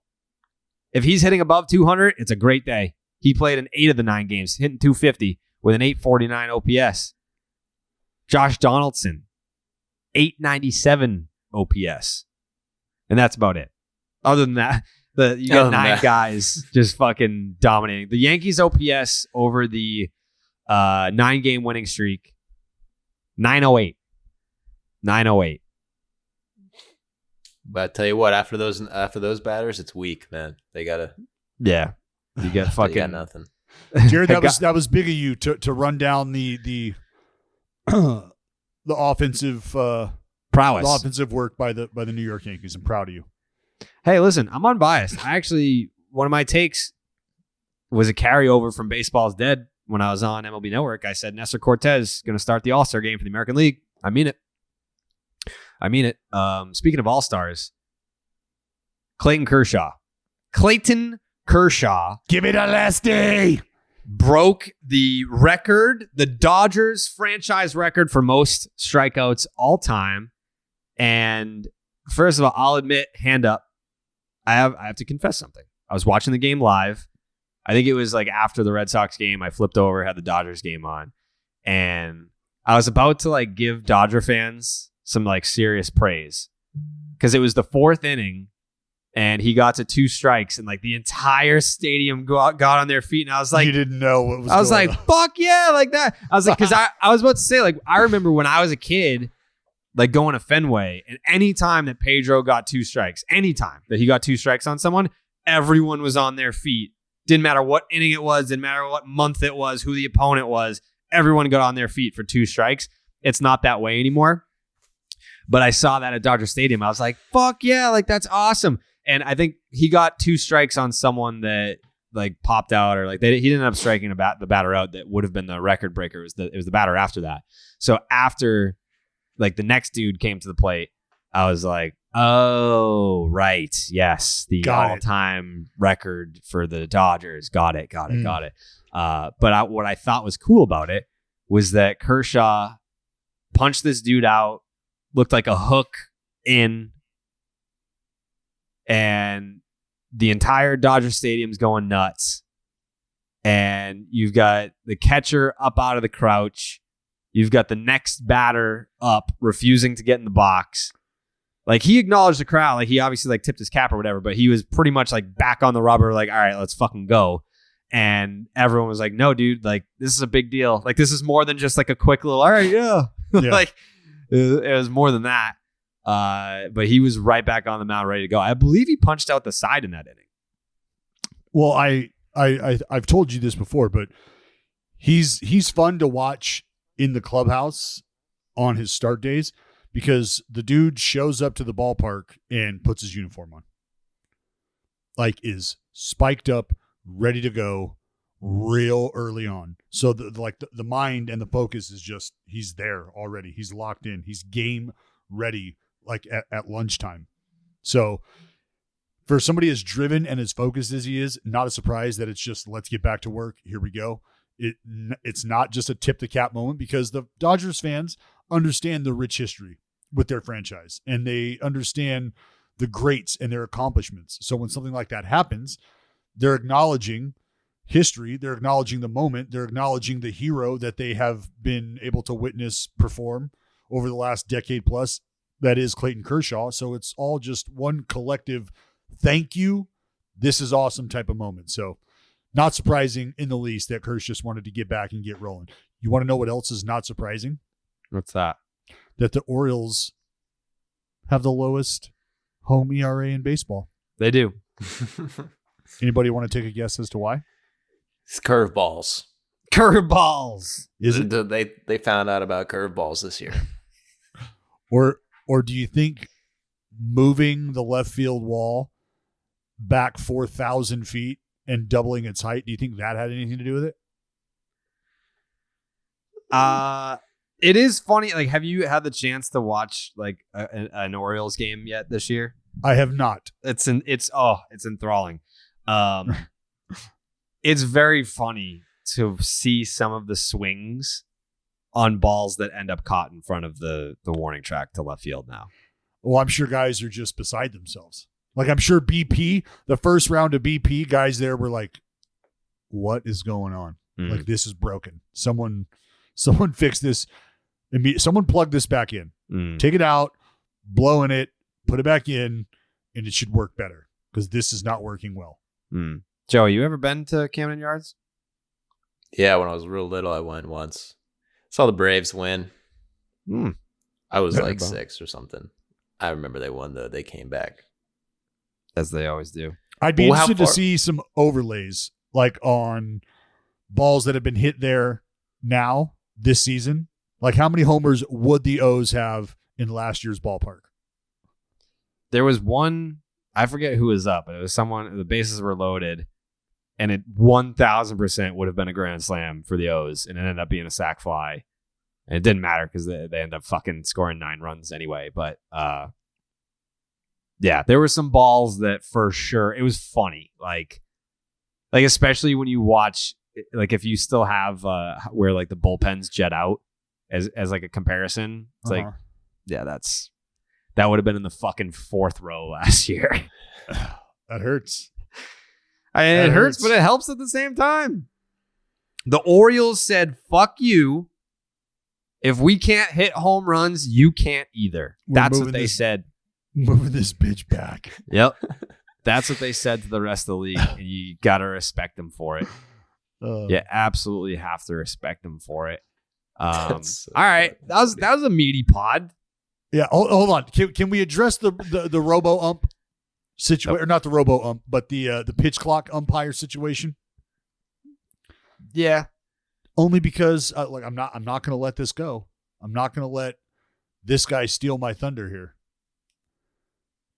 If he's hitting above 200, it's a great day. He played in 8 of the 9 games, hitting 250 with an 849 OPS. Josh Donaldson, 897 OPS. And that's about it. Other than that, you got 9 guys just fucking dominating. The Yankees OPS over the 9-game winning streak, 908. 908. But I tell you what, after those batters, it's weak, man. They gotta. Yeah, you got fucking they got nothing. Jared, that was big of you to run down the the offensive prowess, the offensive work by the New York Yankees. I'm proud of you. Hey, listen, I'm unbiased. One of my takes was a carryover from Baseball's Dead when I was on MLB Network. I said Nestor Cortez going to start the All-Star game for the American League. I mean it. Speaking of All-Stars, Clayton Kershaw. Give it a last day. Broke the record, the Dodgers franchise record for most strikeouts all time. And first of all, I'll admit, hand up, I have to confess something. I was watching the game live. I think it was like after the Red Sox game. I flipped over, had the Dodgers game on, and I was about to like give Dodger fans some like serious praise because it was the 4th inning and he got to 2 strikes and like the entire stadium got on their feet. And I was like, you didn't know what was I was going like, on. fuck yeah, like that. I was like, because I was about to say, like, I remember when I was a kid, like going to Fenway, and anytime that Pedro got 2 strikes, anytime that he got 2 strikes on someone, everyone was on their feet. Didn't matter what inning it was, didn't matter what month it was, who the opponent was, everyone got on their feet for 2 strikes. It's not that way anymore. But I saw that at Dodger Stadium. I was like, fuck yeah, like that's awesome. And I think he got 2 strikes on someone that like popped out, or like he didn't end up striking the batter out that would have been the record breaker. It was the batter after that. So after like the next dude came to the plate, I was like, oh, right. Yes. The all-time record for the Dodgers. Got it. But what I thought was cool about it was that Kershaw punched this dude out, looked like a hook in, and the entire Dodger Stadium's going nuts. And you've got the catcher up out of the crouch. You've got the next batter up, refusing to get in the box. Like, he acknowledged the crowd. Like, he obviously like tipped his cap or whatever, but he was pretty much like back on the rubber, like, all right, let's fucking go. And everyone was like, no, dude, like, this is a big deal. Like, this is more than just like a quick little, all right, yeah. Like, it was more than that. But he was right back on the mound, ready to go. I believe he punched out the side in that inning. Well, I've told you this before, but he's fun to watch in the clubhouse on his start days because the dude shows up to the ballpark and puts his uniform on. Like, is spiked up, ready to go real early on. So the mind and the focus is just, he's there already. He's locked in. He's game ready, like at lunchtime. So for somebody as driven and as focused as he is, not a surprise that it's just, let's get back to work. Here we go. It's not just a tip the cap moment because the Dodgers fans understand the rich history with their franchise and they understand the greats and their accomplishments. So when something like that happens, they're acknowledging history. They're acknowledging the moment. They're acknowledging the hero that they have been able to witness perform over the last decade plus. That is Clayton Kershaw. So it's all just one collective thank you. This is awesome type of moment. So not surprising in the least that Kersh just wanted to get back and get rolling. You want to know what else is not surprising? What's that? That the Orioles have the lowest home ERA in baseball. They do. Anybody want to take a guess as to why? It's curveballs. Curveballs. Is it? They found out about curveballs this year. Or do you think moving the left field wall back 4,000 feet and doubling its height, do you think that had anything to do with it? It is funny. Like, have you had the chance to watch like an Orioles game yet this year? I have not. It's enthralling. It's very funny to see some of the swings on balls that end up caught in front of the warning track to left field now. Well, I'm sure guys are just beside themselves. Like, I'm sure BP, the first round of BP, guys there were like, what is going on? Like, this is broken. Someone fix this. Someone plug this back in. Take it out, blow in it, put it back in, and it should work better because this is not working well. Joe, you ever been to Camden Yards? Yeah, when I was real little, I went once. Saw the Braves win. I was like 6 or something. I remember they won, though. They came back. As they always do. I'd be interested to see some overlays, like on balls that have been hit there now this season. Like, how many homers would the O's have in last year's ballpark? There was one, I forget who was up, but it was someone, the bases were loaded, and it 1,000% would have been a grand slam for the O's, and it ended up being a sac fly. And it didn't matter because they ended up fucking scoring 9 runs anyway. But yeah, there were some balls that for sure, it was funny. Like especially when you watch, like if you still have where like the bullpens jet out as like a comparison, it's like, yeah, that would have been in the fucking 4th row last year. That hurts. It hurts, but it helps at the same time. The Orioles said, fuck you. If we can't hit home runs, you can't either. That's what they said. Moving this bitch back. Yep. That's what they said to the rest of the league. And you got to respect them for it. You absolutely have to respect them for it. All right. That was a meaty pod. Yeah. Hold on. Can we address the robo ump situation? Or not the robo ump, but the pitch clock umpire situation? Yeah. Only because I'm not going to let this go. I'm not going to let this guy steal my thunder here.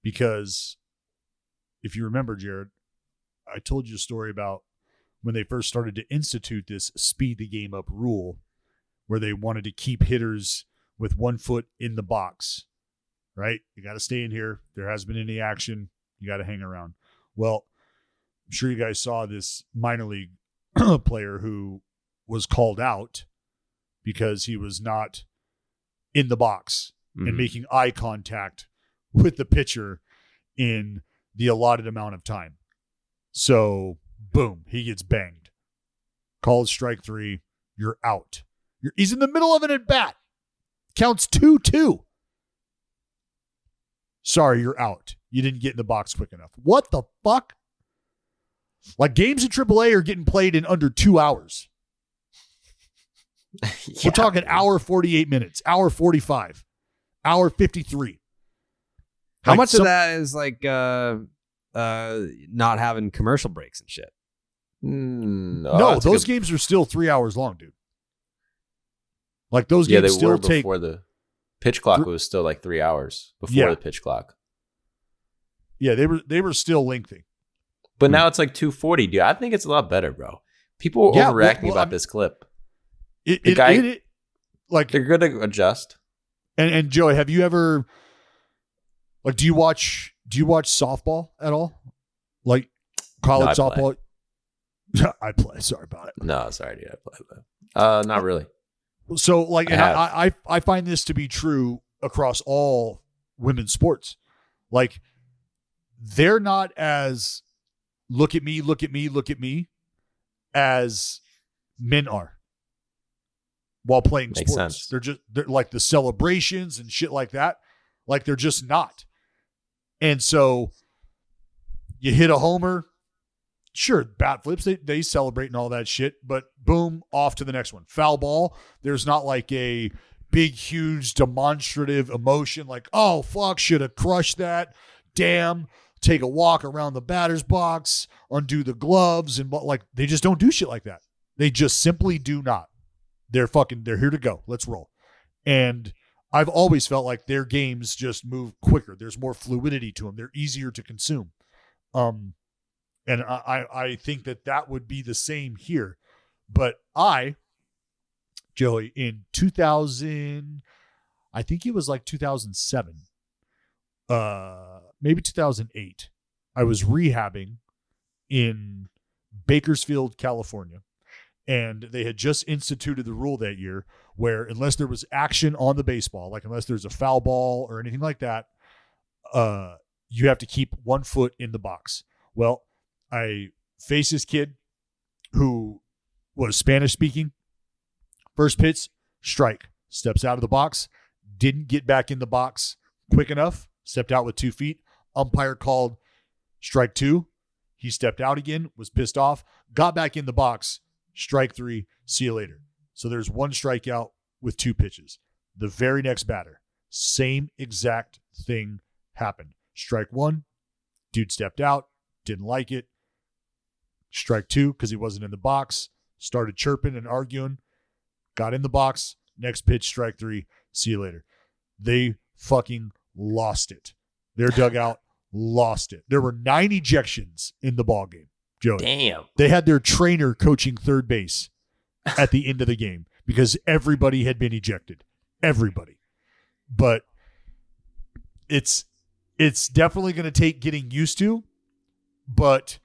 Because if you remember, Jared, I told you a story about when they first started to institute this speed the game up rule where they wanted to keep hitters with 1 foot in the box, right? You got to stay in here. There hasn't been any action. You got to hang around. Well, I'm sure you guys saw this minor league player who was called out because he was not in the box and making eye contact with the pitcher in the allotted amount of time. So, boom, he gets banged. Called strike 3. You're out. He's in the middle of an at-bat. Counts 2-2. Sorry, you're out. You didn't get in the box quick enough. What the fuck? Like, games in AAA are getting played in under 2 hours. Yeah. We're talking hour 48 minutes, hour 45, hour 53. How much of that is like not having commercial breaks and shit? No, those games are still 3 hours long, dude. Like those games still were take before the pitch clock was still like 3 hours before the pitch clock. Yeah, they were still lengthy. But now it's like 2:40, dude. I think it's a lot better, bro. People are overreacting about this clip. They're going to adjust. And Joey, have you ever do you watch softball at all? Like college softball? I play. Sorry about it. No, sorry, dude. I play. Not really. So like, I find this to be true across all women's sports. Like, they're not as look at me as men are while playing Makes sports. sense. They're like the celebrations and shit like that. Like, they're just not. And so you hit a homer, sure, bat flips, they celebrate and all that shit, but boom, off to the next one. Foul ball, there's not like a big, huge demonstrative emotion like, oh, fuck, should have crushed that. Damn. Take a walk around the batter's box, undo the gloves, and like, they just don't do shit like that. They just simply do not. They're here to go. Let's roll. And I've always felt like their games just move quicker. There's more fluidity to them. They're easier to consume. And I think that would be the same here. But Joey, in 2000, I think it was like 2007, maybe 2008, I was rehabbing in Bakersfield, California. And they had just instituted the rule that year where unless there was action on the baseball, like unless there's a foul ball or anything like that, you have to keep 1 foot in the box. Well, I faced this kid who was Spanish speaking. First pitch, strike. Steps out of the box. Didn't get back in the box quick enough. Stepped out with 2 feet. Umpire called strike 2. He stepped out again, was pissed off, got back in the box, strike 3, see you later. So there's 1 strikeout with 2 pitches. The very next batter, same exact thing happened. Strike 1, dude stepped out, didn't like it. Strike 2, because he wasn't in the box, started chirping and arguing, got in the box, next pitch, strike 3, see you later. They fucking lost it. Their dugout lost it. There were 9 ejections in the ball game. Joey. Damn. They had their trainer coaching third base at the end of the game because everybody had been ejected. Everybody. But it's definitely going to take getting used to. But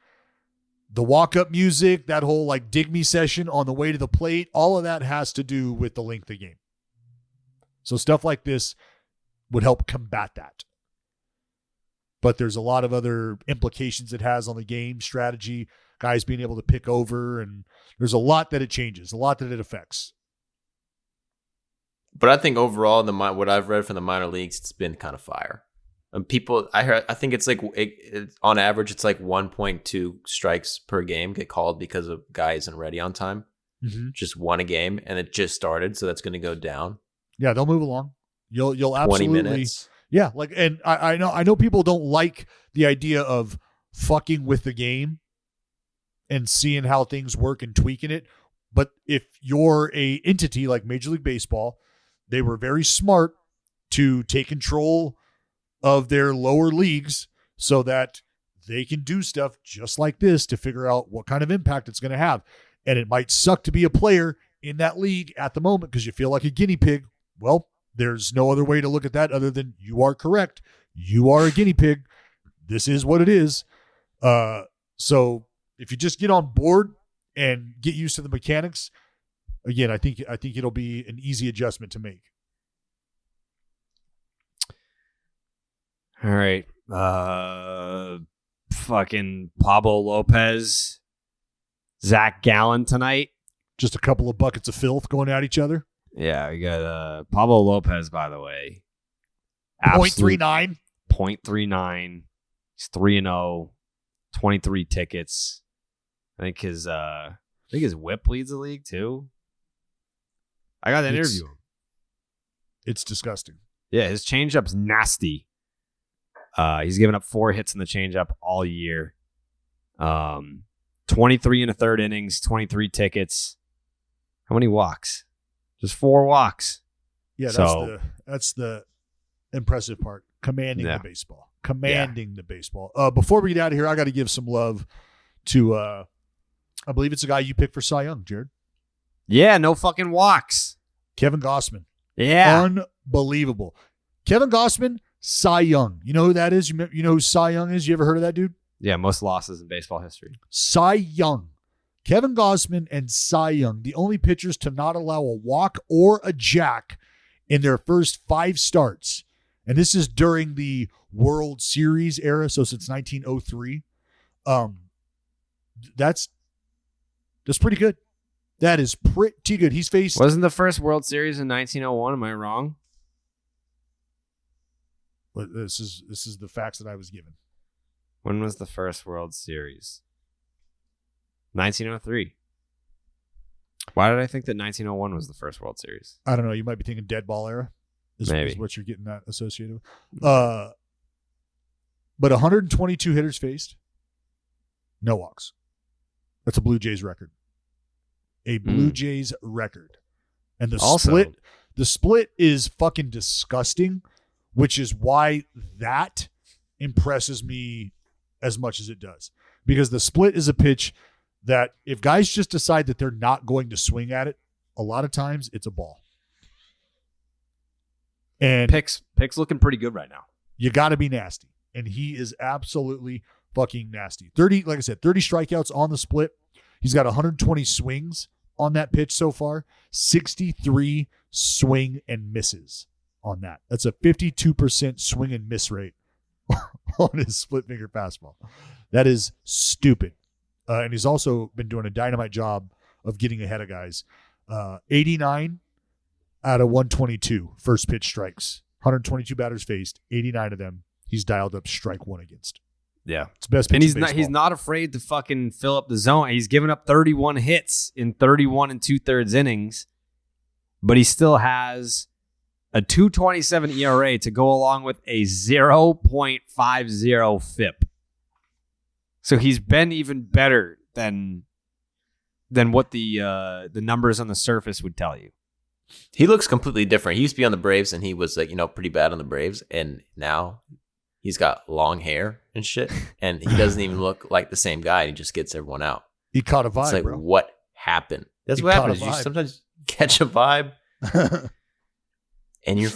the walk-up music, that whole like dig me session on the way to the plate, all of that has to do with the length of the game. So stuff like this would help combat that. But there's a lot of other implications it has on the game, strategy, guys being able to pick over, and there's a lot that it changes, a lot that it affects. But I think overall, what I've read from the minor leagues, it's been kind of fire. And I think it's like on average, it's like 1.2 strikes per game get called because a guy isn't ready on time. Mm-hmm. Just won a game, and it just started, so that's going to go down. Yeah, they'll move along. You'll absolutely 20 minutes. Yeah, like, and I know people don't like the idea of fucking with the game and seeing how things work and tweaking it. But if you're a entity like Major League Baseball, they were very smart to take control of their lower leagues so that they can do stuff just like this to figure out what kind of impact it's going to have. And it might suck to be a player in that league at the moment because you feel like a guinea pig. Well, there's no other way to look at that other than you are correct. You are a guinea pig. This is what it is. So if you just get on board and get used to the mechanics, again, I think it'll be an easy adjustment to make. All right. Fucking Pablo Lopez, Zach Gallen tonight. Just a couple of buckets of filth going at each other. Yeah, we got Pablo Lopez, by the way. 0.39. 0.39. He's 3-0, 23 tickets. I think his whip leads the league too. I got to interview him. It's disgusting. Yeah, his changeup's nasty. He's given up 4 hits in the changeup all year. 23 and a third innings, 23 tickets. How many walks? Just 4 walks. Yeah, that's the impressive part. Commanding the baseball. The baseball. Before we get out of here, I got to give some love to, I believe it's a guy you picked for Cy Young, Jared. Yeah, no fucking walks. Kevin Gausman. Yeah. Unbelievable. Kevin Gausman, Cy Young. You know who that is? You know who Cy Young is? You ever heard of that dude? Yeah, most losses in baseball history. Cy Young. Kevin Gausman and Cy Young, the only pitchers to not allow a walk or a jack in their first 5 starts. And this is during the World Series era, so since 1903. That's pretty good. That is pretty good. He's faced... Wasn't the first World Series in 1901? Am I wrong? But this is the facts that I was given. When was the first World Series? 1903. Why did I think that 1901 was the first World Series? I don't know. You might be thinking dead ball era. Maybe. Is what you're getting that associated with. But 122 hitters faced. No walks. That's a Blue Jays record. A Blue Jays record. And the split is fucking disgusting, which is why that impresses me as much as it does. Because the split is a pitch that if guys just decide that they're not going to swing at it, a lot of times it's a ball. And Pick's looking pretty good right now. You got to be nasty. And he is absolutely fucking nasty. 30 strikeouts on the split. He's got 120 swings on that pitch so far. 63 swing and misses on that. That's a 52% swing and miss rate on his split finger fastball. That is stupid. And he's also been doing a dynamite job of getting ahead of guys. 89 out of 122 first pitch strikes. 122 batters faced. 89 of them he's dialed up strike one against. Yeah, it's best pitch. And in he's not afraid to fucking fill up the zone. He's given up 31 hits in 31 and 2/3 innings, but he still has a 2.27 ERA to go along with a 0.50 FIP. So he's been even better than what the numbers on the surface would tell you. He looks completely different. He used to be on the Braves, and he was like, pretty bad on the Braves, and now he's got long hair and shit, and he doesn't even look like the same guy. He just gets everyone out. He caught a vibe, it's like, bro. What happened? That's He what caught happens. a You vibe. sometimes catch a vibe, and you're,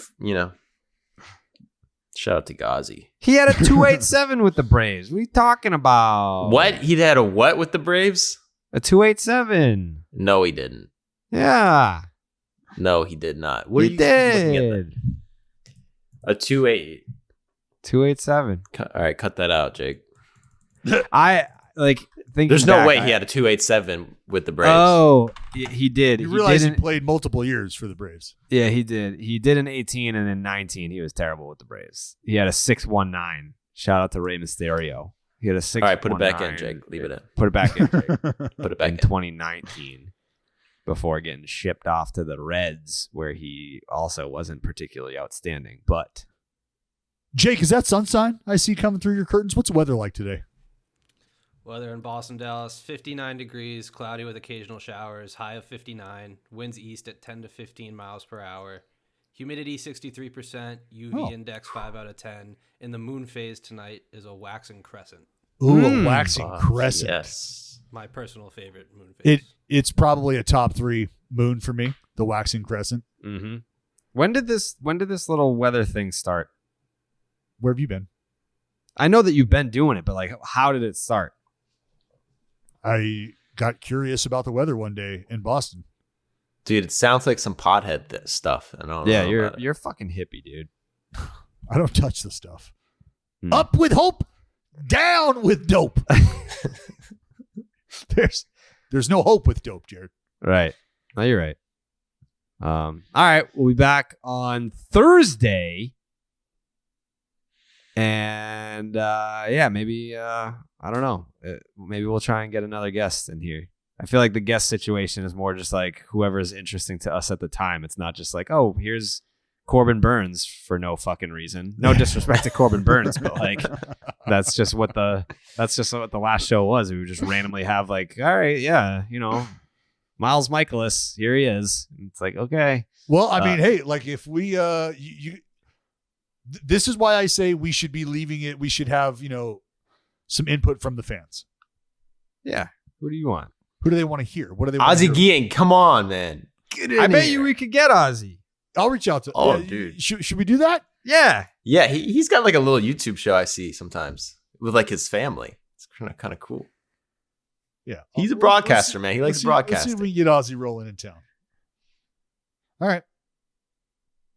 shout out to Ozzie. He had a 2.87 with the Braves. What are you talking about? What? He had a what with the Braves? A 2.87. No, he didn't. Yeah. No, he did not. What He are you looking at did. A 2.8. 2.87. All right, cut that out, Jake. I think There's no way he had a 2.87 with the Braves. Oh, he did. You He realize he didn't. played multiple years for the Braves. Yeah, he did. He did in 18, and in 19 he was terrible with the Braves. He had a 6.19. Shout out to Rey Mysterio. He had a 6. All right, put it back in, Jake. Leave it in. Put it back in, Jake. Put it back in in. 2019, before getting shipped off to the Reds, where he also wasn't particularly outstanding. But Jake, is that sunshine I see coming through your curtains? What's the weather like today? Weather in Boston, Dallas, 59 degrees, cloudy with occasional showers, high of 59, winds east at 10 to 15 miles per hour. Humidity 63%, UV index 5 out of 10, and the moon phase tonight is a waxing crescent. Ooh, a waxing crescent. Yes. My personal favorite moon phase. It's probably a top 3 moon for me, the waxing crescent. mm-hmm. When did this little weather thing start? Where have you been? I know that you've been doing it, but how did it start? I got curious about the weather one day in Boston. Dude, it sounds like some pothead stuff. I don't know. Yeah, about it. you're a fucking hippie, dude. I don't touch the stuff. Hmm. Up with hope, down with dope. There's no hope with dope, Jared. Right. No, you're right. All right, we'll be back on Thursday. And maybe I don't know. Maybe we'll try and get another guest in here. I feel like the guest situation is more just like whoever is interesting to us at the time. It's not just like, oh, here's Corbin Burns for no fucking reason. No disrespect to Corbin Burns, but that's just what the last show was. We would just randomly have all right, yeah, Miles Michaelis, here he is. And it's like, okay. Well, I mean, hey, if we this is why I say we should be leaving it. We should have, some input from the fans. Yeah. Who do you want? Who do they want to hear? What do they want Ozzie to hear? Guillén, come on, man. Get in I bet here. you we could get Ozzie. I'll reach out to. Oh, dude. Should we do that? Yeah. Yeah, he's got a little YouTube show I see sometimes with his family. It's kind of cool. Yeah. He's a broadcaster, man. He likes Let's see broadcasting. if we can get Ozzie rolling in town. All right.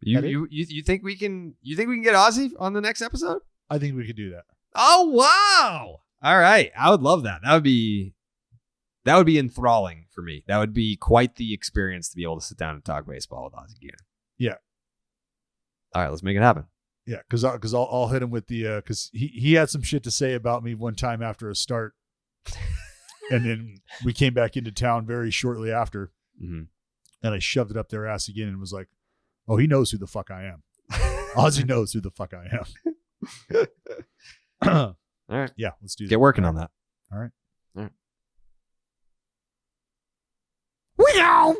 You think we can get Ozzie on the next episode? I think we could do that. Oh wow. All right. I would love that. That would be enthralling for me. That would be quite the experience to be able to sit down and talk baseball with Ozzie Guillén. Yeah. All right, let's make it happen. Yeah, because I'll hit him with the because he had some shit to say about me one time after a start, and then we came back into town very shortly after, and I shoved it up their ass again and was like, "Oh, he knows who the fuck I am. Ozzie knows who the fuck I am." All right. Yeah, let's do that. Get working on that. All right. All right. We down.